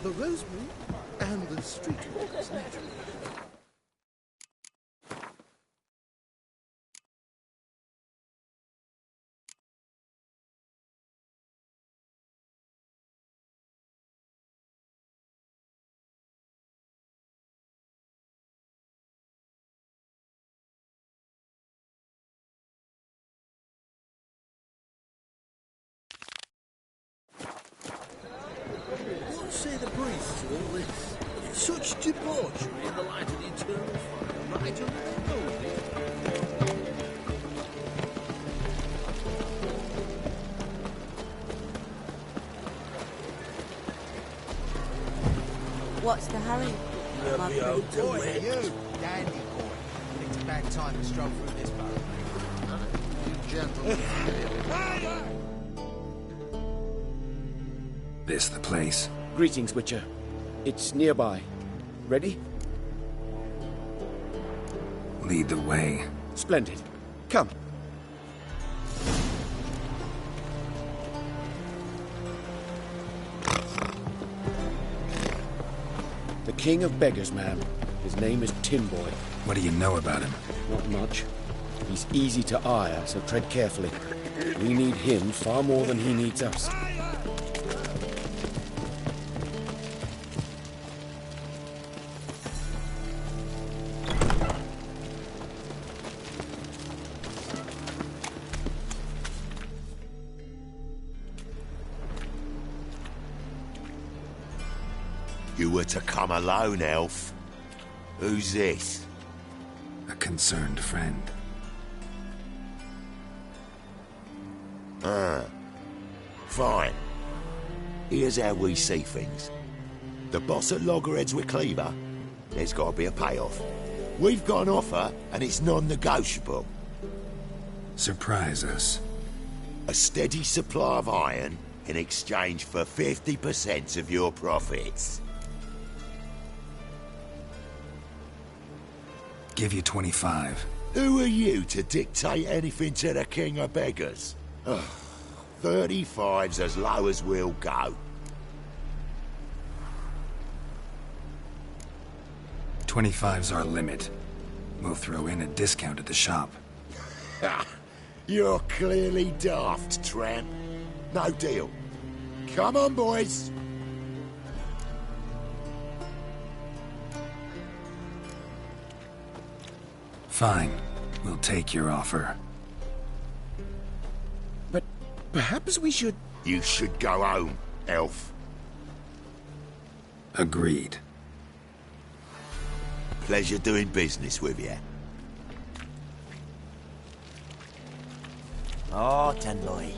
the rosemary, and the streetwalkers, naturally. to all this? Such debauchery in the light of the eternal fire, right under their noses. What's the hurry? My pretty boy. You, dandy boy. It's about time to stroll through this barrel. You gentlemen. This the place? Greetings, Witcher. It's nearby. Ready? Lead the way. Splendid. Come. The King of Beggars, ma'am. His name is Timboy. What do you know about him? Not much. He's easy to ire, so tread carefully. We need him far more than he needs us. You were to come alone, elf. Who's this? A concerned friend. Ah. Fine. Here's how we see things. The boss at Loggerheads with Cleaver, there's got to be a payoff. We've got an offer, and it's non-negotiable. Surprise us. A steady supply of iron in exchange for 50% of your profits. Give you 25. Who are you to dictate anything to the King of Beggars? 35's as low as we'll go. 25's our limit. We'll throw in a discount at the shop. You're clearly daft, tramp. No deal. Come on, boys. Fine. We'll take your offer. But perhaps we should... You should go home, elf. Agreed. Pleasure doing business with you. Oh, Tin Boy.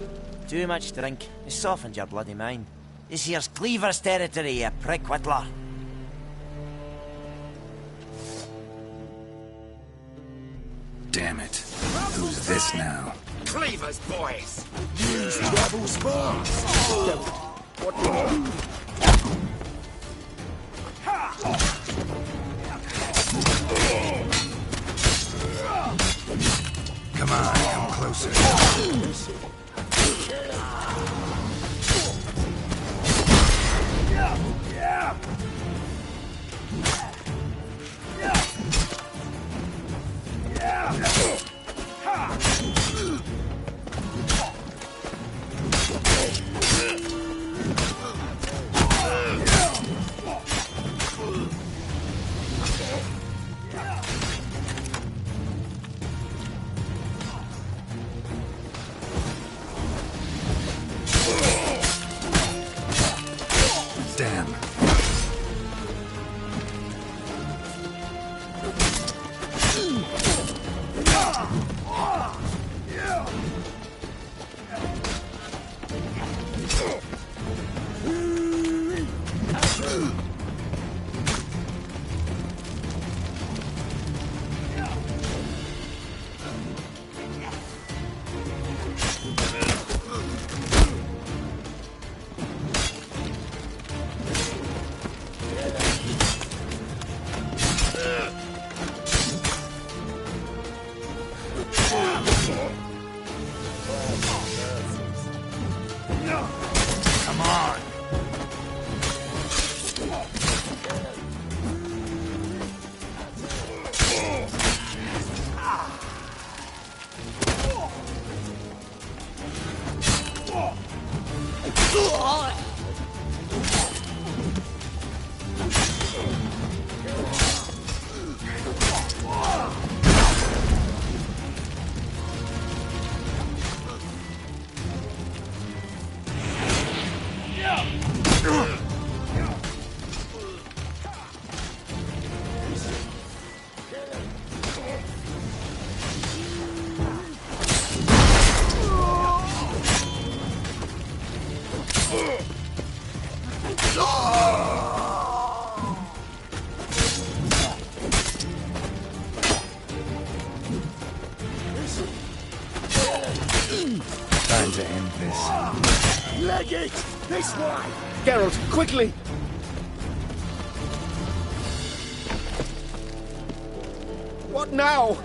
Too much drink. It softens your bloody mind. This here's Cleaver's territory, you prick whittler. Damn it. Who's this now? Cleaver's boys. Use double sparks. Come on, come closer. Damn. Come on. Take it! This way! Geralt, quickly! What now?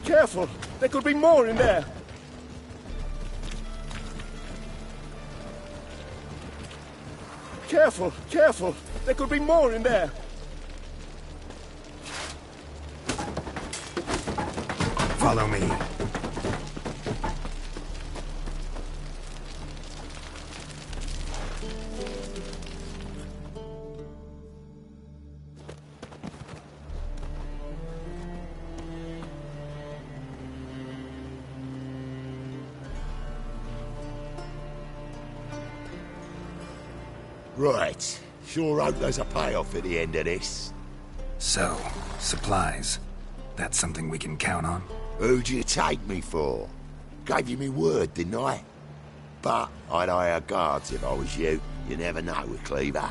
Careful! There could be more in there! Careful! Careful! There could be more in there! Follow me. Right. Sure hope there's a payoff at the end of this. So, supplies. That's something we can count on? Who'd you take me for? Gave you me word, didn't I? But I'd hire guards if I was you. You never know with Cleaver.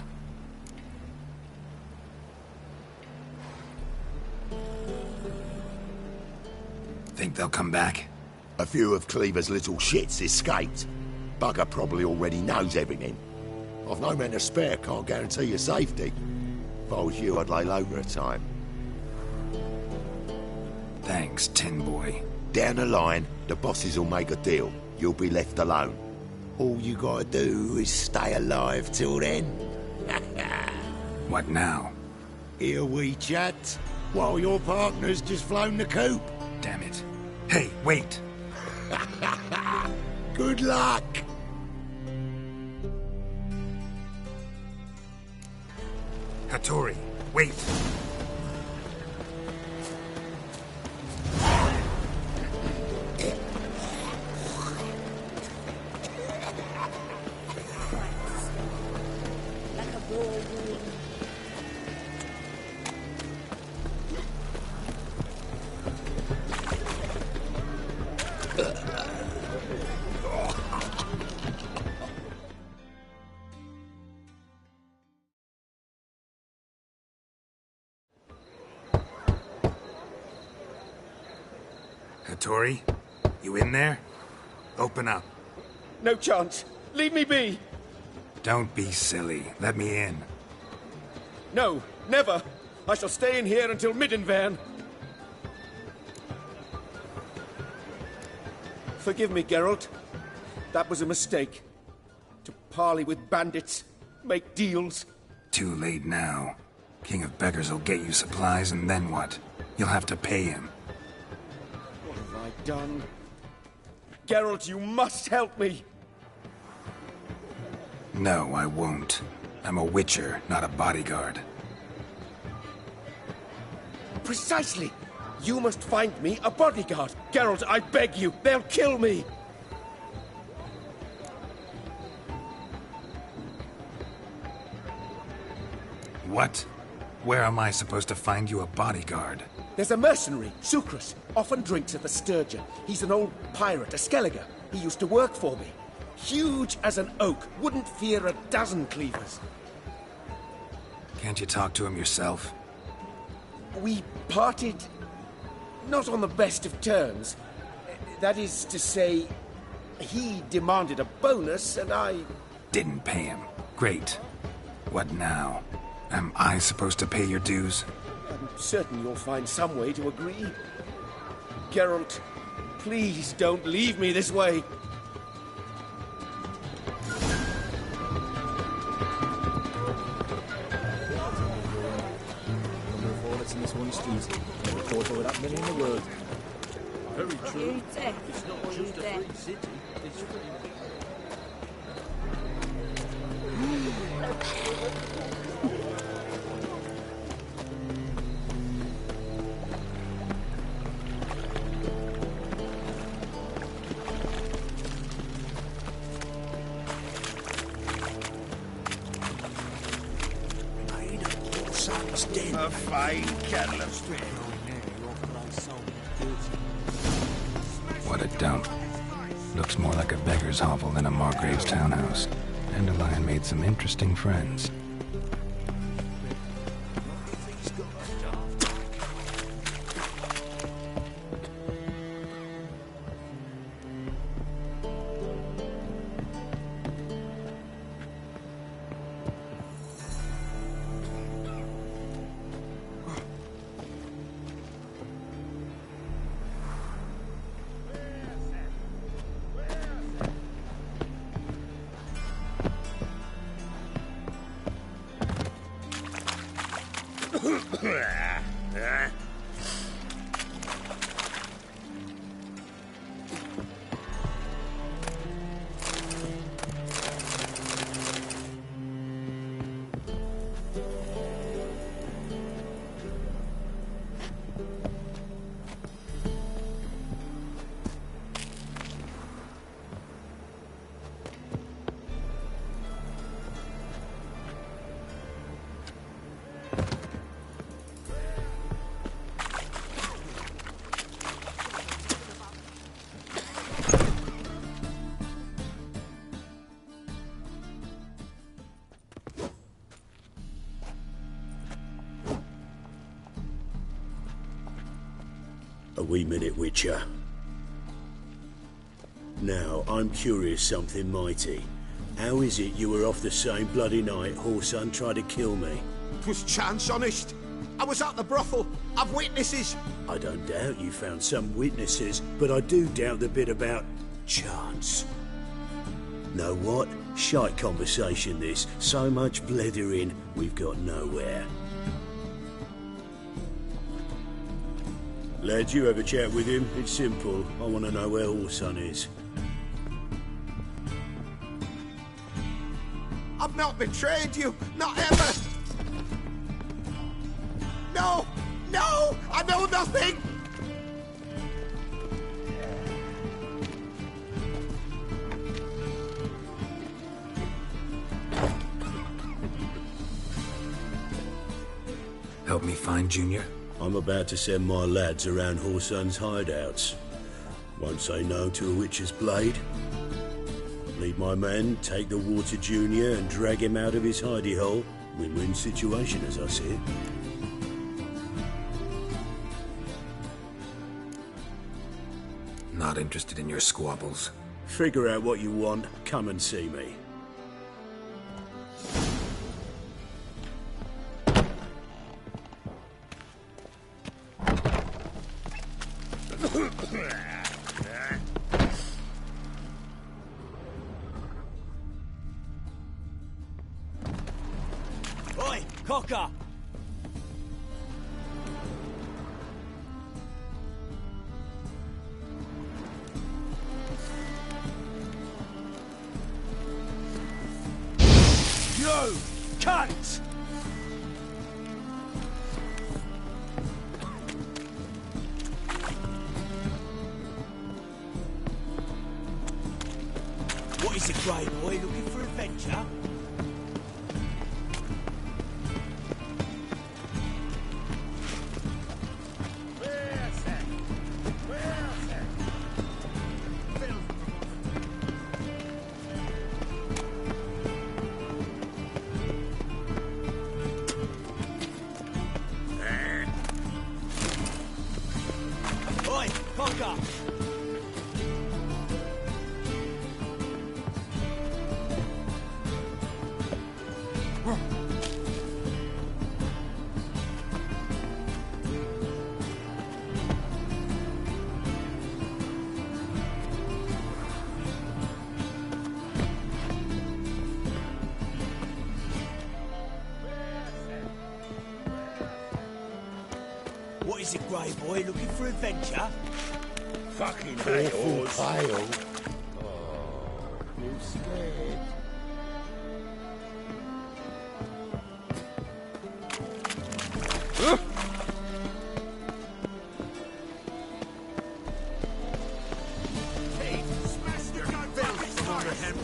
Think they'll come back? A few of Cleaver's little shits escaped. Bugger probably already knows everything. I've no men to spare, can't guarantee your safety. If I was you, I'd lay low for a time. Thanks, Tin Boy. Down the line, the bosses will make a deal. You'll be left alone. All you gotta do is stay alive till then. What now? Here we chat, while your partner's just flown the coop. Damn it. Hey, wait! Good luck! Hattori, wait! Hattori, you in there? Open up. No chance. Leave me be. Don't be silly. Let me in. No, never. I shall stay in here until Middenvern. Forgive me, Geralt. That was a mistake. To parley with bandits, make deals. Too late now. King of Beggars will get you supplies, and then what? You'll have to pay him. What have I done? Geralt, you must help me! No, I won't. I'm a witcher, not a bodyguard. Precisely! You must find me a bodyguard. Geralt, I beg you, they'll kill me! What? Where am I supposed to find you a bodyguard? There's a mercenary, Sucrus, often drinks at the Sturgeon. He's an old pirate, a Skelliger. He used to work for me. Huge as an oak, wouldn't fear a dozen cleavers. Can't you talk to him yourself? We parted not on the best of terms. That is to say, he demanded a bonus and I... Didn't pay him. Great. What now? Am I supposed to pay your dues? I'm certain you'll find some way to agree. Geralt, please don't leave me this way. In this one street, a report all happening in the world. Very true. You deaf It's or not you just a deaf? free city, it's free. A fine kettle of stew. What a dump. Looks more like a beggar's hovel than a Margrave's townhouse. Dandelion made some interesting friends. A wee minute, Witcher. Now, I'm curious something mighty. How is it you were off the same bloody night Whoreson tried to kill me? 'Twas chance, honest. I was at the brothel. I've witnesses. I don't doubt you found some witnesses, but I do doubt the bit about chance. Know what? Shite conversation this. So much blethering, we've got nowhere. Lads, you have a chat with him. It's simple. I want to know where Whoreson is. I've not betrayed you. Not ever. No! No! I know nothing! Help me find Junior? I'm about to send my lads around Whoreson's hideouts. Once they know to a witch's blade, lead my men, take the water Junior and drag him out of his hidey hole. Win-win situation, as I see it. Not interested in your squabbles. Figure out what you want, come and see me. Oi, cocker! You cunt! What is it, grey boy? Looking for adventure? Oi, cocker! Is it Grey Boy looking for adventure? Fucking awful pale. Oh, feel scared. Hey, smash your gun belts from under him.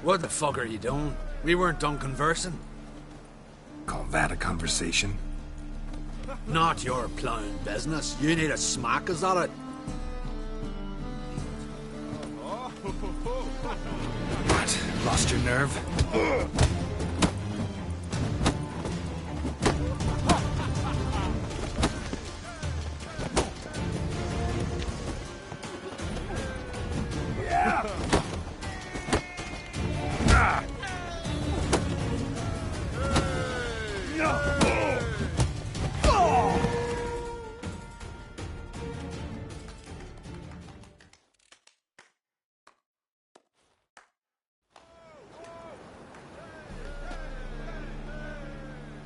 What the fuck are you doing? We weren't done conversing. Call that a conversation? Not your plowing business. You need a smack us at it. What? Lost your nerve?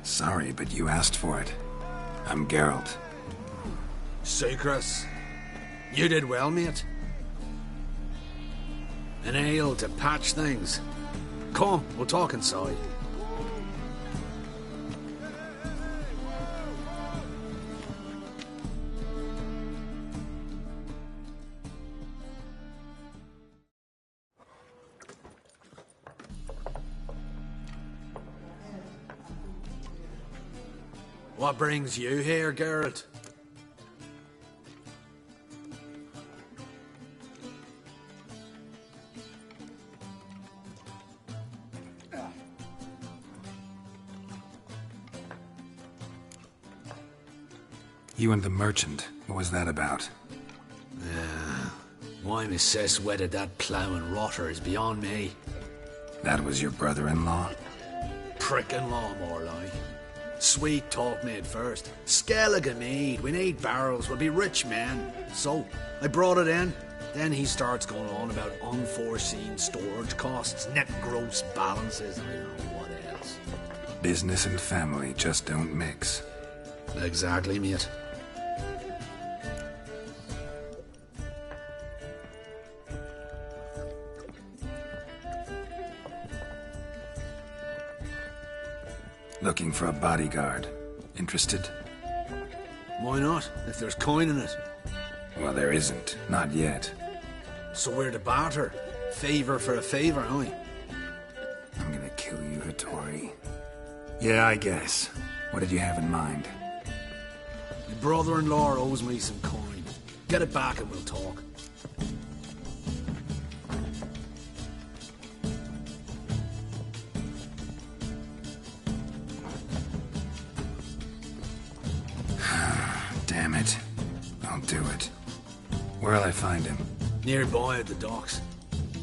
Sorry, but you asked for it. I'm Geralt. Sucrus. You did well, mate. An ale to patch things. Come, we'll talk inside. What brings you here, Geralt? You and the merchant, what was that about? Why my sis wedded that ploughing rotter is beyond me. That was your brother-in-law? Prick-in-law, more like. Sweet talk me at first. Skellige mead, we need barrels, we'll be rich men. So, I brought it in. Then he starts going on about unforeseen storage costs, net gross balances, and I don't know what else. Business and family just don't mix. Exactly, mate. Looking for a bodyguard. Interested? Why not, if there's coin in it? Well, there isn't. Not yet. So we're to barter. Favour for a favour, aren't we? I'm gonna kill you, Hattori. Yeah, I guess. What did you have in mind? Your brother-in-law owes me some coin. Get it back and we'll talk. Damn it. I'll do it. Where'll I find him? Nearby at the docks.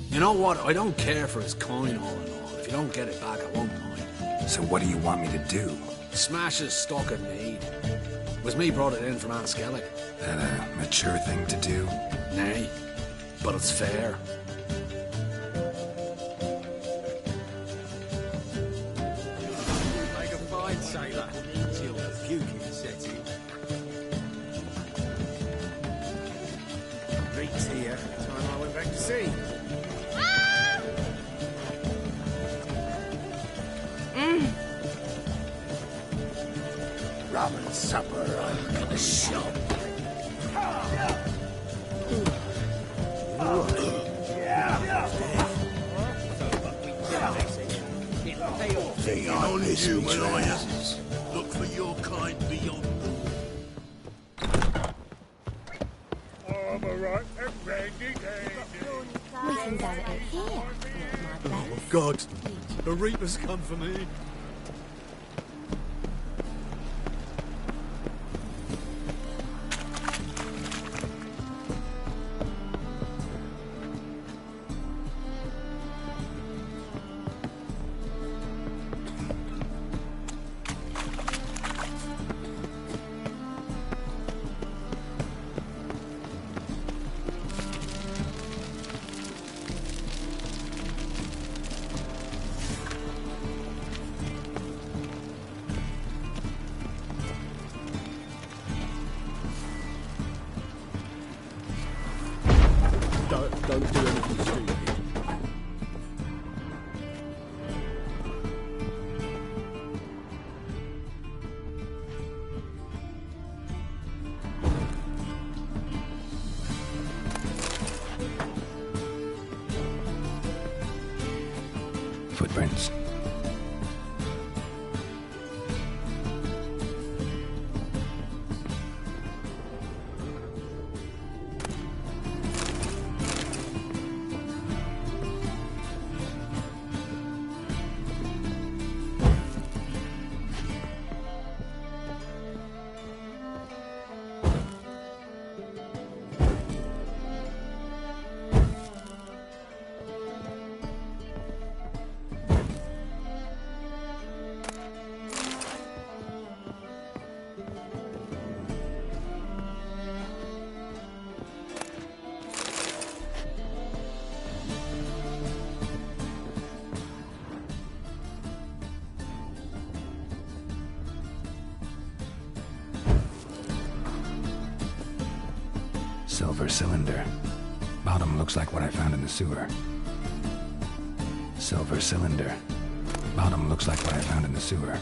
You know what? I don't care for his coin all in all. If you don't get it back, I won't mind. So what do you want me to do? Smash his stock of mead. It was me brought it in from Aunt Skellig. That a mature thing to do? Nay, but it's fair. Make a fine sailor. Till the puking sets in. Reeks here. Time I went back to sea. Rum and supper in the shop. The honest human eyes. Look for your kind beyond. I'm a right and randy We can gather it here. Oh, God. The Reaper's come for me. Footprints. Silver cylinder. Bottom looks like what I found in the sewer. Silver cylinder. Bottom looks like what I found in the sewer.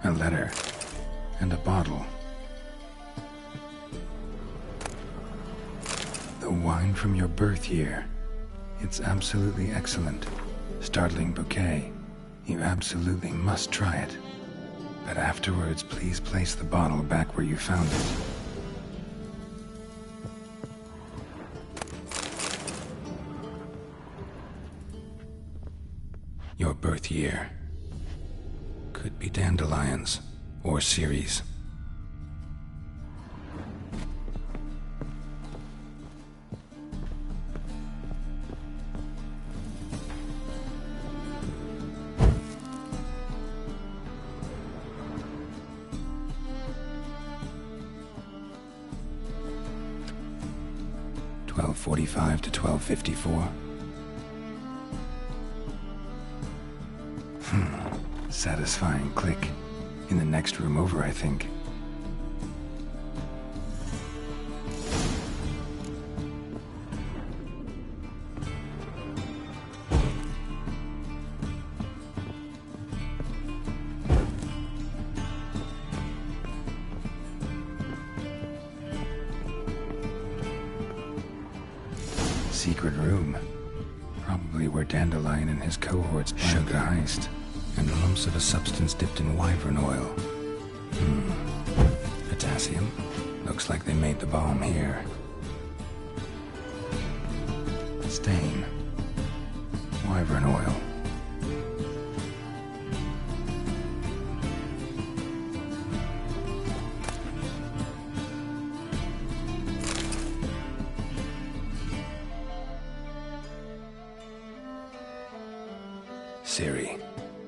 A letter. And a bottle. The wine from your birth year. It's absolutely excellent. Startling bouquet. You absolutely must try it. But afterwards, please place the bottle back where you found it. Your birth year. Could be dandelions or Ceres. $12:45 to $12:54. Satisfying click. In the next room over, I think. Secret room. Probably where Dandelion and his cohorts planned the heist. And lumps of a substance dipped in wyvern oil. Potassium. Looks like they made the bomb here. Stain. Wyvern oil. Siri.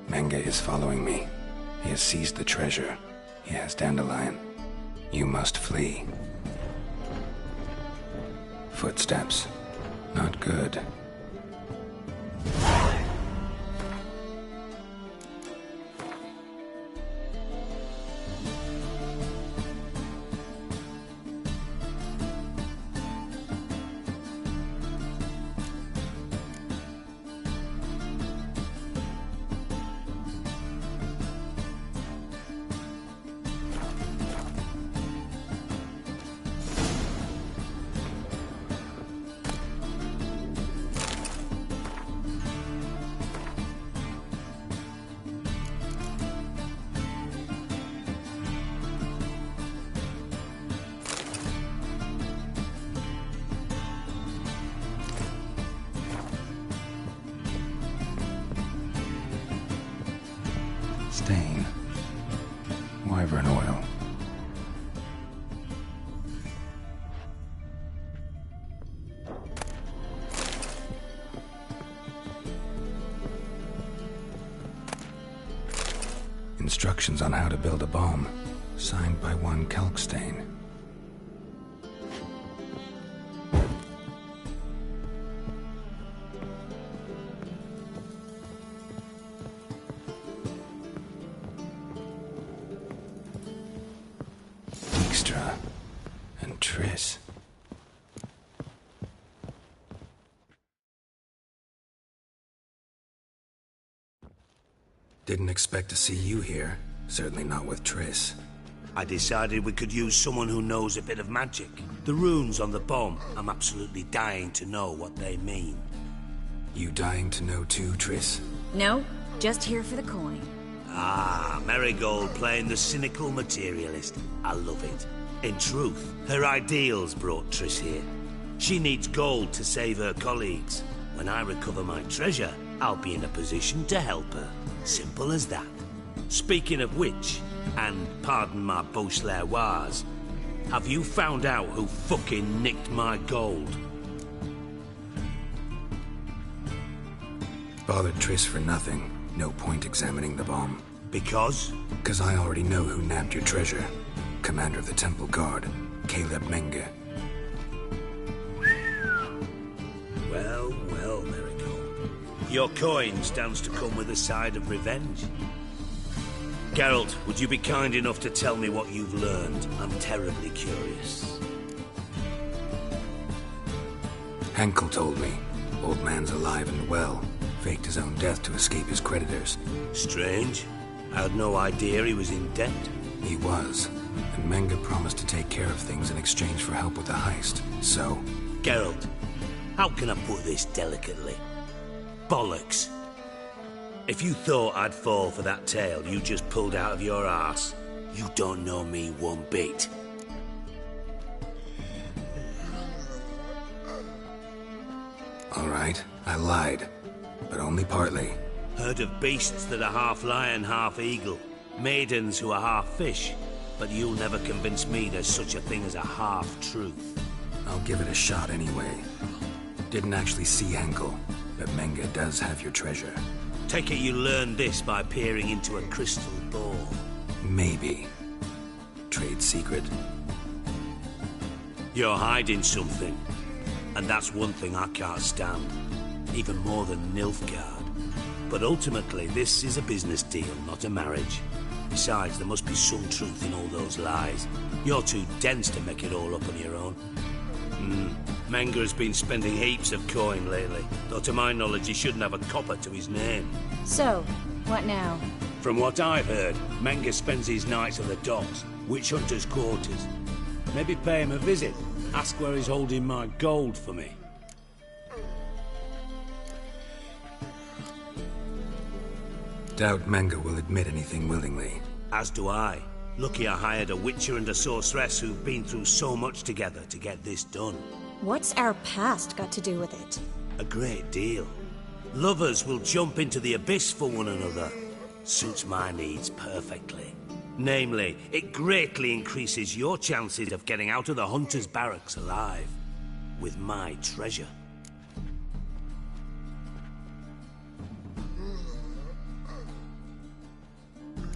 Menge is following me. He has seized the treasure. He has Dandelion. You must flee. Footsteps. Not good. Stain. Wyvern oil. Instructions on how to build a bomb, signed by one Kalkstain. Nuestra and Triss. Didn't expect to see you here. Certainly not with Triss. I decided we could use someone who knows a bit of magic. The runes on the bomb, I'm absolutely dying to know what they mean. You dying to know too, Triss? No, just here for the coin. Ah, Marigold playing the cynical materialist. I love it. In truth, her ideals brought Triss here. She needs gold to save her colleagues. When I recover my treasure, I'll be in a position to help her. Simple as that. Speaking of which, and pardon my Beauclervois, have you found out who fucking nicked my gold? Bothered Triss for nothing. No point examining the bomb. Because? Because I already know who nabbed your treasure. Commander of the Temple Guard, Caleb Menge. Well, well, Marigold. Your coin stands to come with a side of revenge. Geralt, would you be kind enough to tell me what you've learned? I'm terribly curious. Henkel told me. Old man's alive and well. Faked his own death to escape his creditors. Strange. I had no idea he was in debt. He was. And Menge promised to take care of things in exchange for help with the heist. So... Geralt, how can I put this delicately? Bollocks. If you thought I'd fall for that tale you just pulled out of your arse, you don't know me one bit. All right, I lied. But only partly. Heard of beasts that are half lion, half eagle. Maidens who are half fish. But you'll never convince me there's such a thing as a half-truth. I'll give it a shot anyway. Didn't actually see Henkel, but Menge does have your treasure. Take it you learned this by peering into a crystal ball. Maybe. Trade secret. You're hiding something. And that's one thing I can't stand. Even more than Nilfgaard. But ultimately, this is a business deal, not a marriage. Besides, there must be some truth in all those lies. You're too dense to make it all up on your own. Menge has been spending heaps of coin lately, though to my knowledge he shouldn't have a copper to his name. So, what now? From what I've heard, Menge spends his nights at the docks, witch hunters' quarters. Maybe pay him a visit, ask where he's holding my gold for me. Doubt Menge will admit anything willingly. As do I. Lucky I hired a witcher and a sorceress who've been through so much together to get this done. What's our past got to do with it? A great deal. Lovers will jump into the abyss for one another. Suits my needs perfectly. Namely, it greatly increases your chances of getting out of the hunter's barracks alive. With my treasure.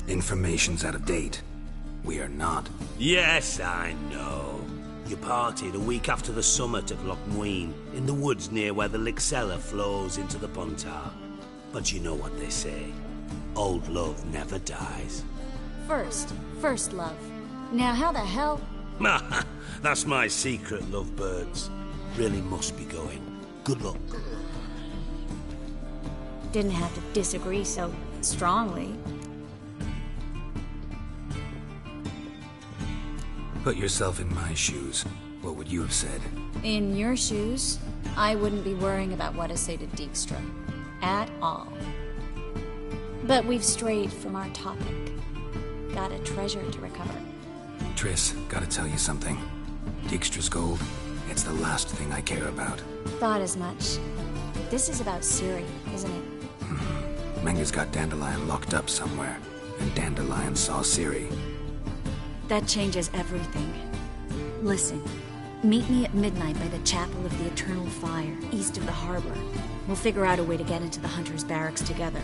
Information's out of date. We are not. Yes, I know. You partied a week after the summit of Loch Muin, in the woods near where the Lixella flows into the Pontar. But you know what they say. Old love never dies. First love. Now how the hell... That's my secret, lovebirds. Really must be going. Good luck. Didn't have to disagree so strongly. Put yourself in my shoes. What would you have said? In your shoes, I wouldn't be worrying about what to say to Dijkstra. At all. But we've strayed from our topic. Got a treasure to recover. Triss, gotta tell you something. Dijkstra's gold, it's the last thing I care about. Thought as much. This is about Ciri, isn't it? Menge's got Dandelion locked up somewhere, and Dandelion saw Ciri. That changes everything. Listen, meet me at midnight by the Chapel of the Eternal Fire, east of the harbor. We'll figure out a way to get into the Hunter's Barracks together.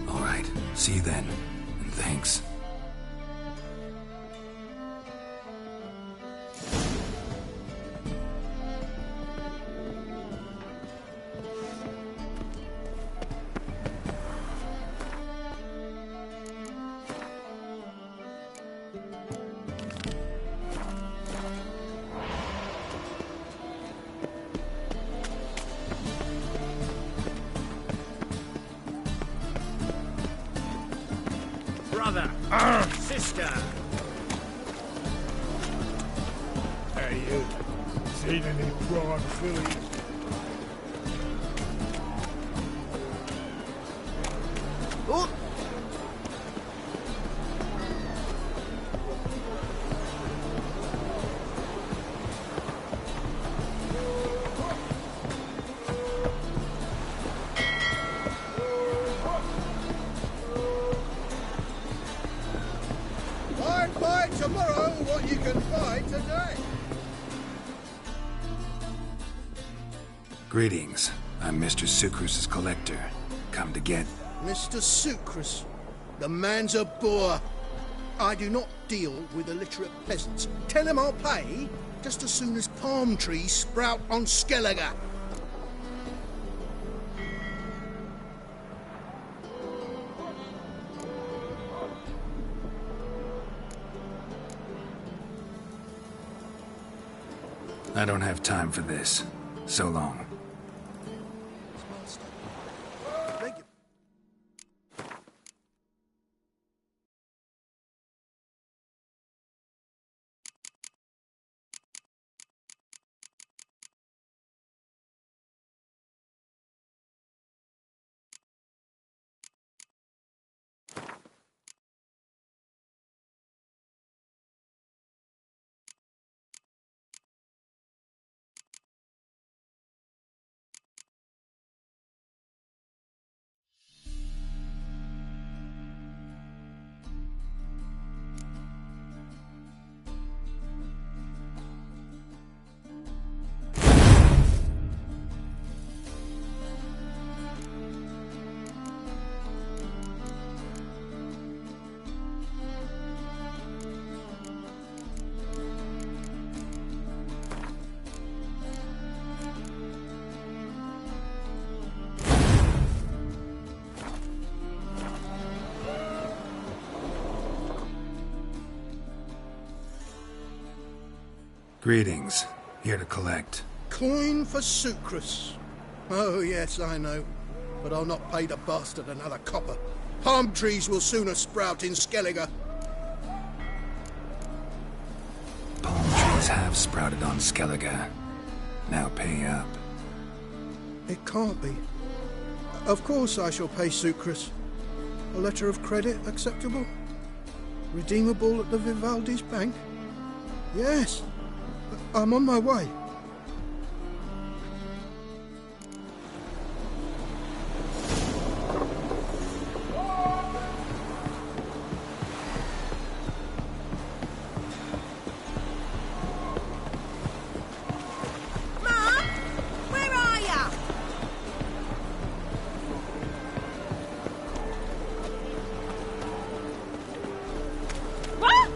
All right, see you then, and thanks. brother, sister. Hey, you. Seen any prime fillies? Oh. Find tomorrow what you can find today. Greetings. I'm Mr. Sucrus's collector. Come to get... Mr. Sucrus, the man's a boor. I do not deal with illiterate peasants. Tell him I'll pay just as soon as palm trees sprout on Skellige. I don't have time for this. So long. Greetings. Here to collect. Coin for Sucrus. Oh, yes, I know. But I'll not pay the bastard another copper. Palm trees will sooner sprout in Skellige. Palm trees have sprouted on Skellige. Now pay up. It can't be. Of course I shall pay Sucrus. A letter of credit acceptable? Redeemable at the Vivaldi's bank? Yes. I'm on my way. Mum, where are ya? What?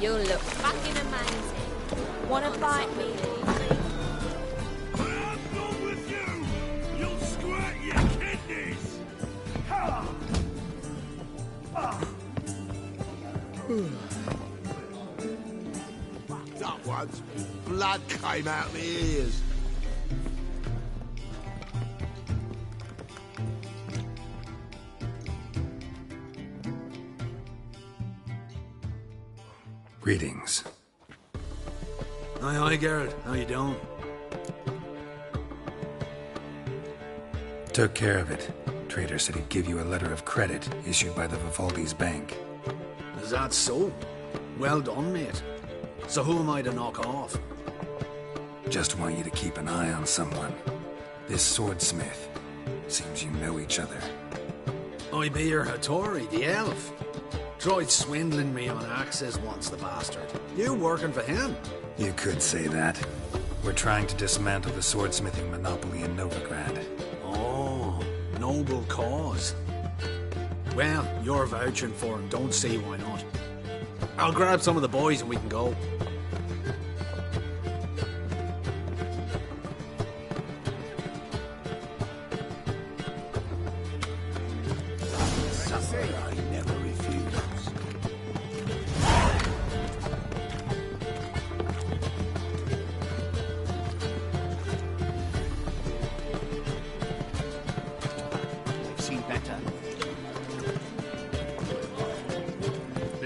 You look fucking amazing. Wanna bite me? I'm done with you! You'll squirt your kidneys! That once, blood came out my ears. Greetings. Aye, Geralt. How you doing? Took care of it. Trader said he'd give you a letter of credit issued by the Vivaldi's bank. Is that so? Well done, mate. So who am I to knock off? Just want you to keep an eye on someone. This swordsmith. Seems you know each other. I be your Hattori, the elf. Tried swindling me on access once, the bastard. You working for him? You could say that. We're trying to dismantle the swordsmithing monopoly in Novigrad. Oh, noble cause. Well, you're vouching for him, don't see why not. I'll grab some of the boys and we can go.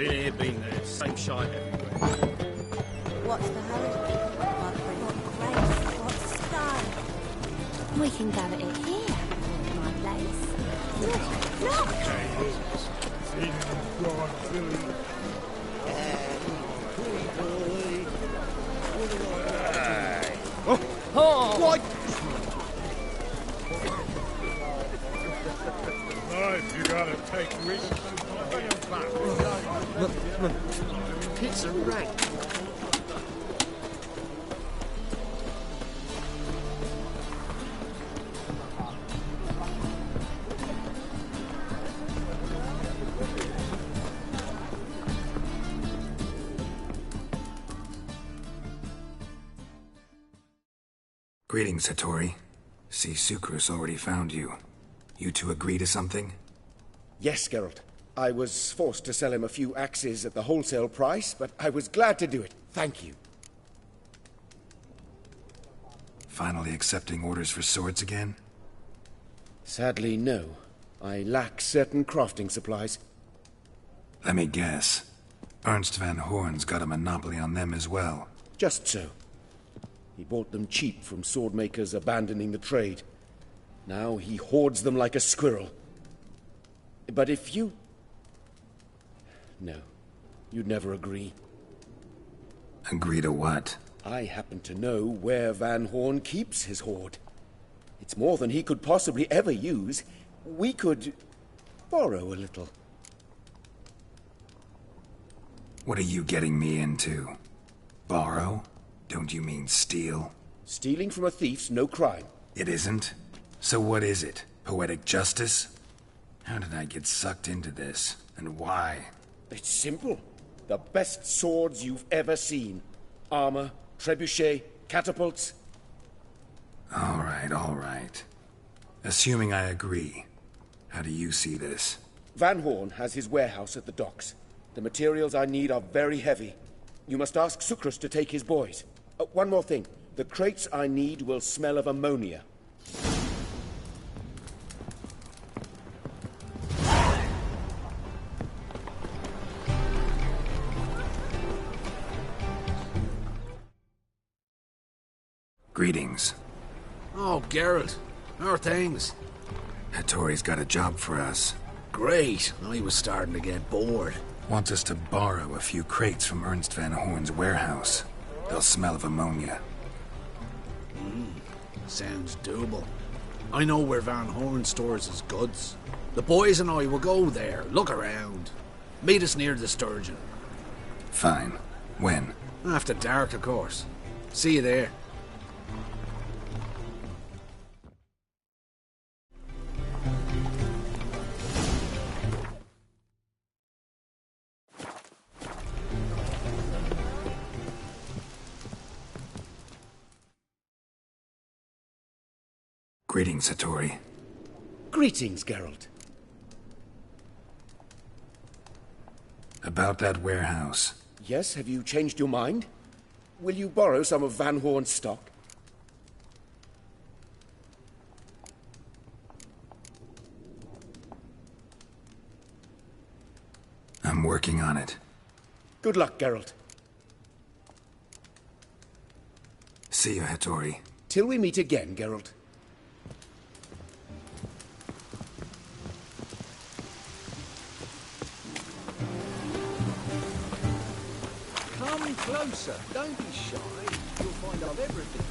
Been here, been there. Same shite everywhere. What's the hurry? What place? What style? We can gather it here. My place. Look! Seen him gone, Philly. Oh! What? Nice, you gotta take risks. It's a rat. Greetings, Hattori. See, Sucrus already found you. You two agree to something? Yes, Geralt. I was forced to sell him a few axes at the wholesale price, but I was glad to do it. Thank you. Finally accepting orders for swords again? Sadly, no. I lack certain crafting supplies. Let me guess. Ernst van Horn's got a monopoly on them as well. Just so. He bought them cheap from sword makers abandoning the trade. Now he hoards them like a squirrel. But if you... No, you'd never agree. Agree to what? I happen to know where Van Horn keeps his hoard. It's more than he could possibly ever use. We could borrow a little. What are you getting me into? Borrow? Don't you mean steal? Stealing from a thief's no crime. It isn't? So what is it? Poetic justice? How did I get sucked into this? And why? It's simple. The best swords you've ever seen. Armor, trebuchet, catapults. All right. Assuming I agree, how do you see this? Van Horn has his warehouse at the docks. The materials I need are very heavy. You must ask Sucrus to take his boys. One more thing. The crates I need will smell of ammonia. Greetings. Oh, Geralt. How are things? Hattori's got a job for us. Great. I was starting to get bored. Wants us to borrow a few crates from Ernst van Horn's warehouse. They'll smell of ammonia. Sounds doable. I know where Van Horn stores his goods. The boys and I will go there, look around. Meet us near the Sturgeon. Fine. When? After dark, of course. See you there. Greetings, Hattori. Greetings, Geralt. About that warehouse. Yes, have you changed your mind? Will you borrow some of Van Horn's stock? I'm working on it. Good luck, Geralt. See you, Hattori. Till we meet again, Geralt. Come closer. Don't be shy. You'll find out everything.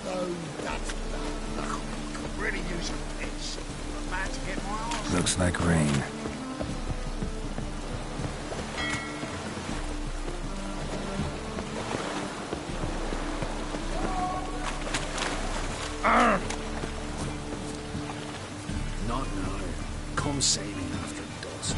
Oh, that's bad. Could really use a fix. I'm about to get my arse. Looks like rain. Not now. Come sailing after dusk.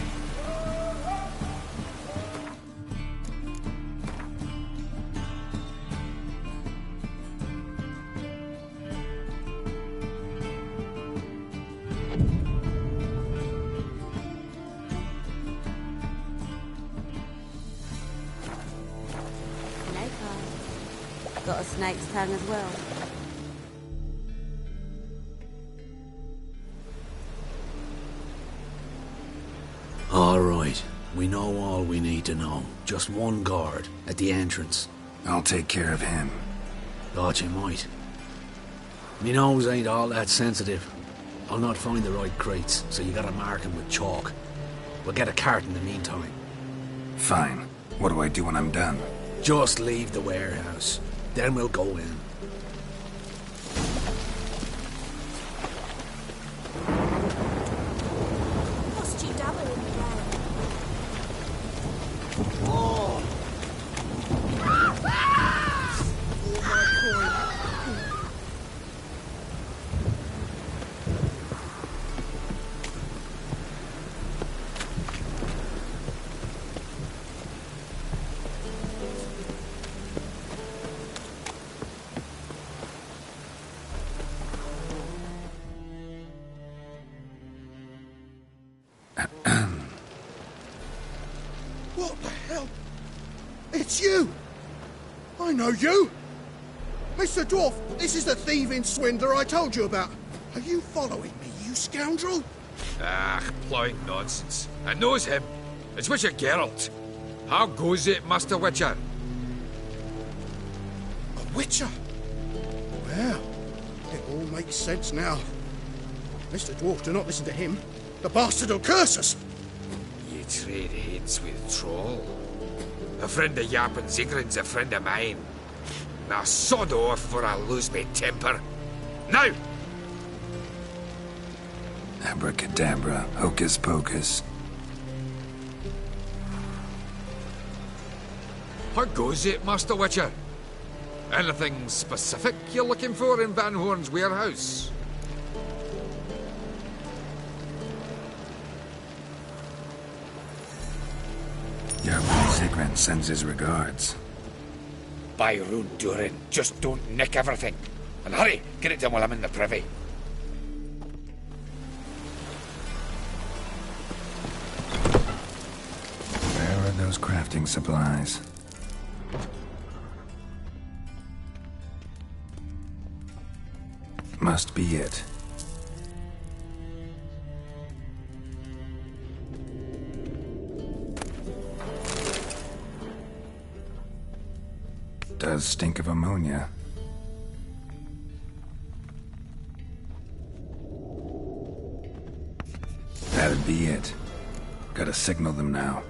got a snake's tongue as well. All right. We know all we need to know. Just one guard at the entrance. I'll take care of him. Thought you might. Me nose ain't all that sensitive. I'll not find the right crates, so you gotta mark him with chalk. We'll get a cart in the meantime. Fine. What do I do when I'm done? Just leave the warehouse. Then we'll go in. Must you dabble in the game? Oh! Oh, my coin. What the hell? It's you! I know you! Mr. Dwarf, this is the thieving swindler I told you about. Are you following me, you scoundrel? Ah, plowing nonsense. I knows him. It's Witcher Geralt. How goes it, Master Witcher? A witcher? Well, it all makes sense now. Mr. Dwarf, do not listen to him. The bastard will curse us. Ye trade heads with Troll. A friend of Yappin Zigrin's a friend of mine. Now sod off for I lose me temper. Now! Abracadabra, hocus pocus. How goes it, Master Witcher? Anything specific you're looking for in Van Horn's warehouse? Yappin Zigrin sends his regards. By Rune Durin, just don't nick everything. And hurry, get it done while I'm in the privy. Where are those crafting supplies? Must be it. Does stink of ammonia. That'd be it. Gotta signal them now.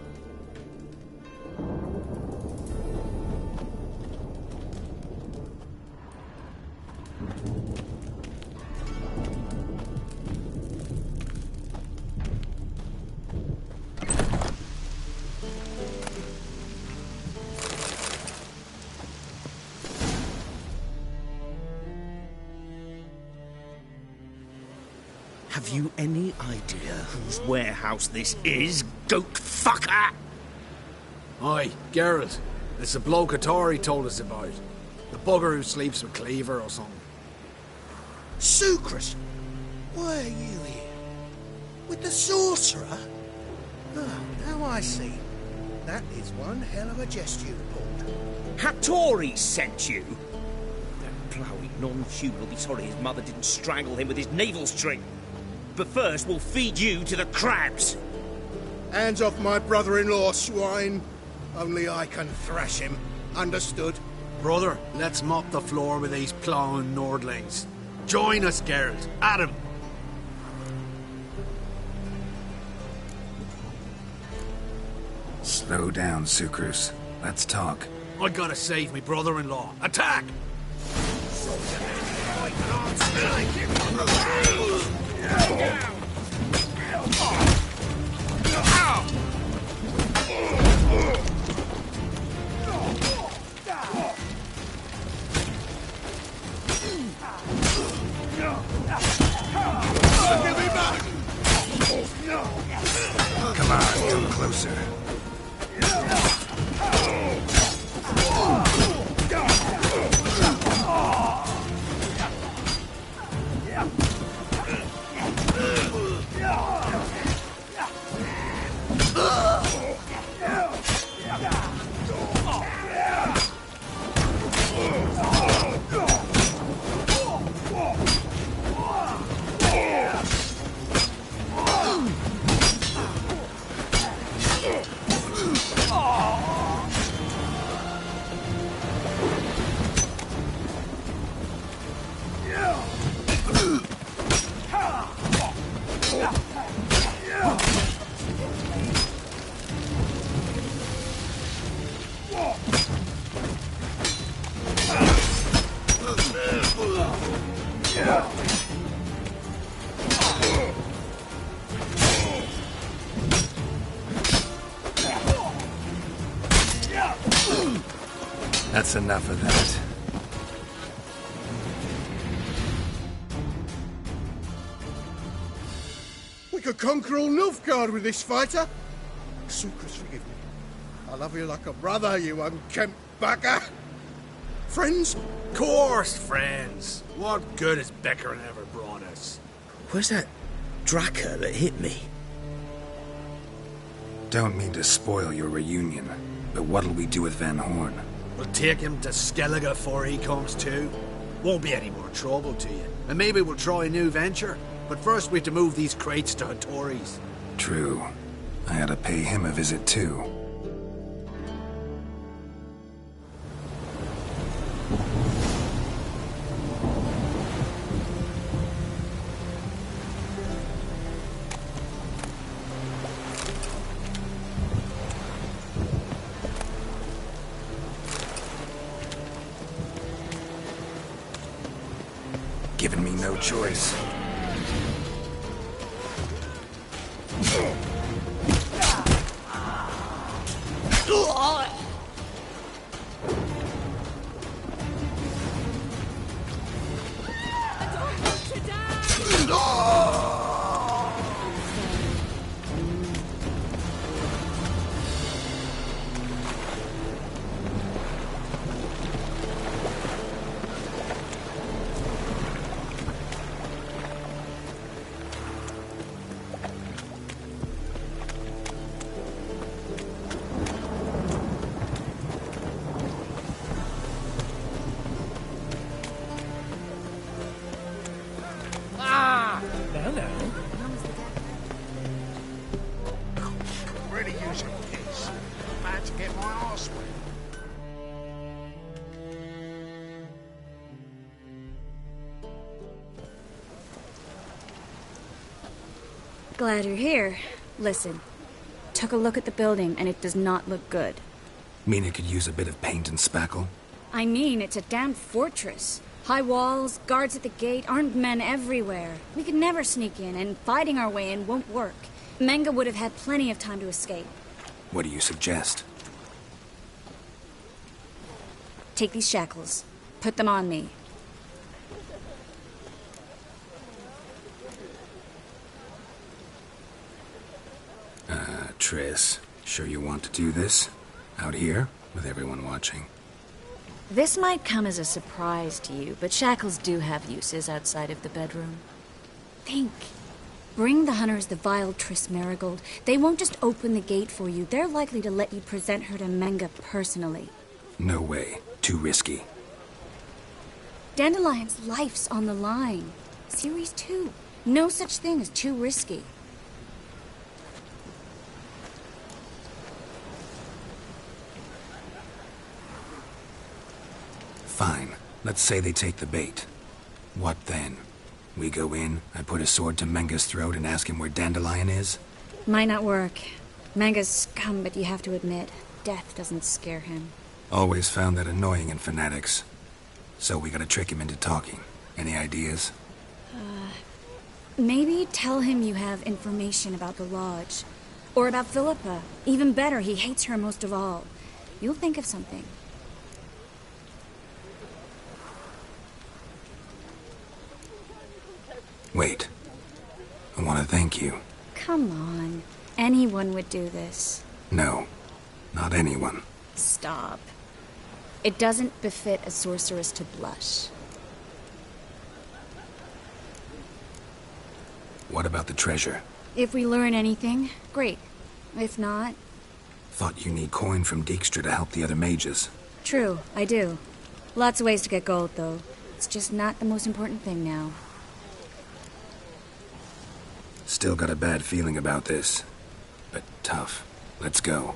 Have you any idea whose warehouse this is, goat fucker? Aye, Geralt. It's the bloke Atari told us about. The bugger who sleeps with Cleaver or something. Sucrus! Why are you here? With the sorcerer? Oh, now I see. That is one hell of a jest you pulled. Hattori sent you? That ploughy non-human will be sorry his mother didn't strangle him with his navel string. But first, we'll feed you to the crabs. Hands off my brother-in-law, swine. Only I can thrash him. Understood? Brother, let's mop the floor with these plowing Nordlings. Join us, Geralt. Adam. Slow down, Sucrus. Let's talk. I gotta save me brother-in-law. Attack! Come on, come closer. That's enough of that. We could conquer all Novigrado with this fighter. Sucrus, forgive me. I love you like a brother, you unkempt bugger. Friends? Course, friends. What good has Beckering ever brought us? Where's that Draka that hit me? Don't mean to spoil your reunion, but what'll we do with Van Horn? We'll take him to Skellige before he comes to. Won't be any more trouble to you. And maybe we'll try a new venture. But first we have to move these crates to Hattori's. True. I had to pay him a visit too. Given me no choice. Really using this. I'm about to get my arse wet. Glad you're here. Listen, took a look at the building and it does not look good. Mean it could use a bit of paint and spackle? I mean, it's a damn fortress. High walls, guards at the gate, armed men everywhere. We could never sneak in, and fighting our way in won't work. Menge would have had plenty of time to escape. What do you suggest? Take these shackles. Put them on me. Triss, sure you want to do this? Out here, with everyone watching? This might come as a surprise to you, but shackles do have uses outside of the bedroom. Think. Bring the hunters the vile Triss Marigold. They won't just open the gate for you. They're likely to let you present her to Menge personally. No way. Too risky. Dandelion's life's on the line. Series 2. No such thing as too risky. Fine. Let's say they take the bait. What then? We go in, I put a sword to Menge's throat and ask him where Dandelion is? Might not work. Menge's scum, but you have to admit, death doesn't scare him. Always found that annoying in fanatics. So we gotta trick him into talking. Any ideas? Maybe tell him you have information about the lodge. Or about Philippa. Even better, he hates her most of all. You'll think of something. Wait. I want to thank you. Come on. Anyone would do this. No. Not anyone. Stop. It doesn't befit a sorceress to blush. What about the treasure? If we learn anything, great. If not... Thought you need coin from Dijkstra to help the other mages. True, I do. Lots of ways to get gold, though. It's just not the most important thing now. Still got a bad feeling about this. But tough. Let's go.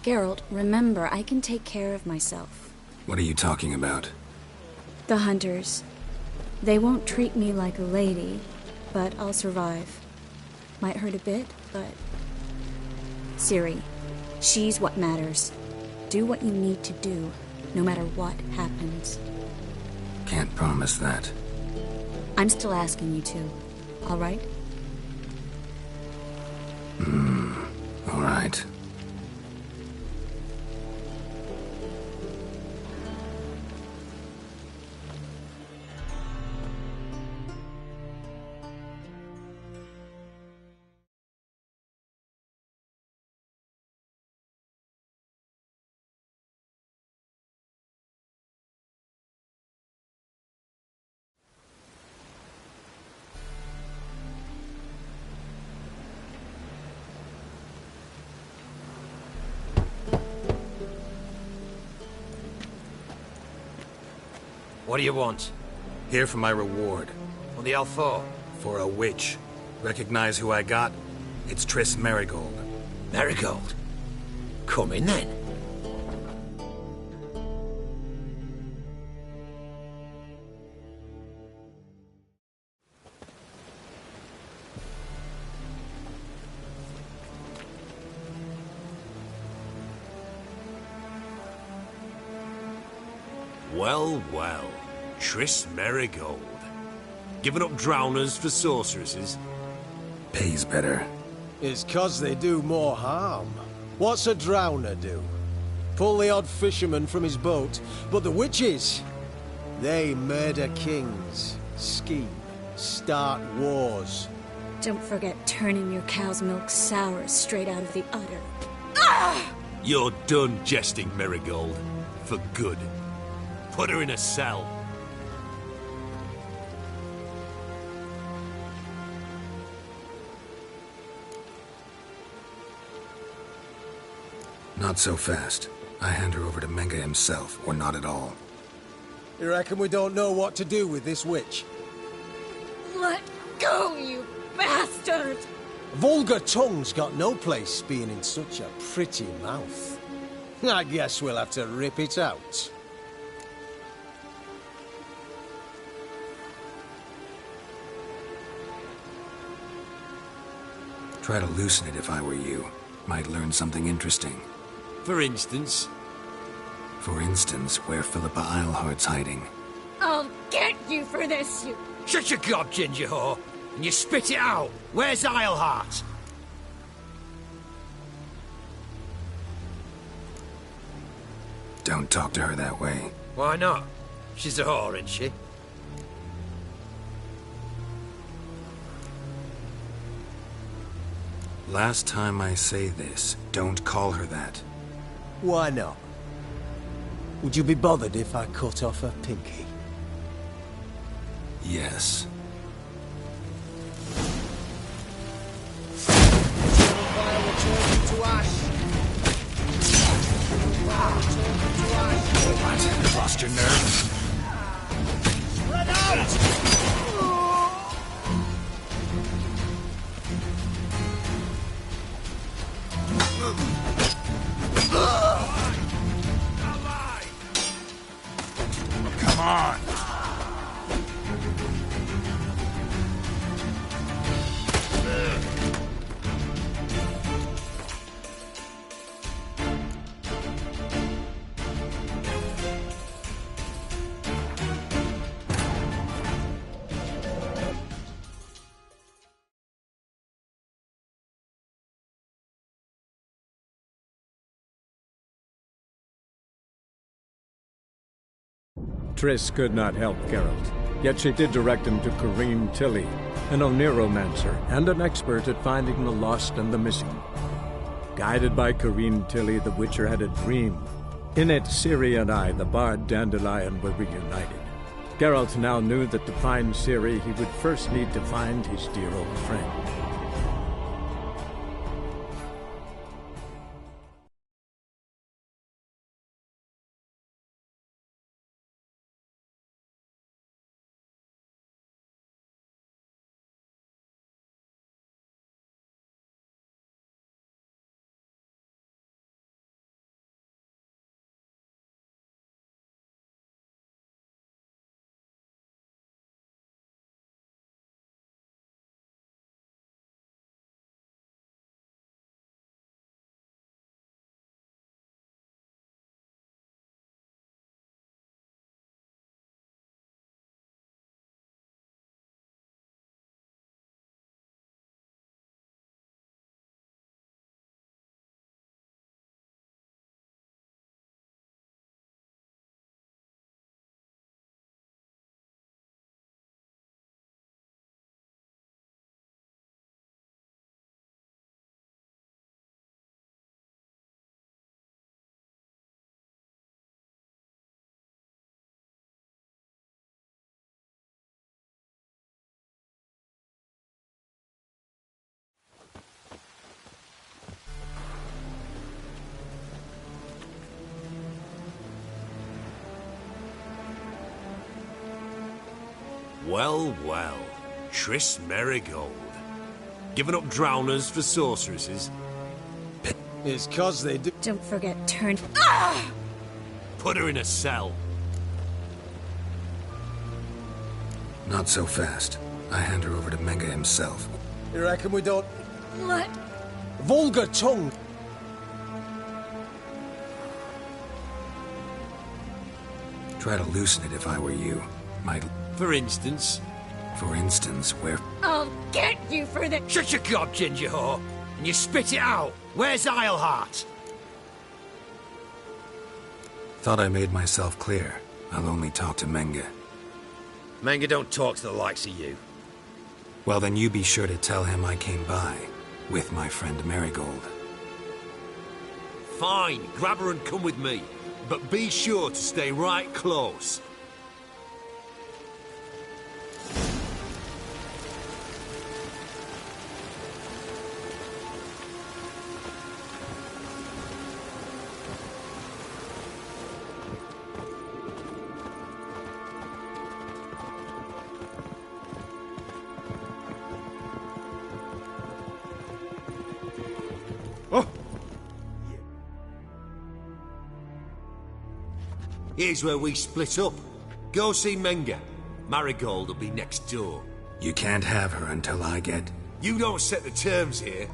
Geralt, remember, I can take care of myself. What are you talking about? The hunters. They won't treat me like a lady, but I'll survive. Might hurt a bit, but... Ciri, she's what matters. Do what you need to do, no matter what happens. Can't promise that. I'm still asking you to. All right? All right. What do you want? Here for my reward. What the hell for? For a witch. Recognize who I got? It's Triss Merigold. Marigold? Come in then. Well, well. Triss Merigold. Giving up drowners for sorceresses? Pays better. It's 'cause they do more harm. What's a drowner do? Pull the odd fisherman from his boat, but the witches, they murder kings, scheme, start wars. Don't forget turning your cow's milk sour straight out of the udder. You're done jesting, Merigold. For good. Put her in a cell. Not so fast. I hand her over to Menga himself, or not at all. You reckon we don't know what to do with this witch? Let go, you bastard! Vulgar tongue's got no place being in such a pretty mouth. I guess we'll have to rip it out. Try to loosen it if I were you. Might learn something interesting. For instance? For instance, where Philippa Eilhart's hiding. I'll get you for this, you... Shut your gob, ginger whore, and you spit it out. Where's Eilhart? Don't talk to her that way. Why not? She's a whore, isn't she? Last time I say this, don't call her that. Why not? Would you be bothered if I cut off her pinky? Yes. Fire will turn you to ash. What? Lost your nerve? Spread out! Come on! Triss could not help Geralt, yet she did direct him to Corrine Tilly, an oneiromancer and an expert at finding the lost and the missing. Guided by Corrine Tilly, the Witcher had a dream. In it, Ciri and I, the bard Dandelion, were reunited. Geralt now knew that to find Ciri, he would first need to find his dear old friend. Well, well. Triss Merigold. Giving up drowners for sorceresses? It's 'cause they do. Don't forget, turn. Ah! Put her in a cell. Not so fast. I hand her over to Menge himself. You reckon we don't... What? Vulgar tongue! Try to loosen it if I were you. Might... For instance? For instance, where... I'll get you for the... Shut your gob, ginger whore, and you spit it out. Where's Isleheart? Thought I made myself clear. I'll only talk to Menge. Menge don't talk to the likes of you. Well, then you be sure to tell him I came by, with my friend Marigold. Fine, grab her and come with me. But be sure to stay right close. Here's where we split up. Go see Menge. Marigold will be next door. You can't have her until I get... You don't set the terms here.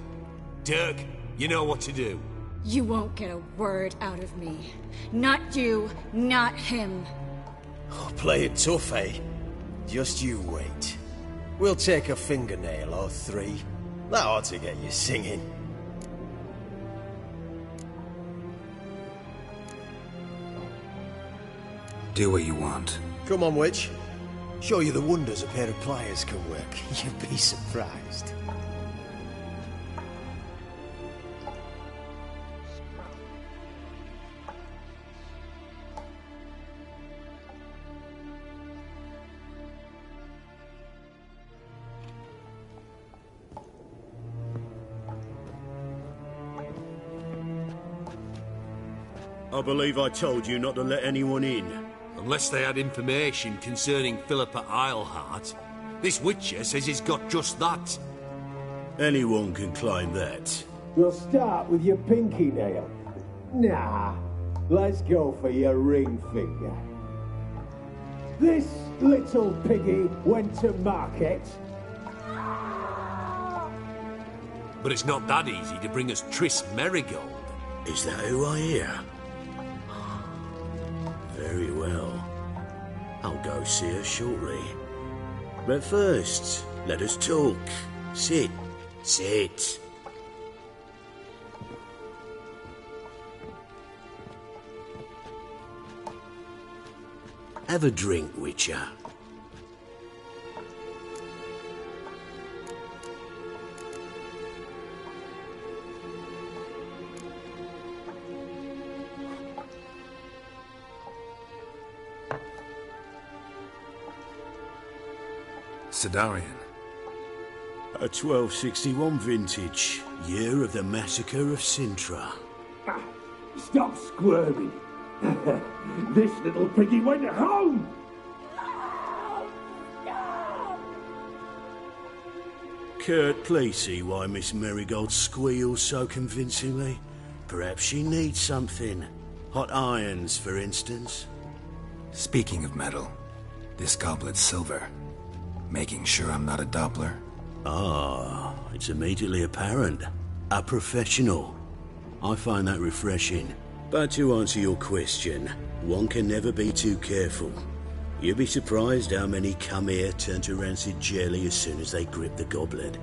Dirk, you know what to do. You won't get a word out of me. Not you, not him. Oh, play it tough, eh? Just you wait. We'll take a fingernail or three. That ought to get you singing. Do what you want. Come on, witch. Show you the wonders a pair of pliers can work. You'd be surprised. I believe I told you not to let anyone in. Unless they had information concerning Philippa Isleheart. This Witcher says he's got just that. Anyone can claim that. We'll start with your pinky nail. Nah, let's go for your ring finger. This little piggy went to market. But it's not that easy to bring us Triss Merigold. Is that who I hear? Very well. I'll go see her shortly. But first, let us talk. Sit. Sit. Have a drink, Witcher. Sidarian. A 1261 vintage, year of the massacre of Sintra. Stop squirming. This little piggy went home. Kurt, please see why Miss Merigold squeals so convincingly. Perhaps she needs something. Hot irons, for instance. Speaking of metal, this goblet's silver. Making sure I'm not a Doppler? Ah, it's immediately apparent. A professional. I find that refreshing. But to answer your question, one can never be too careful. You'll be surprised how many come here turn to rancid jelly as soon as they grip the goblet.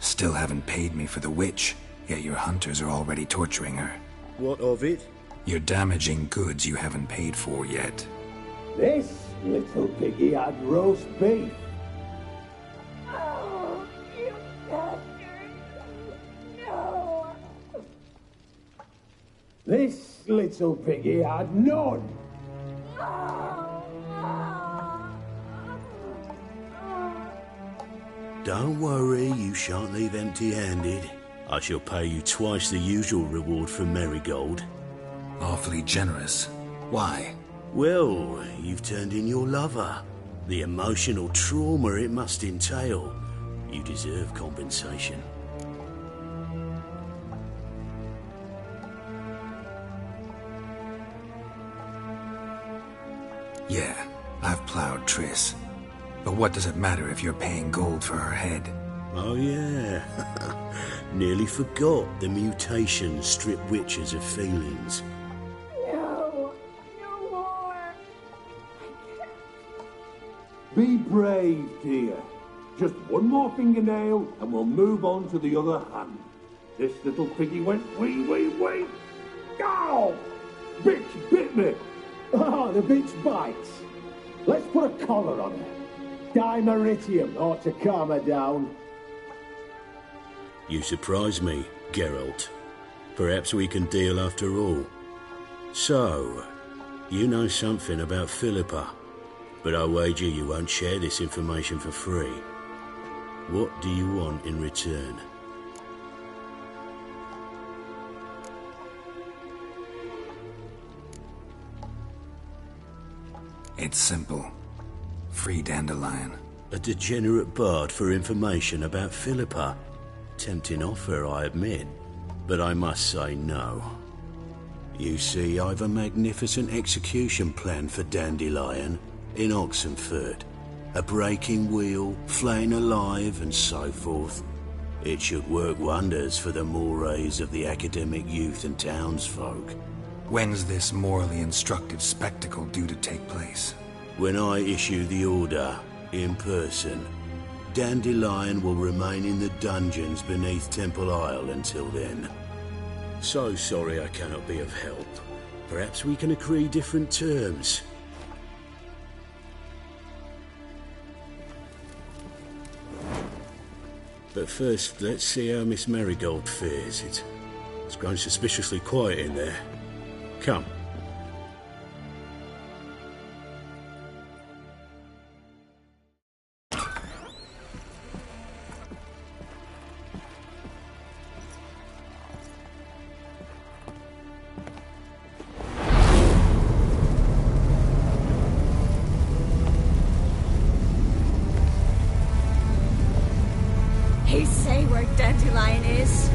Still haven't paid me for the witch, yet your hunters are already torturing her. What of it? You're damaging goods you haven't paid for yet. This little piggy had roast beef. Oh, you bastard! No! This little piggy had none. Don't worry, you shan't leave empty-handed. I shall pay you twice the usual reward for Marigold. Awfully generous. Why? Well, you've turned in your lover. The emotional trauma it must entail. You deserve compensation. Yeah, I've plowed Triss. But what does it matter if you're paying gold for her head? Oh yeah. Nearly forgot the mutations strip witches of feelings. No, no more. Be brave, dear. Just one more fingernail and we'll move on to the other hand. This little piggy went wee. Ow! Bitch bit me! Oh, the bitch bites. Let's put a collar on her. Dimeritium ought to calm her down. You surprise me, Geralt. Perhaps we can deal after all. So, you know something about Philippa, but I wager you won't share this information for free. What do you want in return? It's simple. Free Dandelion. A degenerate bard for information about Philippa. Tempting offer, I admit, but I must say no. You see, I've a magnificent execution plan for Dandelion in Oxenford. A breaking wheel, flaying alive, and so forth. It should work wonders for the mores of the academic youth and townsfolk. When's this morally instructive spectacle due to take place? When I issue the order, in person, Dandelion will remain in the dungeons beneath Temple Isle until then. So sorry I cannot be of help. Perhaps we can agree different terms. But first, let's see how Miss Marigold fares. It's grown suspiciously quiet in there. Come. He say where Dandelion is?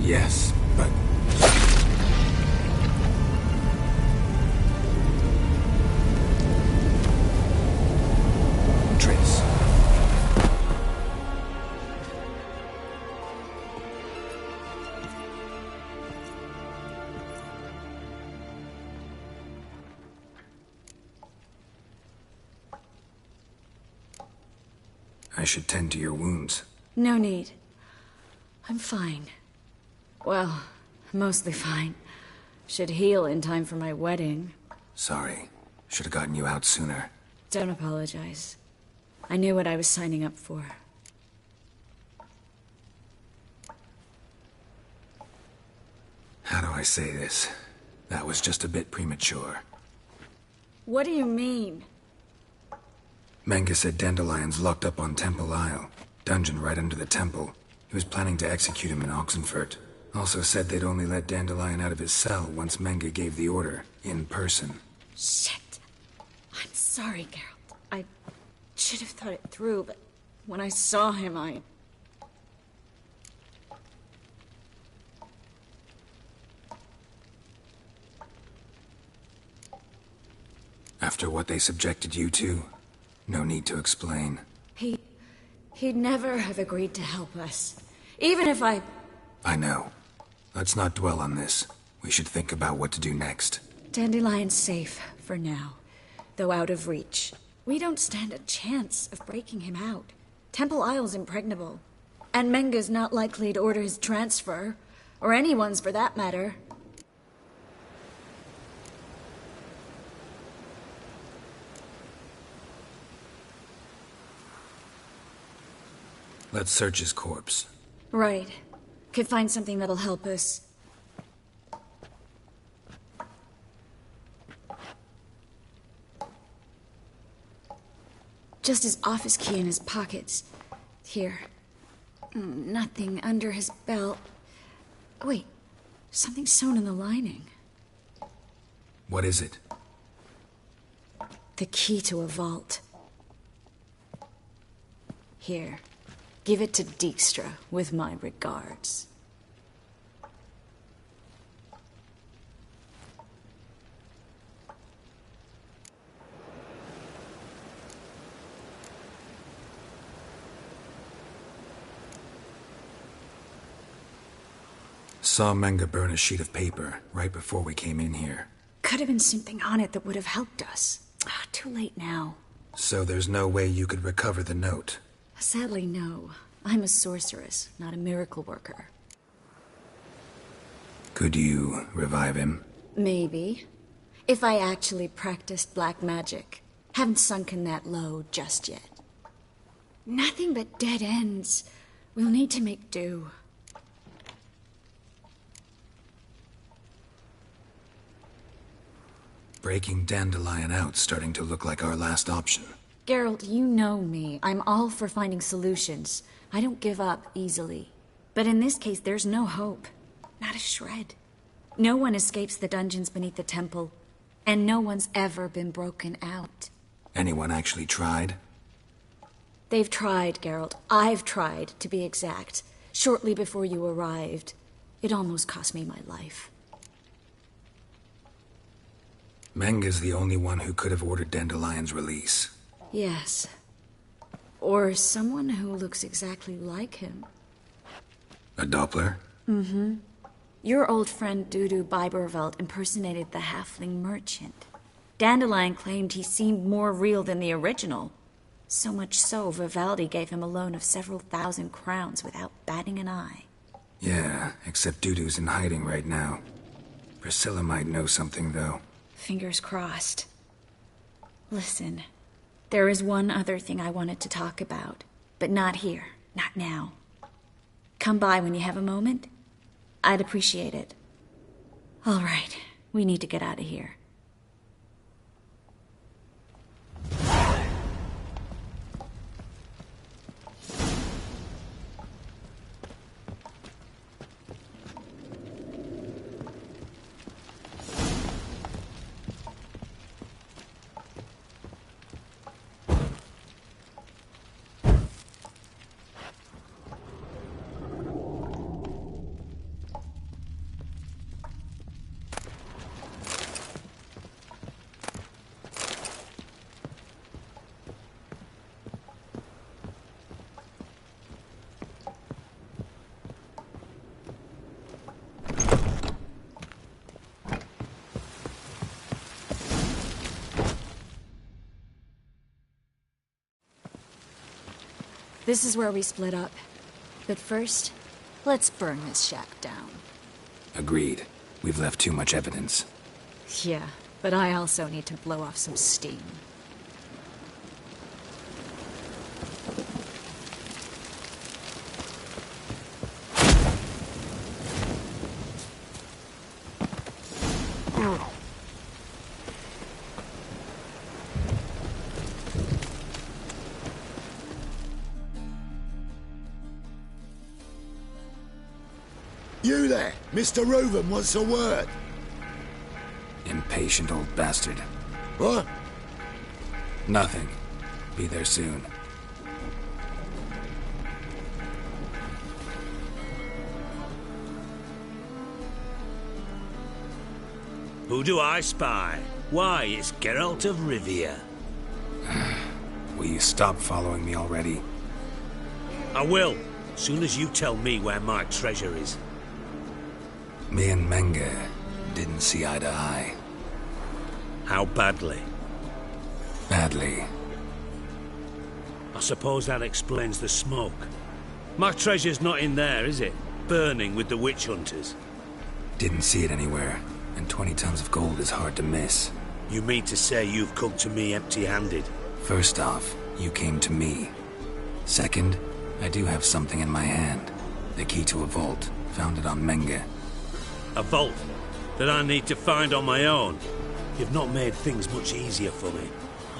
Yes, but... Triss. I should tend to your wounds. No need. I'm fine. Well, mostly fine. Should heal in time for my wedding. Sorry. Should have gotten you out sooner. Don't apologize. I knew what I was signing up for. How do I say this? That was just a bit premature. What do you mean? Menge said Dandelion's locked up on Temple Isle. Dungeon right under the temple. He was planning to execute him in Oxenfurt. Also said they'd only let Dandelion out of his cell once Menge gave the order, in person. Shit. I'm sorry, Geralt. I should have thought it through, but when I saw him, I... After what they subjected you to, no need to explain. He'd never have agreed to help us. Even if I know. Let's not dwell on this. We should think about what to do next. Dandelion's safe, for now. Though out of reach. We don't stand a chance of breaking him out. Temple Isle's impregnable. And Menge's not likely to order his transfer. Or anyone's, for that matter. Let's search his corpse. Right. Could find something that'll help us. Just his office key in his pockets. Here. Nothing under his belt. Wait, something sewn in the lining. What is it? The key to a vault. Here, give it to Dijkstra with my regards. Saw Menge burn a sheet of paper right before we came in here. Could have been something on it that would have helped us. Too late now. So there's no way you could recover the note? Sadly, no. I'm a sorceress, not a miracle worker. Could you revive him? Maybe. If I actually practiced black magic. Haven't sunken that low just yet. Nothing but dead ends. We'll need to make do. Breaking Dandelion out's starting to look like our last option. Geralt, you know me. I'm all for finding solutions. I don't give up easily. But in this case, there's no hope. Not a shred. No one escapes the dungeons beneath the temple, and no one's ever been broken out. Anyone actually tried? They've tried, Geralt. I've tried, to be exact. Shortly before you arrived. It almost cost me my life. Menge's the only one who could have ordered Dandelion's release. Yes. Or someone who looks exactly like him. A Doppler? Mm-hmm. Your old friend Dudu Biberveld impersonated the halfling merchant. Dandelion claimed he seemed more real than the original. So much so, Vivaldi gave him a loan of several thousand crowns without batting an eye. Yeah, except Dudu's in hiding right now. Priscilla might know something, though. Fingers crossed. Listen, there is one other thing I wanted to talk about, but not here, not now. Come by when you have a moment. I'd appreciate it. All right, we need to get out of here. This is where we split up. But first, let's burn this shack down. Agreed. We've left too much evidence. Yeah, but I also need to blow off some steam. You there! Mr. Reuven wants a word. Impatient old bastard. What? Nothing. Be there soon. Who do I spy? Why, it's Geralt of Rivia. Will you stop following me already? I will, soon as you tell me where my treasure is. Me and Menge didn't see eye to eye. How badly? Badly. I suppose that explains the smoke. My treasure's not in there, is it? Burning with the witch hunters. Didn't see it anywhere, and 20 tons of gold is hard to miss. You mean to say you've come to me empty-handed? First off, you came to me. Second, I do have something in my hand. The key to a vault, found it on Menge. A vault that I need to find on my own. You've not made things much easier for me.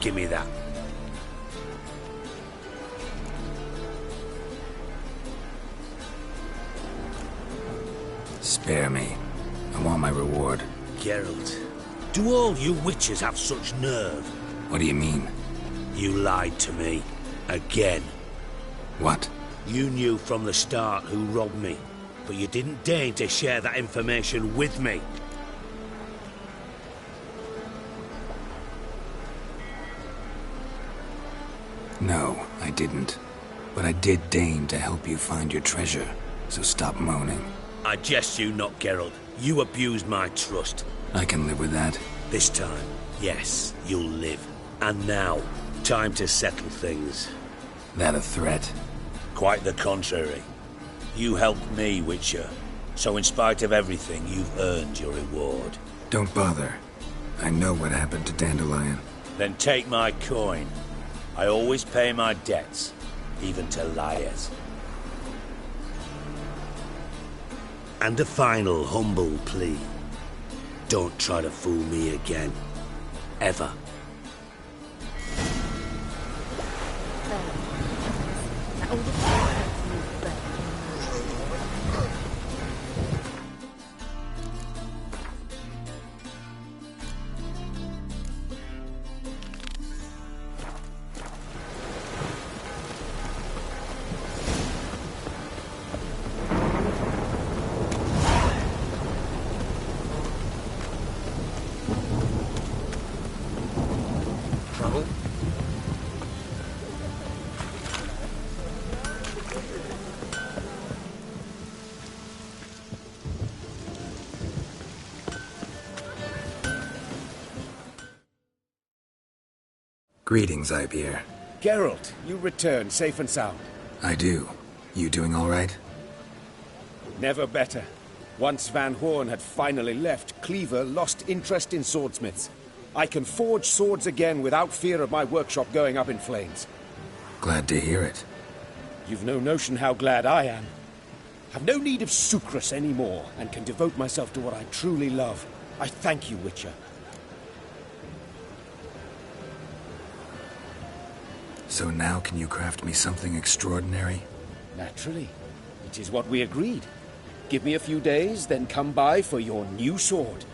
Give me that. Spare me. I want my reward. Geralt, do all you witches have such nerve? What do you mean? You lied to me. Again. What? You knew from the start who robbed me, but you didn't deign to share that information with me. No, I didn't. But I did deign to help you find your treasure, so stop moaning. I jest you not, Geralt. You abused my trust. I can live with that. This time, yes, you'll live. And now, time to settle things. That a threat? Quite the contrary. You helped me, Witcher. So in spite of everything, you've earned your reward. Don't bother. I know what happened to Dandelion. Then take my coin. I always pay my debts, even to liars. And a final humble plea. Don't try to fool me again. Ever. Greetings, Ibeer. Geralt, you return safe and sound. I do. You doing all right? Never better. Once Van Horn had finally left, Cleaver lost interest in swordsmiths. I can forge swords again without fear of my workshop going up in flames. Glad to hear it. You've no notion how glad I am. Have no need of Sucrus anymore, and can devote myself to what I truly love. I thank you, Witcher. So now can you craft me something extraordinary? Naturally. It is what we agreed. Give me a few days, then come by for your new sword.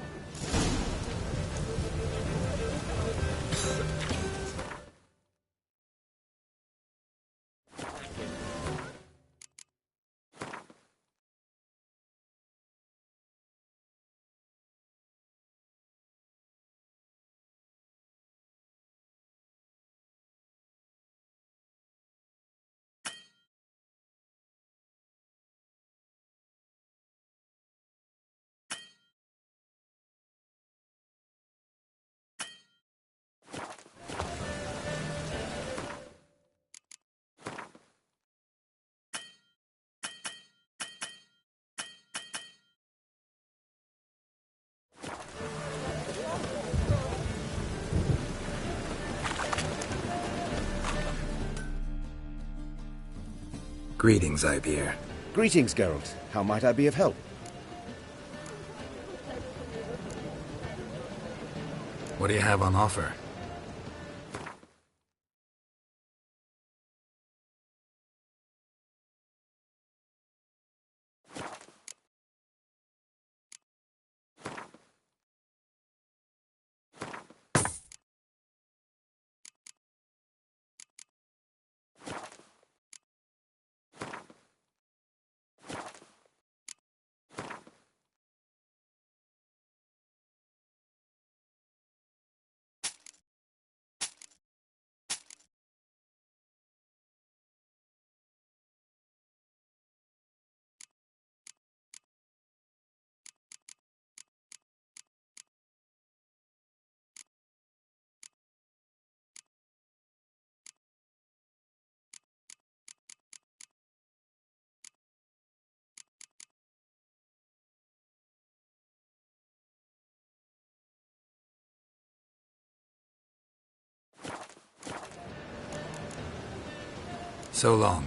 Greetings, Ibeer. Greetings, Geralt. How might I be of help? What do you have on offer? So long.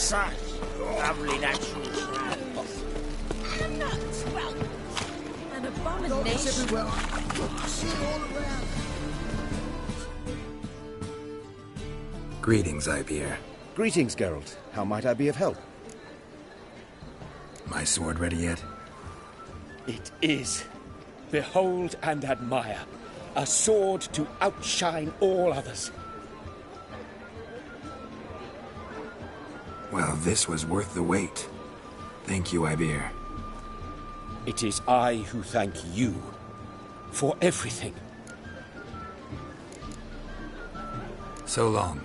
such lovely natural flowers. I'm not well. An abomination. Greetings, Ibeer. Greetings, Geralt. How might I be of help? My sword ready yet? It is. Behold and admire. A sword to outshine all others. Well, this was worth the wait. Thank you, Ibeer. It is I who thank you for everything. So long.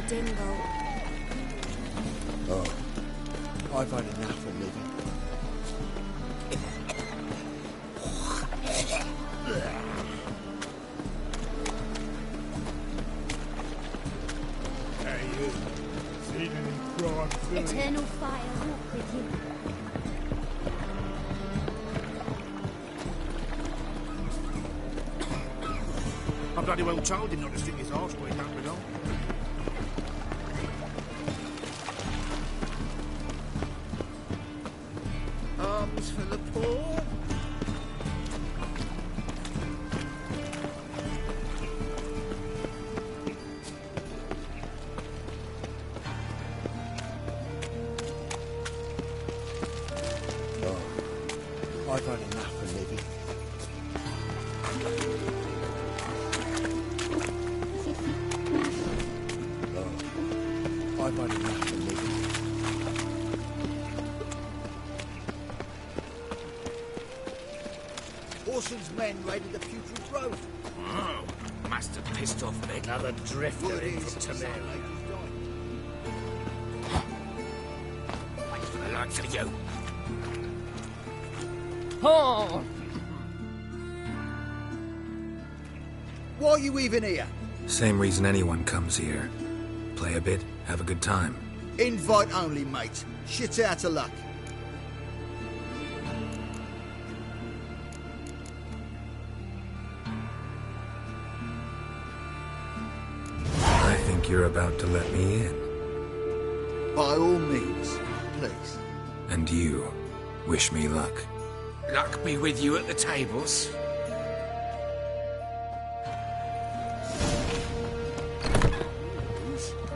Dingle. Oh, I've had enough of living. Hey, you. Seen any crime, Philly? Eternal fire walk with you. I bloody well told him not to stick his arse where he don't belong. Arms for the poor. Oh, I've had enough of living. I've had enough of living. Orson's men raided the Putrid Road. Oh, must have pissed off Meg. Another drifter in from Temeria. Wait for the likes of you. Oh! Why are you even here? Same reason anyone comes here. Play a bit, have a good time. Invite only, mate. Shit out of luck. I think you're about to let me in. By all means, please. And you, wish me luck. Luck be with you at the tables.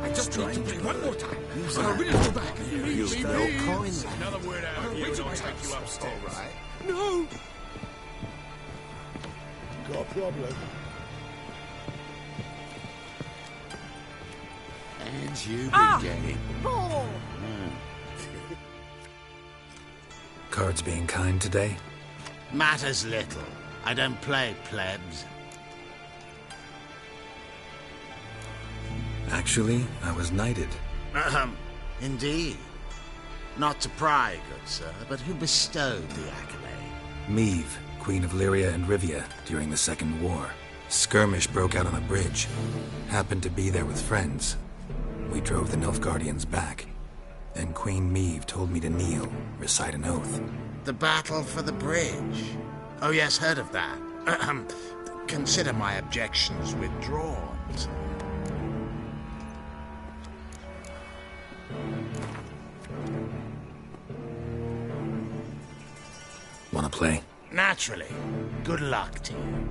I just need to play one more time. I'm ready to go back. You spell kindly. Another word out of you and I'll take you upstairs. All right. No! Got a problem. And you beginning. Oh! Cards being kind today? Matters little. I don't play plebs. Actually, I was knighted. Indeed. Not to pry, good sir, but who bestowed the accolade? Meve, Queen of Lyria and Rivia, during the Second War. Skirmish broke out on a bridge. Happened to be there with friends. We drove the Nilfgaardians back. Then Queen Meve told me to kneel, recite an oath. The battle for the bridge. Oh yes, heard of that. Consider my objections withdrawn. Wanna play? Naturally. Good luck to you.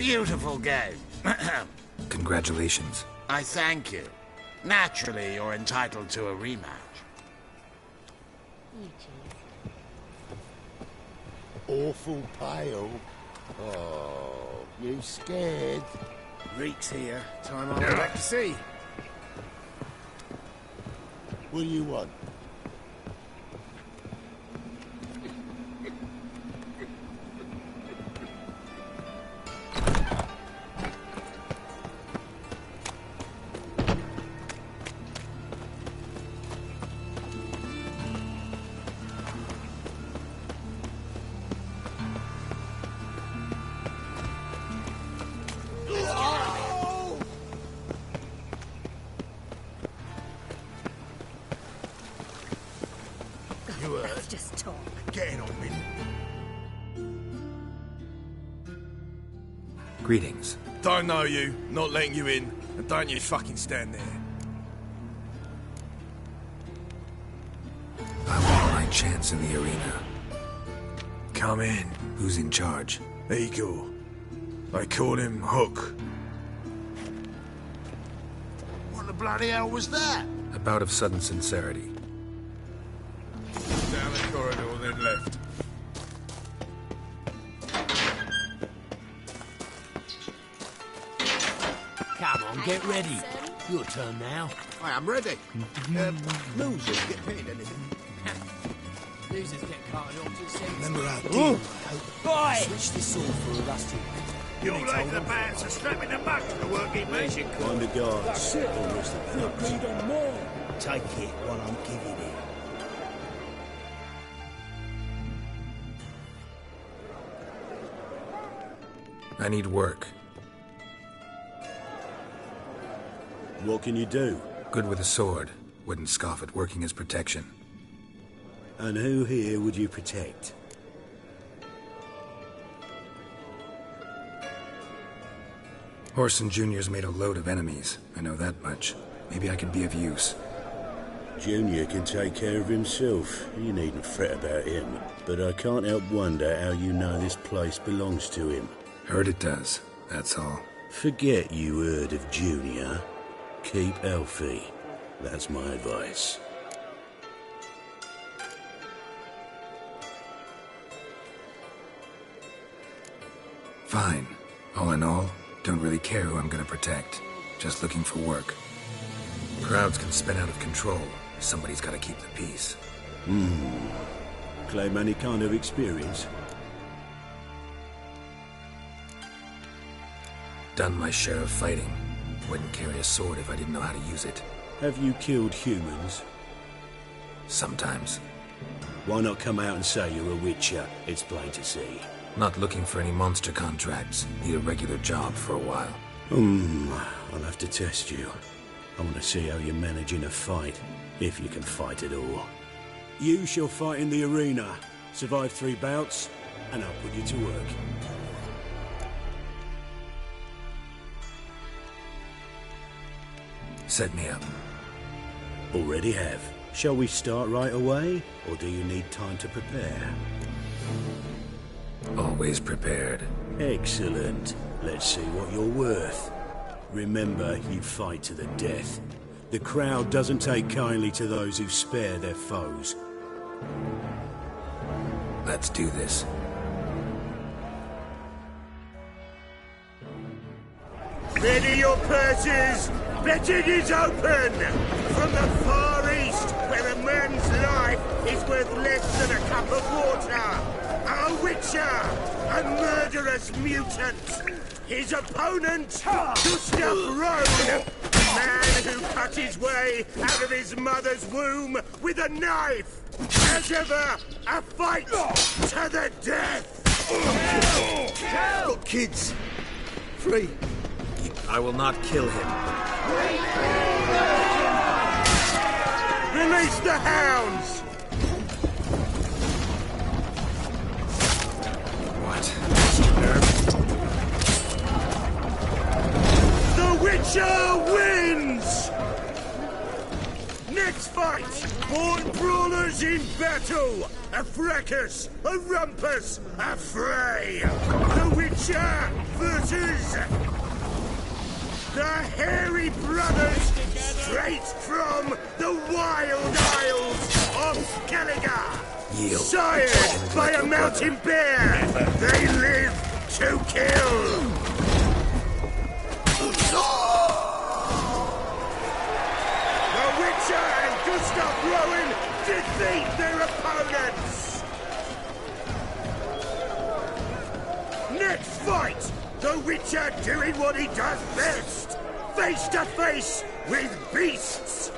beautiful game. Congratulations. I thank you. Naturally, you're entitled to a rematch. Awful pale. Oh, you scared? Reek's here. Time I'll back to see. What do you want? Let's just talk. Getting on me. Greetings. Don't know you, not letting you in, and don't you fucking stand there. I want my chance in the arena. Come in. Who's in charge? Igor. They call him Hook. What the bloody hell was that? A bout of sudden sincerity. Down the corridor, then left. Come on, get ready. Your turn now. I am ready. Losers get paid anything. Losers get carted off to the centre. Remember our deal. Boy! Switch this sword for a rusty. You'll like the bands are strapping them back to the working man. Find a guard. That's it. Or rest of the thugs. Agreed on more. Take it while I'm giving it. I need work. What can you do? Good with a sword. Wouldn't scoff at working as protection. And who here would you protect? Orson Jr.'s made a load of enemies. I know that much. Maybe I could be of use. Junior can take care of himself. You needn't fret about him. But I can't help wonder how you know this place belongs to him. Heard it does, that's all. Forget you heard of Junior. Keep healthy. That's my advice. Fine. All in all, don't really care who I'm gonna protect. Just looking for work. Crowds can spin out of control. Somebody's gotta keep the peace. Claim any kind of experience? Done my share of fighting. Wouldn't carry a sword if I didn't know how to use it. Have you killed humans? Sometimes. Why not come out and say you're a witcher? It's plain to see. Not looking for any monster contracts. Need a regular job for a while. I'll have to test you. I want to see how you manage in a fight, if you can fight at all. You shall fight in the arena. Survive 3 bouts, and I'll put you to work. Set me up. Already have. Shall we start right away, or do you need time to prepare? Always prepared. Excellent. Let's see what you're worth. Remember, you fight to the death. The crowd doesn't take kindly to those who spare their foes. Let's do this. Ready your purses! Betting is open! From the Far East, where a man's life is worth less than a cup of water! A witcher! A murderous mutant! His opponent, Gustav Rohn! Man who cut his way out of his mother's womb with a knife! As ever, a fight to the death! Got kids. Free. I will not kill him. Release the hounds! What? The Witcher wins! Next fight! Born brawlers in battle! A fracas! A rumpus! A fray! The Witcher versus... the Hairy Brothers, straight from the Wild Isles of Skellige! Sired by a mountain bear! They live to kill! The Witcher and Gustav Rowan defeat their opponents! Next fight! The Witcher doing what he does best! Face to face with beasts!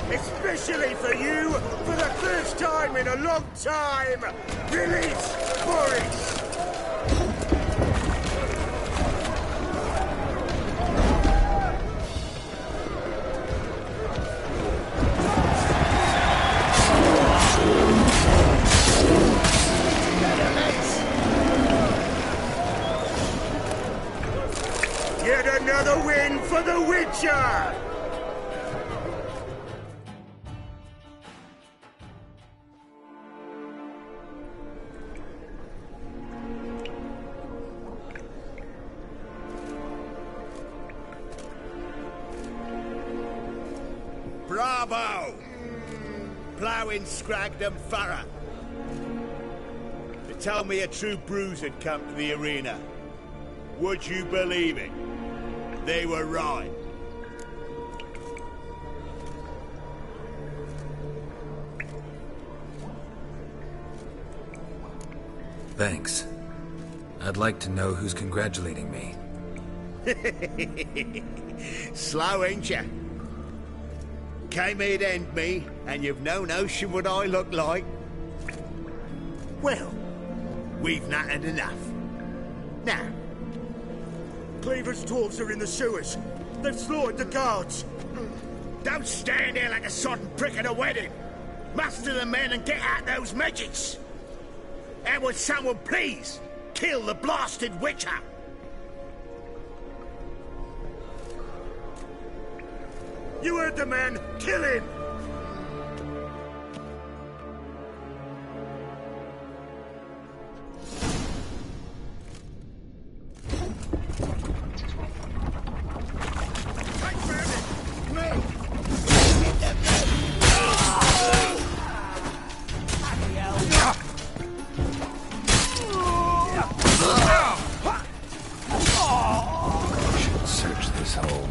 Especially for you, for the first time in a long time, release Boris! Yet another win for the Witcher! Bravo! Ploughing Scragdon Farah. They told me a true bruise had come to the arena. Would you believe it? They were right. Thanks. I'd like to know who's congratulating me. Slow, ain't ya? Came here to end me, and you've no notion what I look like. Well, we've not had enough. Now, Cleaver's dwarves are in the sewers. They've slaughtered the guards. don't stand there like a sodden prick at a wedding. Muster the men and get out those midgets. And would someone please kill the blasted Witcher? You heard the man. Kill him! Search this hole.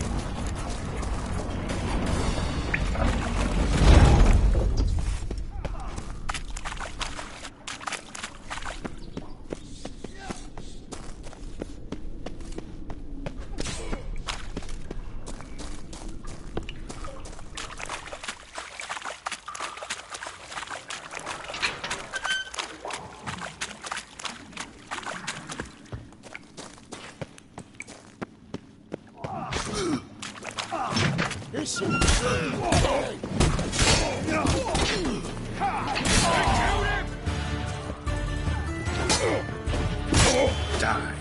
voice. Die.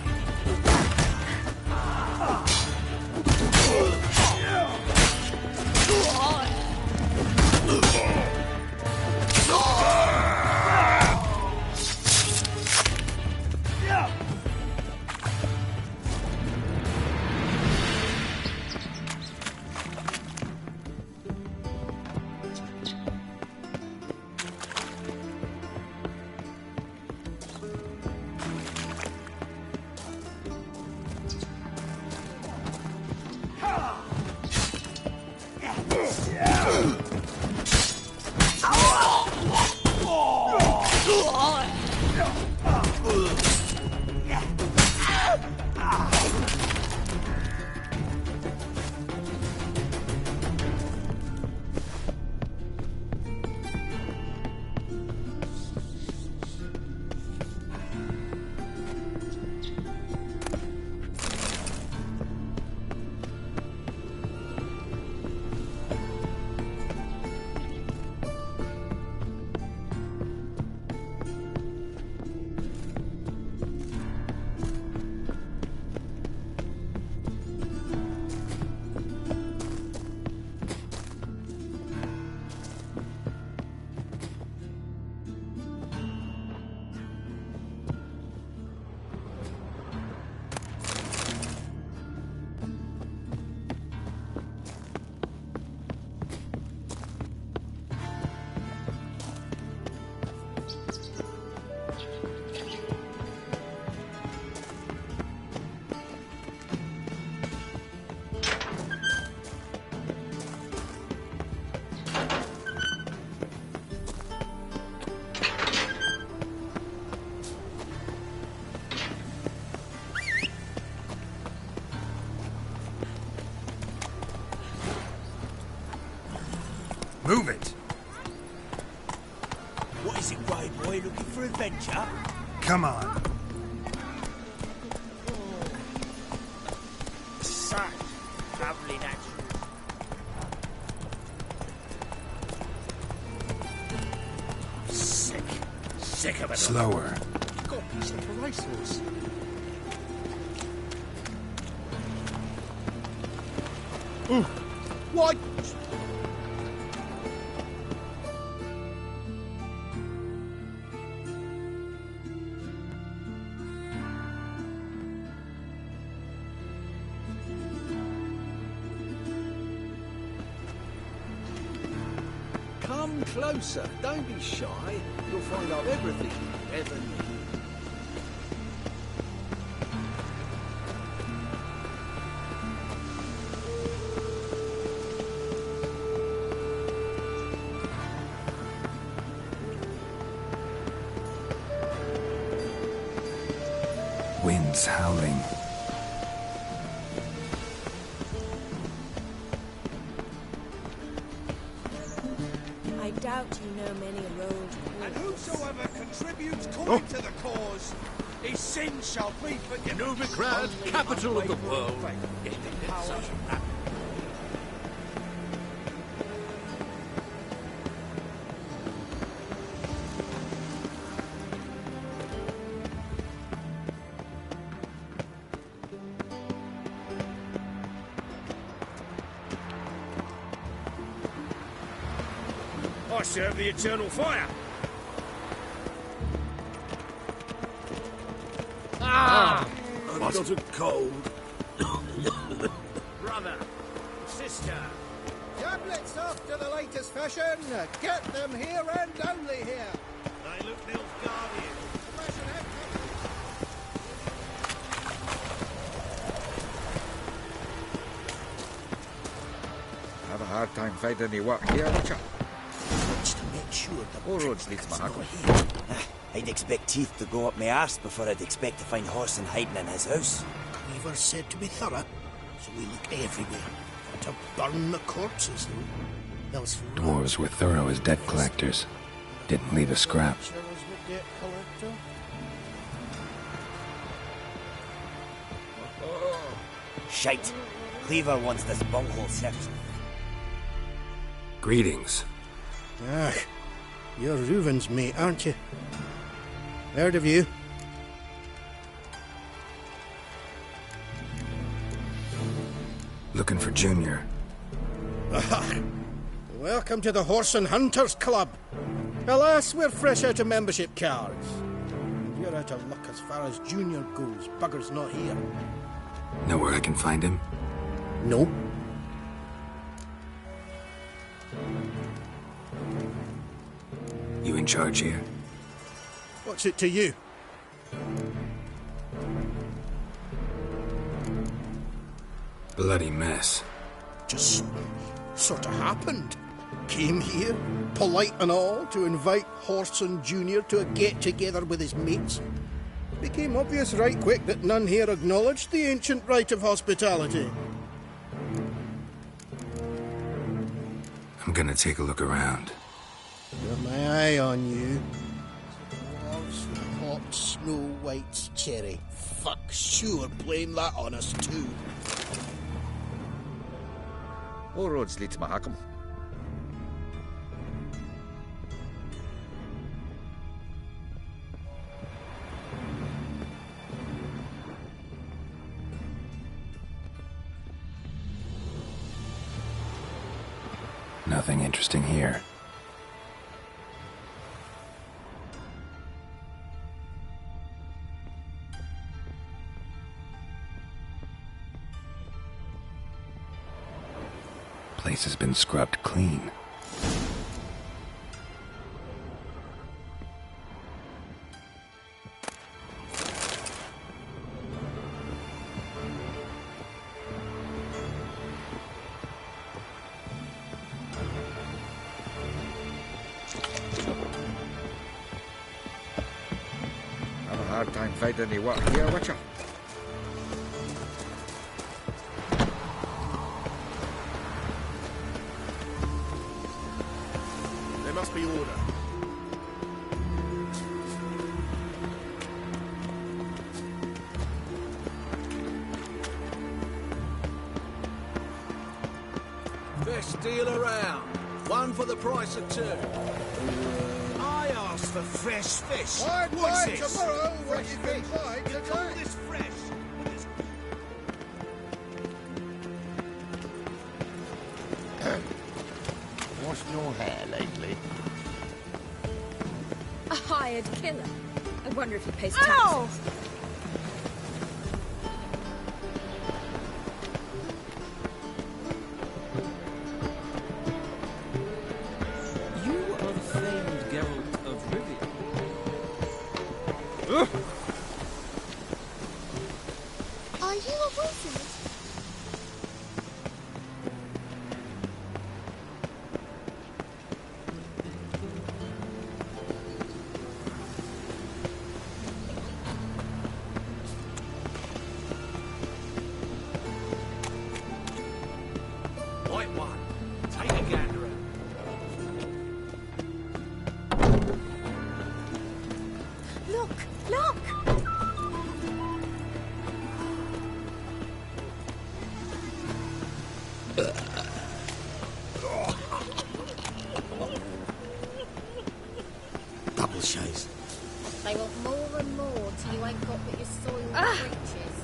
Move it. What is it, Grey Boy? Looking for adventure? Come on. Such lovely natural. Sick of it. Slower. You've got a piece of a racehorse. What? Come closer. Don't be shy. You'll find out everything you ever need. Winds howling. I doubt you know many a road. And whosoever contributes coin to the cause, his sins shall be forgiven. Novigrado, capital of the world. I serve the eternal fire. I've got a cold. Brother, sister. Tablets after the latest fashion. Get them here and only here. They look Nilfgaardian. Have a hard time finding any work here, chap. Just to make sure the All roads lead to Mahagua. I'd expect teeth to go up my arse before I'd expect to find Horson hiding in his house. Cleaver's said to be thorough, so we look everywhere. Got to burn the corpses, though. Else Dwarves were thorough as debt collectors. Didn't leave a scrap. Shite. Cleaver wants this bunghole searched. Greetings. Ah, you're Reuven's mate, aren't you? Heard of you. Looking for Junior. Welcome to the Horse and Hunters Club. Alas, we're fresh out of membership cards. You're out of luck as far as Junior goes. Bugger's not here. Know where I can find him? Nope. You in charge here? What's it to you? Bloody mess. Just sort of happened. Came here, polite and all, to invite Horson Jr. to a get-together with his mates. Became obvious right quick that none here acknowledged the ancient rite of hospitality. I'm gonna take a look around. Got my eye on you. Dwarves, hot Snow White's cherry. Fuck, sure, blame that on us too. All roads lead to Mahakam. Nothing interesting here. Place has been scrubbed clean. Have a hard time finding any work here, Witcher. Must be order. Best deal around. One for the price of two. I asked for fresh fish. Hard What's line this? tomorrow, what Fresh you can fish. find You call today. this fresh? Washed your hair lately? A hired killer. I wonder if he pays Ow! taxes. You are the famed Geralt of Rivia. Are you a wizard? White one. Take a gander at. Look! Look! Double shades. They want more and more till you ain't got but your soiled breeches.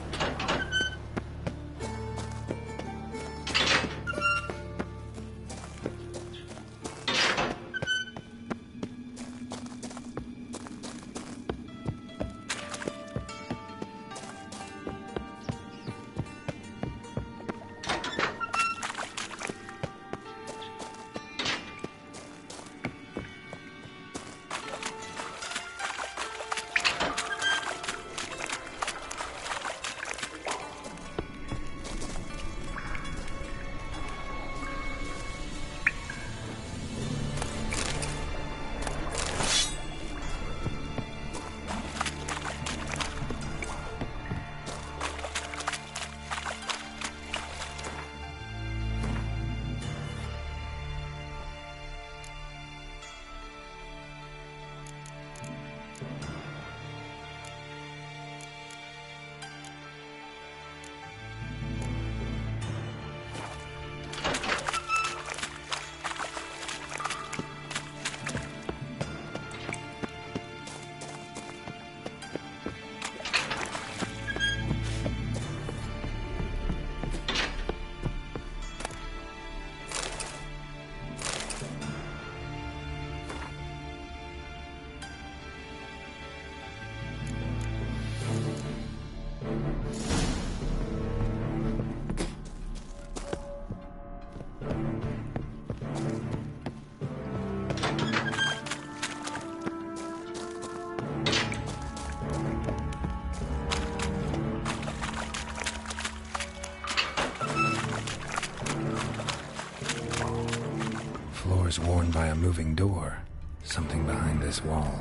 Floor's worn by a moving door. Something behind this wall.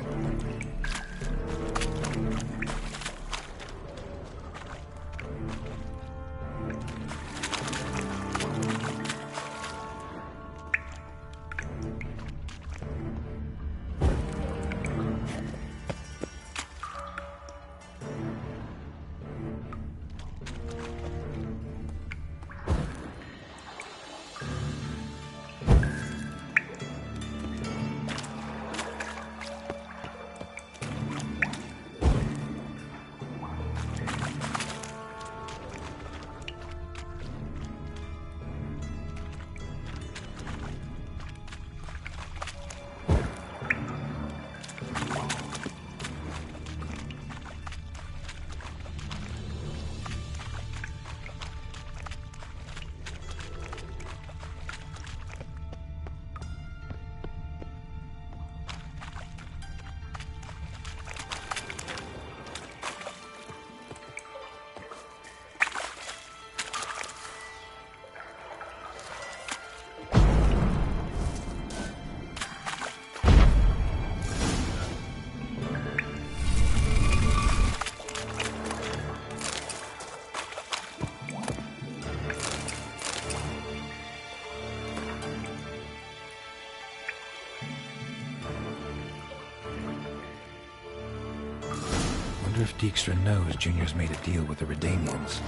Wonder if Dijkstra knows Junior's made a deal with the Redanians.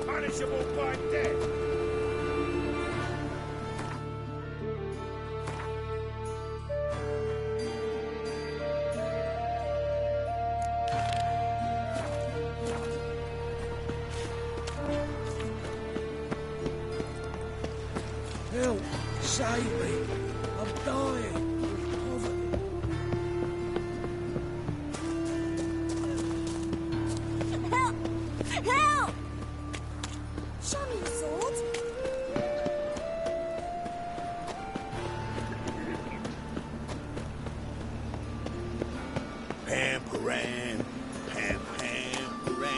Punishable by death. Help! Save me! I'm dying! Help! Help! Show me your sword. Pam-param, pam-pam-param.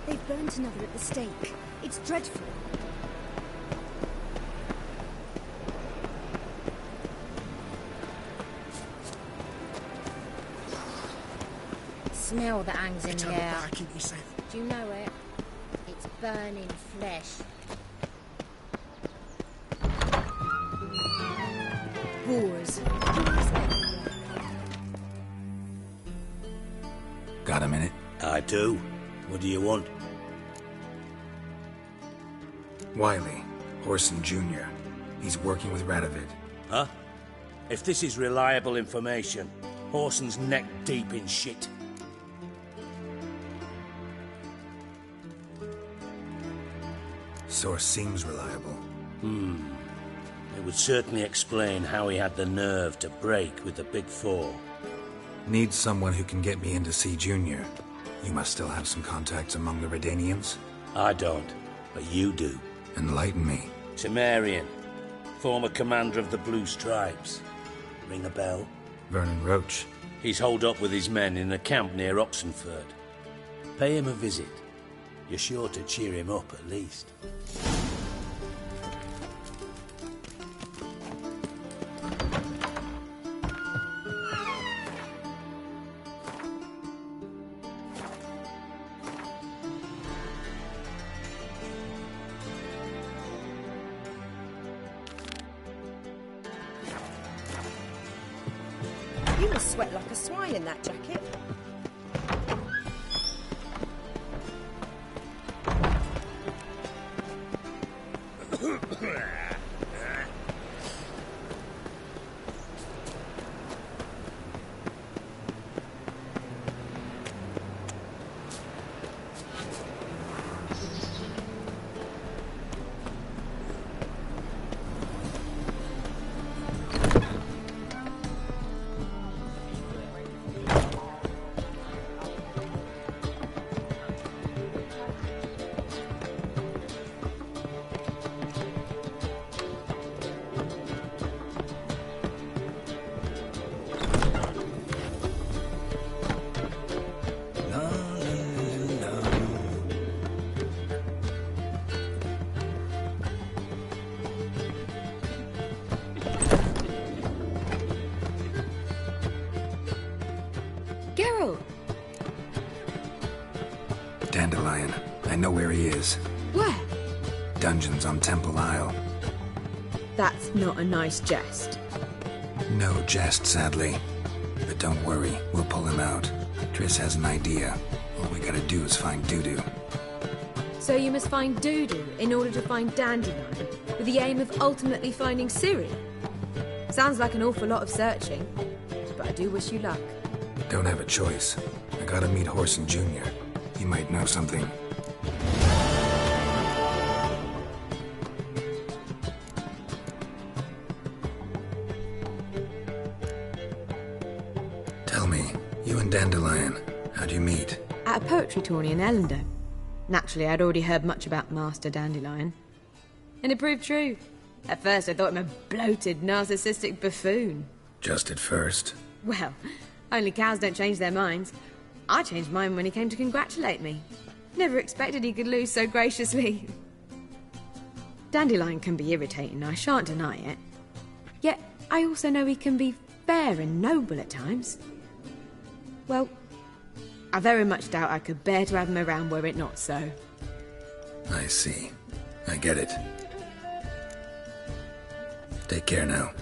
They've burnt another at the stake. It's dreadful. Smell that hangs in It's the on the air. back, ain't you said? Do you know it? It's burning flesh. Boars. Got a minute? I do. What do you want? Wiley, Horson Jr. He's working with Radovid. Huh? If this is reliable information, Horson's neck deep in shit. Source seems reliable. It would certainly explain how he had the nerve to break with the Big Four. Need someone who can get me in to see Junior. You must still have some contacts among the Redanians? I don't, but you do. Enlighten me. Temerian, former commander of the Blue Stripes. Ring a bell? Vernon Roach. He's holed up with his men in a camp near Oxenford. Pay him a visit. You're sure to cheer him up, at least. You must sweat like a swine in that jacket. Dandelion. I know where he is. Where? Dungeons on Temple Isle. That's not a nice jest. No jest, sadly. But don't worry, we'll pull him out. Triss has an idea. All we gotta do is find Dudu. So you must find Dudu in order to find Dandelion, with the aim of ultimately finding Ciri? Sounds like an awful lot of searching, but I do wish you luck. Don't have a choice. I gotta meet Horson Jr. He might know something. Tell me, you and Dandelion, how'd you meet? At a poetry tourney in Ellendale. Naturally, I'd already heard much about Master Dandelion. And it proved true. At first, I thought him a bloated, narcissistic buffoon. Just at first. Well, only cows don't change their minds. I changed mine when he came to congratulate me. Never expected he could lose so graciously. Dandelion can be irritating, I shan't deny it. Yet, I also know he can be fair and noble at times. Well, I very much doubt I could bear to have him around were it not so. I see. I get it. Take care now.